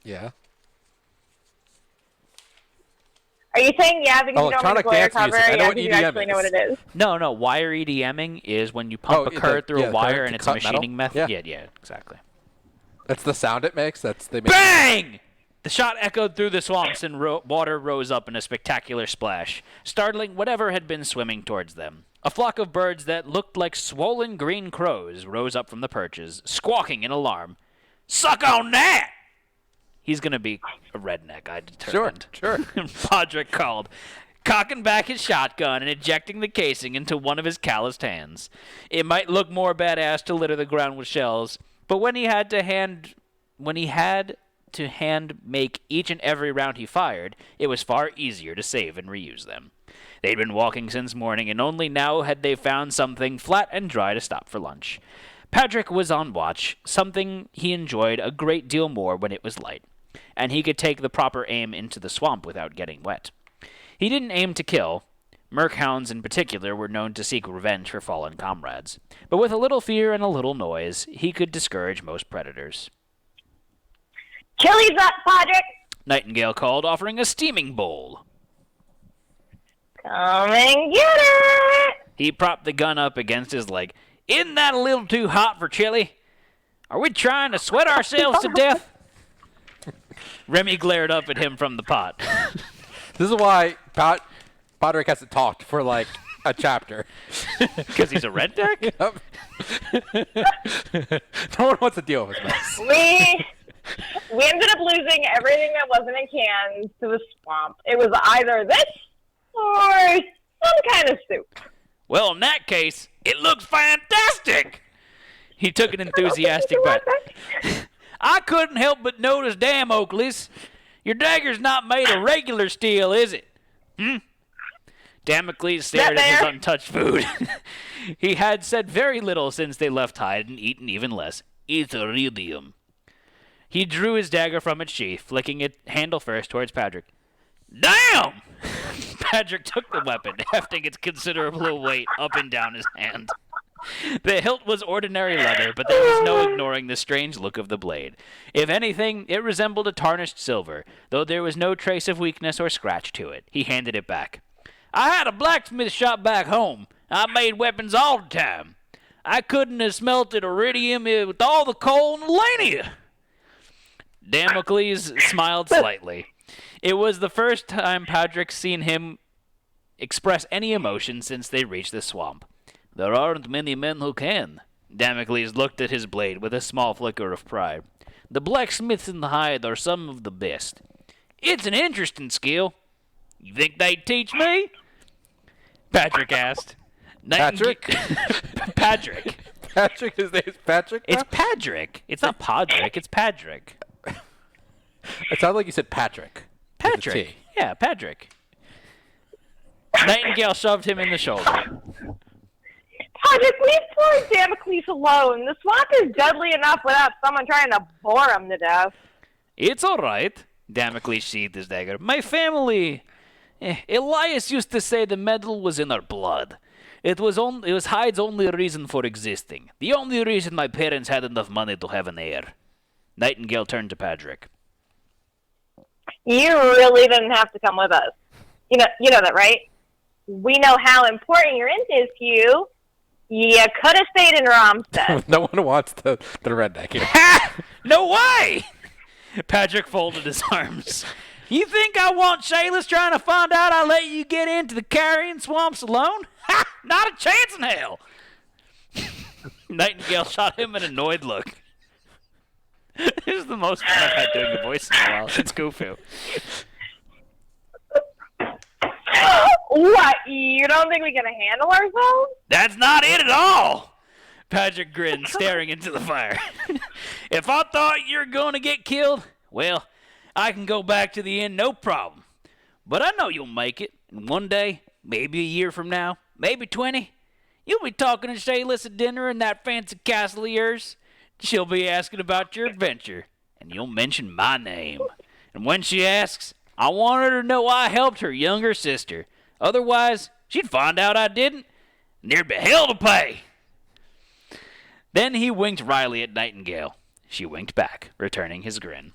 Yeah. Are you saying yeah because you don't want to Electronic blow your dance cover? music. I know Yeah, what because you EDM actually know what is. it is. No, wire EDMing is when you pump a current through a wire current and to it's a cut metal? machining method. Yeah. Yeah, exactly. That's the sound it makes. They make Bang! The shot echoed through the swamps and water rose up in a spectacular splash, startling whatever had been swimming towards them. A flock of birds that looked like swollen green crows rose up from the perches, squawking in alarm. Suck on that! He's gonna be a redneck, I determined. Sure. Podrick called, cocking back his shotgun and ejecting the casing into one of his calloused hands. It might look more badass to litter the ground with shells, but when he had to hand make each and every round he fired, it was far easier to save and reuse them. They'd been walking since morning, and only now had they found something flat and dry to stop for lunch. Podrick was on watch, something he enjoyed a great deal more when it was light, and he could take the proper aim into the swamp without getting wet. He didn't aim to kill. Merkhounds in particular were known to seek revenge for fallen comrades, but with a little fear and a little noise, he could discourage most predators. Chili's up, Podrick. Nightingale called, offering a steaming bowl. Come and get it. He propped the gun up against his leg. Isn't that a little too hot for chili? Are we trying to sweat ourselves to death? Remi glared up at him from the pot. This is why Podrick hasn't talked for like a chapter. Because he's a redneck? No one wants to deal with this. We ended up losing everything that wasn't in cans to the swamp. It was either this or some kind of soup. Well, in that case, it looks fantastic! He took an enthusiastic bite. I couldn't help but notice, damn Oakleys, your dagger's not made of regular steel, is it? Damocles stared at his untouched food. He had said very little since they left Hyde and eaten even less. It's iridium. He drew his dagger from its sheath, flicking it handle first towards Podrick. Damn! Podrick took the weapon, hefting its considerable weight up and down his hand. The hilt was ordinary leather, but there was no ignoring the strange look of the blade. If anything, it resembled a tarnished silver, though there was no trace of weakness or scratch to it. He handed it back. I had a blacksmith shop back home. I made weapons all the time. I couldn't have smelted iridium with all the coal in Lania. Damocles smiled slightly. It was the first time Patrick seen him express any emotion since they reached the swamp. There aren't many men who can. Damocles looked at his blade with a small flicker of pride. The blacksmiths in the hide are some of the best. It's an interesting skill. You think they'd teach me? Patrick asked. Patrick? Patrick. Patrick, his name is Patrick? It's Patrick. It's not Podrick. It's Patrick. It sounded like you said Patrick. with a T. Patrick. Yeah, Patrick. Nightingale shoved him in the shoulder. Patrick, leave poor Damocles alone. The swamp is deadly enough without someone trying to bore him to death. It's all right. Damocles sheathed his dagger. My family... Elias used to say the metal was in our blood. It was Hyde's only reason for existing. The only reason my parents had enough money to have an heir. Nightingale turned to Patrick. You really didn't have to come with us. You know that, right? We know how important your int is to you. You could have stayed in Romstead. No one wants the redneck here. No way! Patrick folded his arms. You think I want Shayla's trying to find out I let you get into the carrion swamps alone? Ha! Not a chance in hell! Nightingale shot him an annoyed look. This is the most fun I've had doing the voice in a while. It's Goofy. What? You don't think we can handle ourselves? That's not it at all! Patrick grinned, staring into the fire. If I thought you were going to get killed, well, I can go back to the inn, no problem. But I know you'll make it. And one day, maybe a year from now, maybe 20, you'll be talking to Shayla at dinner in that fancy castle of yours. She'll be asking about your adventure, and you'll mention my name. And when she asks, I want her to know I helped her younger sister. Otherwise, she'd find out I didn't, and there'd be hell to pay. Then he winked wryly at Nightingale. She winked back, returning his grin.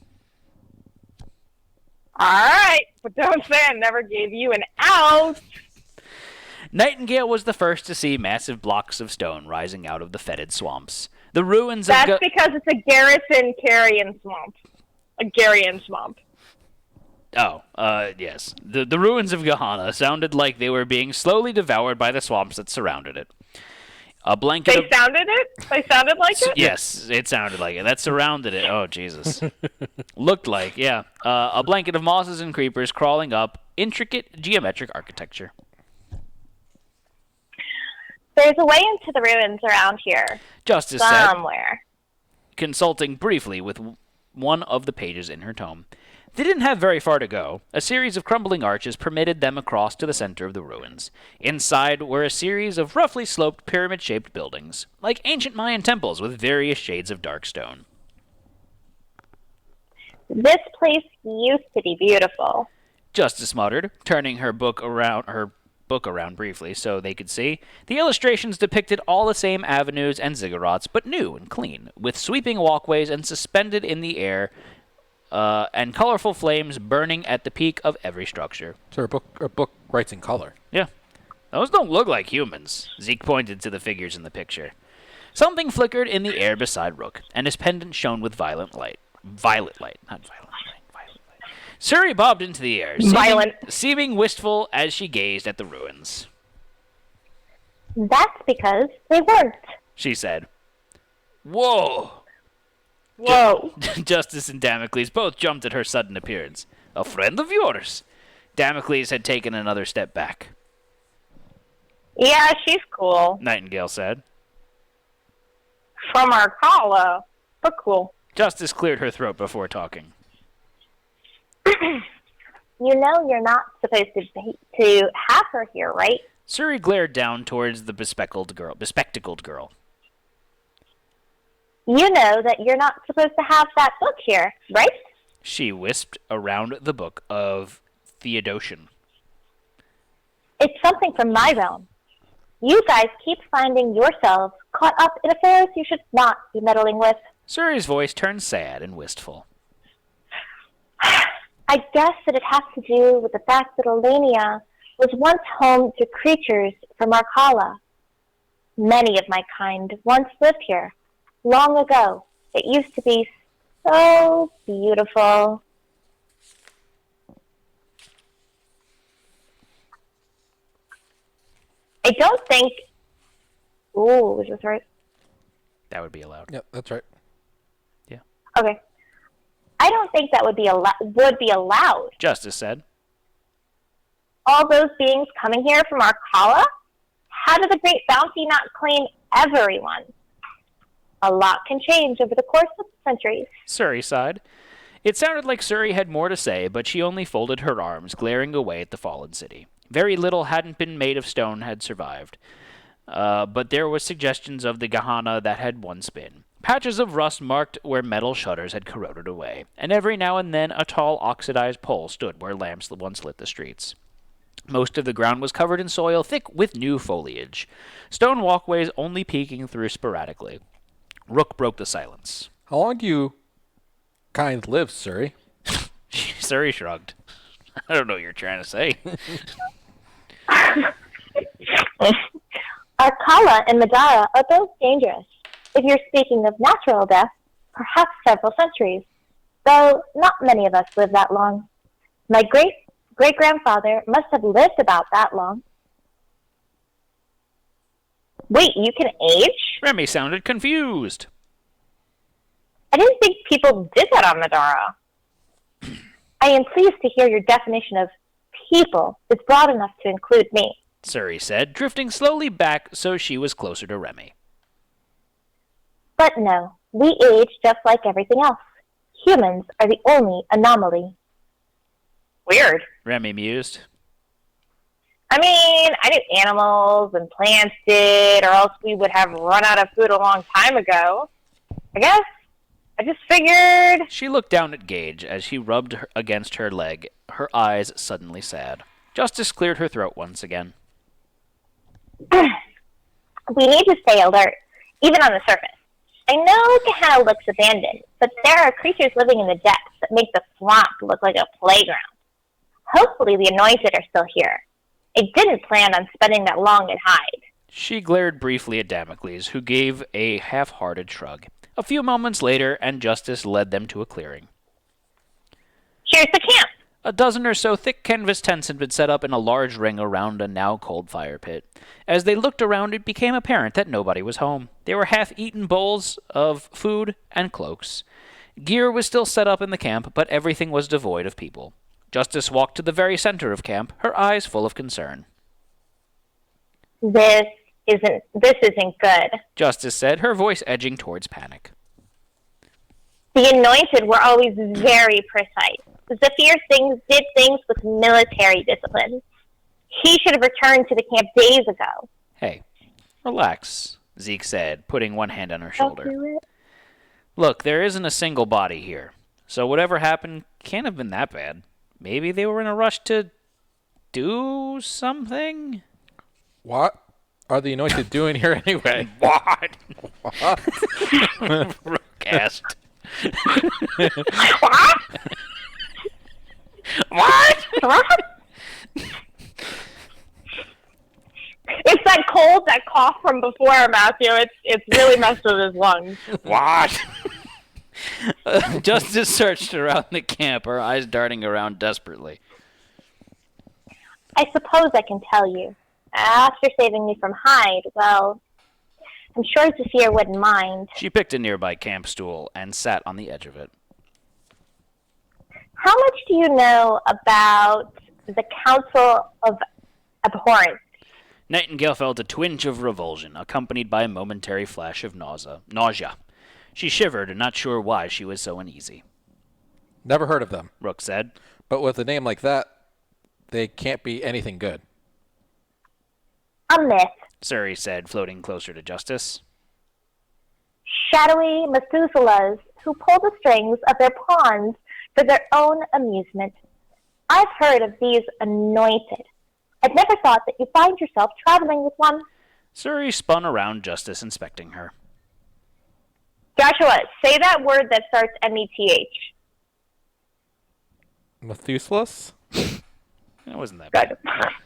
All right, but don't say I never gave you an out. Nightingale was the first to see massive blocks of stone rising out of the fetid swamps. The ruins of... That's because it's a garrison carrion swamp. A Garrion swamp. Oh, yes. The ruins of Gahana sounded like they were being slowly devoured by the swamps that surrounded it. A blanket They sounded it? They sounded like it? Yes, it sounded like it. That surrounded it. Oh, Jesus. Looked like, yeah. A blanket of mosses and creepers crawling up intricate geometric architecture. There's a way into the ruins around here. Justice said, Somewhere. consulting briefly with one of the pages in her tome. They didn't have very far to go. A series of crumbling arches permitted them across to the center of the ruins. Inside were a series of roughly sloped pyramid-shaped buildings, like ancient Mayan temples with various shades of dark stone. This place used to be beautiful. Justice muttered, turning her book around briefly so they could see. The illustrations depicted all the same avenues and ziggurats, but new and clean, with sweeping walkways and suspended in the air, and colorful flames burning at the peak of every structure. So her book writes in color. Yeah. Those don't look like humans. Zeke pointed to the figures in the picture. Something flickered in the air beside Rook, and his pendant shone with violet light. Violet light, not violet light. Violet light. Suri bobbed into the air, seeming wistful as she gazed at the ruins. That's because they weren't. She said, "Whoa!" Whoa. Justice and Damocles both jumped at her sudden appearance. A friend of yours? Damocles had taken another step back. Yeah, she's cool. Nightingale said. From Arcala, but cool. Justice cleared her throat before talking. You know you're not supposed to have her here, right? Suri glared down towards the bespectacled girl. You know that you're not supposed to have that book here, right? She wisped around the book of Theodotion. It's something from my realm. You guys keep finding yourselves caught up in affairs you should not be meddling with. Suri's voice turned sad and wistful. I guess that it has to do with the fact that Elenia was once home to creatures from Arkala. Many of my kind once lived here, long ago. It used to be so beautiful. I don't think... Ooh, is this right? That would be allowed. Yep, that's right. Okay. I don't think that would be allowed. Justice said. All those beings coming here from Arkala? How did the Great Bounty not claim everyone? A lot can change over the course of centuries. Suri sighed. It sounded like Suri had more to say, but she only folded her arms, glaring away at the fallen city. Very little hadn't been made of stone had survived. But there were suggestions of the Gehenna that had once been. Patches of rust marked where metal shutters had corroded away, and every now and then a tall oxidized pole stood where lamps once lit the streets. Most of the ground was covered in soil thick with new foliage, stone walkways only peeking through sporadically. Rook broke the silence. How long do you kind live, Suri? Suri shrugged. I don't know what you're trying to say. Arkala and Middara are both dangerous. If you're speaking of natural death, perhaps several centuries, though not many of us live that long. My great-grandfather must have lived about that long. Wait, you can age? Remi sounded confused. I didn't think people did that on Middara. I am pleased to hear your definition of people is broad enough to include me. Suri said, drifting slowly back so she was closer to Remi. But no, we age just like everything else. Humans are the only anomaly. Weird. Remi mused. I mean, I knew animals and plants did, or else we would have run out of food a long time ago. I guess. I just figured... She looked down at Gage as he rubbed against her leg, her eyes suddenly sad. Justice cleared her throat once again. We need to stay alert, even on the surface. I know Gehenna looks abandoned, but there are creatures living in the depths that make the swamp look like a playground. Hopefully the Anointed are still here. I didn't plan on spending that long in hide. She glared briefly at Damocles, who gave a half-hearted shrug. A few moments later, and Justice led them to a clearing. Here's the camp. A dozen or so thick canvas tents had been set up in a large ring around a now-cold fire pit. As they looked around, it became apparent that nobody was home. There were half-eaten bowls of food and cloaks. Gear was still set up in the camp, but everything was devoid of people. Justice walked to the very center of camp, her eyes full of concern. This isn't good. Justice said, her voice edging towards panic. The Anointed were always very precise. Zephyr did things with military discipline. He should have returned to the camp days ago. Hey, relax, Zeke said, putting one hand on her shoulder. Don't do it. Look, there isn't a single body here, so whatever happened can't have been that bad. Maybe they were in a rush to do something? What are the Anointed doing here anyway? What? Rook asked. What? What? It's that cold, that cough from before, Matthew. It's really messed with his lungs. What? Justice searched around the camp, her eyes darting around desperately. I suppose I can tell you. After saving me from Hyde, well, I'm sure Zephyr wouldn't mind. She picked a nearby camp stool and sat on the edge of it. How much do you know about the Council of Abhorrence? Nightingale felt a twinge of revulsion, accompanied by a momentary flash of nausea. She shivered, not sure why she was so uneasy. Never heard of them. Rook said. But with a name like that, they can't be anything good. A myth. Suri said, floating closer to Justice. Shadowy Methuselahs who pull the strings of their pawns for their own amusement. I've heard of these Anointed. I'd never thought that you'd find yourself traveling with one. Suri spun around Justice, inspecting her. Joshua, say that word that starts M-E-T-H. Methuselahs? It wasn't that bad.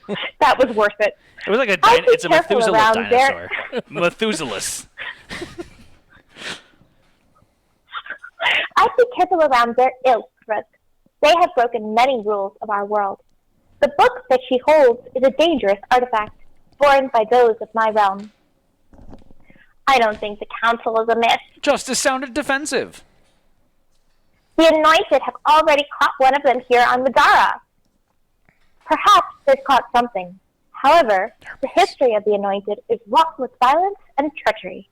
Good. That was worth it. It was like it's a careful Methuselah around dinosaur. Methuselahs. I'd be careful around their ilk, Rook. They have broken many rules of our world. The book that she holds is a dangerous artifact, borne by those of my realm. I don't think the council is amiss. Justice sounded defensive. The Anointed have already caught one of them here on Middara. Perhaps they've caught something. However, the history of the Anointed is wrought with violence and treachery.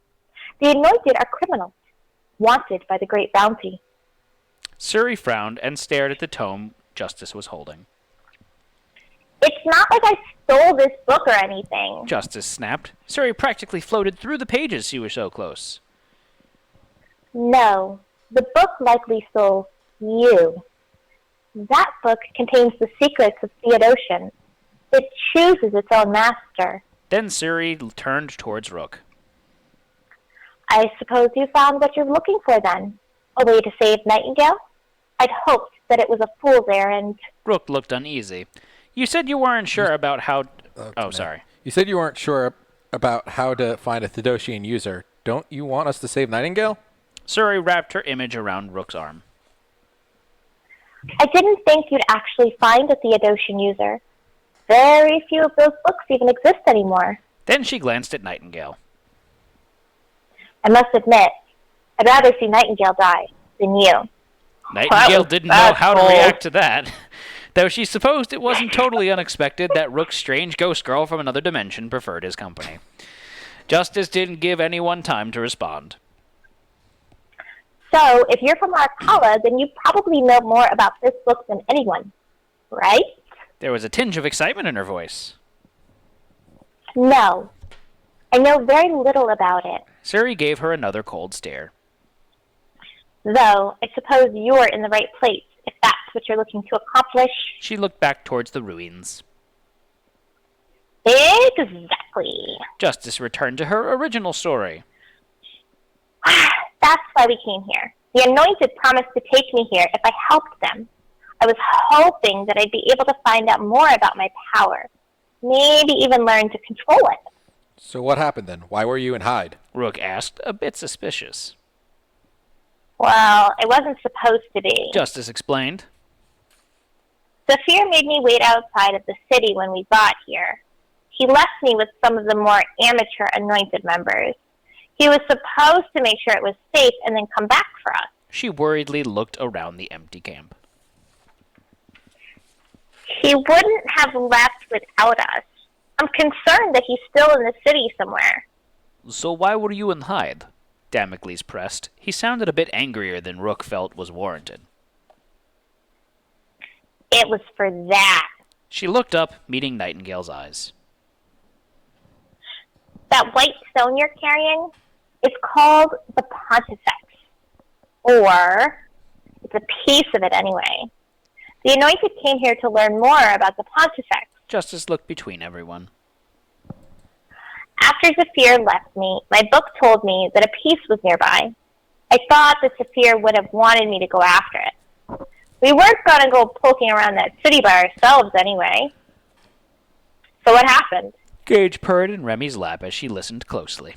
The Anointed are criminals, wanted by the Great Bounty. Suri frowned and stared at the tome Justice was holding. It's not like I stole this book or anything. Justice snapped. Suri practically floated through the pages, she was so close. No, the book likely stole you. That book contains the secrets of Theodosian. It chooses its own master. Then Suri turned towards Rook. I suppose you found what you're looking for then. A way to save Nightingale? I'd hoped that it was a fool's errand. Rook looked uneasy. You said you weren't sure about how... sorry. You said you weren't sure about how to find a Theodosian user. Don't you want us to save Nightingale? Suri wrapped her image around Rook's arm. I didn't think you'd actually find a Theodosian user. Very few of those books even exist anymore. Then she glanced at Nightingale. I must admit, I'd rather see Nightingale die than you. Nightingale didn't know how to react to that, though she supposed it wasn't totally unexpected that Rook's strange ghost girl from another dimension preferred his company. Justice didn't give anyone time to respond. So, if you're from Arcala, then you probably know more about this book than anyone, right? There was a tinge of excitement in her voice. No. I know very little about it. Suri gave her another cold stare. Though, I suppose you're in the right place, if that's what you're looking to accomplish. She looked back towards the ruins. Exactly. Justice returned to her original story. That's why we came here. The Anointed promised to take me here if I helped them. I was hoping that I'd be able to find out more about my power. Maybe even learn to control it. So what happened then? Why were you in Hyde? Rook asked, a bit suspicious. Well, it wasn't supposed to be. Justice explained. Saphir made me wait outside of the city when we got here. He left me with some of the more amateur Anointed members. He was supposed to make sure it was safe and then come back for us. She worriedly looked around the empty camp. He wouldn't have left without us. I'm concerned that he's still in the city somewhere. So why were you in Hyde? Damocles pressed. He sounded a bit angrier than Rook felt was warranted. It was for that. She looked up, meeting Nightingale's eyes. That white stone you're carrying, it's called the Pontifex. Or, it's a piece of it anyway. The Anointed came here to learn more about the Pontifex. Justice looked between everyone. After Zephyr left me, my book told me that a piece was nearby. I thought that Zephyr would have wanted me to go after it. We weren't going to go poking around that city by ourselves anyway. So what happened? Gage purred in Remi's lap as she listened closely.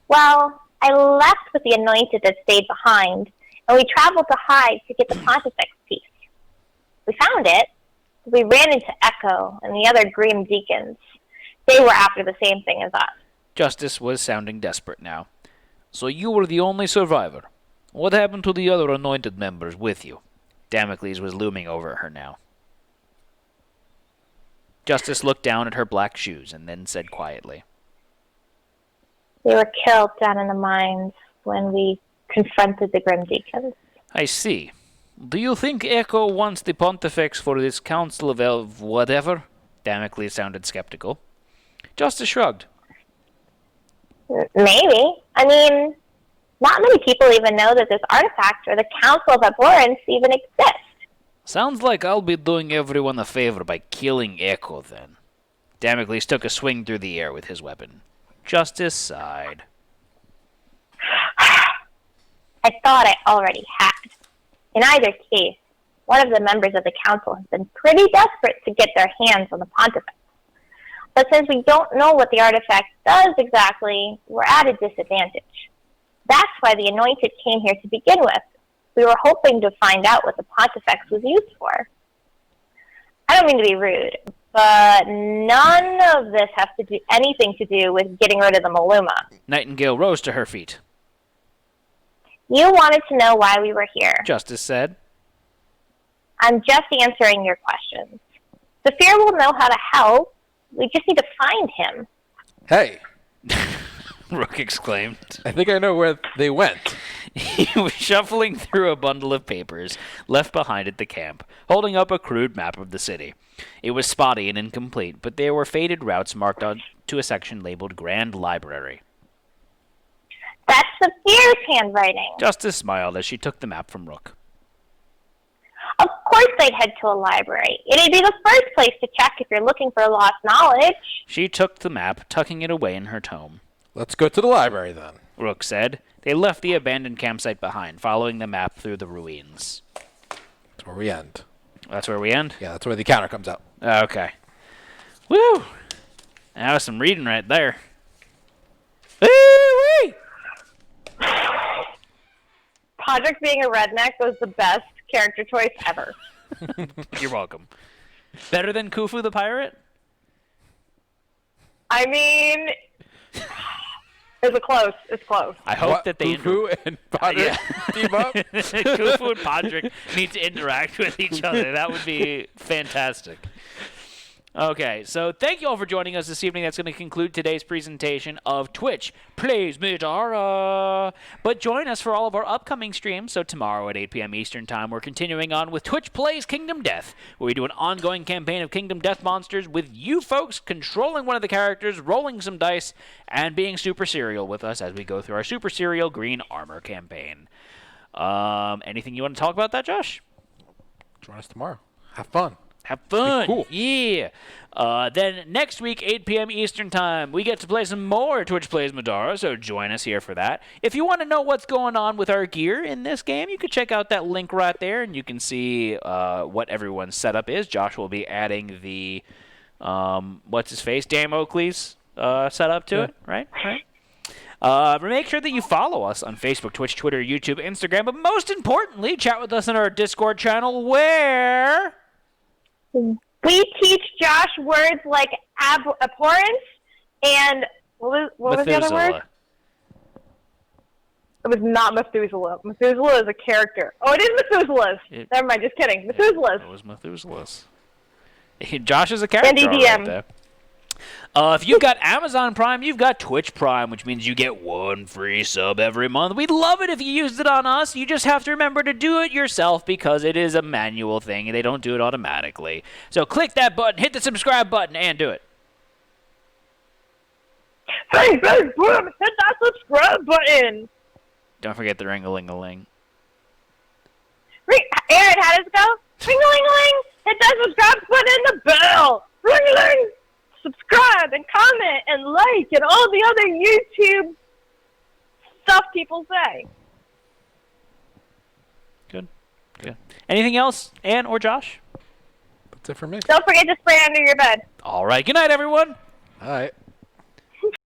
Well, I left with the Anointed that stayed behind, and we traveled to Hyde to get the Pontifex piece. We found it. We ran into Echo and the other Grim Deacons. They were after the same thing as us. Justice was sounding desperate now. So you were the only survivor. What happened to the other Anointed members with you? Damocles was looming over her now. Justice looked down at her black shoes and then said quietly. They were killed down in the mines when we confronted the Grim Deacons. I see. Do you think Echo wants the Pontifex for this council of whatever? Damocles sounded skeptical. Justice shrugged. Maybe. I mean, not many people even know that this artifact or the Council of Abhorrence even exists. Sounds like I'll be doing everyone a favor by killing Echo then. Damocles took a swing through the air with his weapon. Justice sighed. I thought I already had. In either case, one of the members of the council has been pretty desperate to get their hands on the Pontifex. But since we don't know what the artifact does exactly, we're at a disadvantage. That's why the Anointed came here to begin with. We were hoping to find out what the Pontifex was used for. I don't mean to be rude, but none of this has to do anything to do with getting rid of the Maluma. Nightingale rose to her feet. You wanted to know why we were here. Justice said. I'm just answering your questions. Saphir will know how to help. We just need to find him. Hey, Rook exclaimed. I think I know where they went. He was shuffling through a bundle of papers left behind at the camp, holding up a crude map of the city. It was spotty and incomplete, but there were faded routes marked on to a section labeled Grand Library. That's Saphir's handwriting. Justice smiled as she took the map from Rook. Of course they'd head to a library. It'd be the first place to check if you're looking for lost knowledge. She took the map, tucking it away in her tome. Let's go to the library then. Rook said. They left the abandoned campsite behind, following the map through the ruins. That's where we end. That's where we end? Yeah, that's where the counter comes out. Okay. Woo! That was some reading right there. Woo-wee! Podrick being a redneck was the best character choice ever. You're welcome. Better than Khufu the pirate? I mean, it's close. It's close. I hope that they Khufu and Podrick team up. Khufu and Podrick need to interact with each other. That would be fantastic. Okay, so thank you all for joining us this evening. That's going to conclude today's presentation of Twitch Plays Middara. But join us for all of our upcoming streams. So tomorrow at 8 p.m. Eastern Time, we're continuing on with Twitch Plays Kingdom Death, where we do an ongoing campaign of Kingdom Death monsters with you folks controlling one of the characters, rolling some dice, and being super serial with us as we go through our super serial green armor campaign. Anything you want to talk about that, Josh? Join us tomorrow. Have fun. Have fun. Cool. Yeah. Then next week, 8 p.m. Eastern Time, we get to play some more Twitch Plays Middara, so join us here for that. If you want to know what's going on with our gear in this game, you can check out that link right there, and you can see what everyone's setup is. Josh will be adding the, what's-his-face, Dan Oakley's setup to it, right? Make sure that you follow us on Facebook, Twitch, Twitter, YouTube, Instagram, but most importantly, chat with us on our Discord channel where... We teach Josh words like abhorrence and what was the other word? It was not Methuselah. Methuselah is a character. Oh, it is Methuselah's. Never mind, just kidding. Methuselah's. It was Methuselah's. Josh is a character. NDDM. Right, if you've got Amazon Prime, you've got Twitch Prime, which means you get one free sub every month. We'd love it if you used it on us. You just have to remember to do it yourself because it is a manual thing and they don't do it automatically. So click that button, hit the subscribe button, and do it. Hey, boom, hit that subscribe button. Don't forget the ring-a-ling-a-ling. Aaron, how does it go? Ring-a-ling-a-ling, hit that subscribe button and the bell. Ring-a-ling. Subscribe and comment and like and all the other YouTube stuff people say. Good. Anything else, Ann or Josh? That's it for me. Don't forget to spray under your bed. All right. Good night, everyone. All right.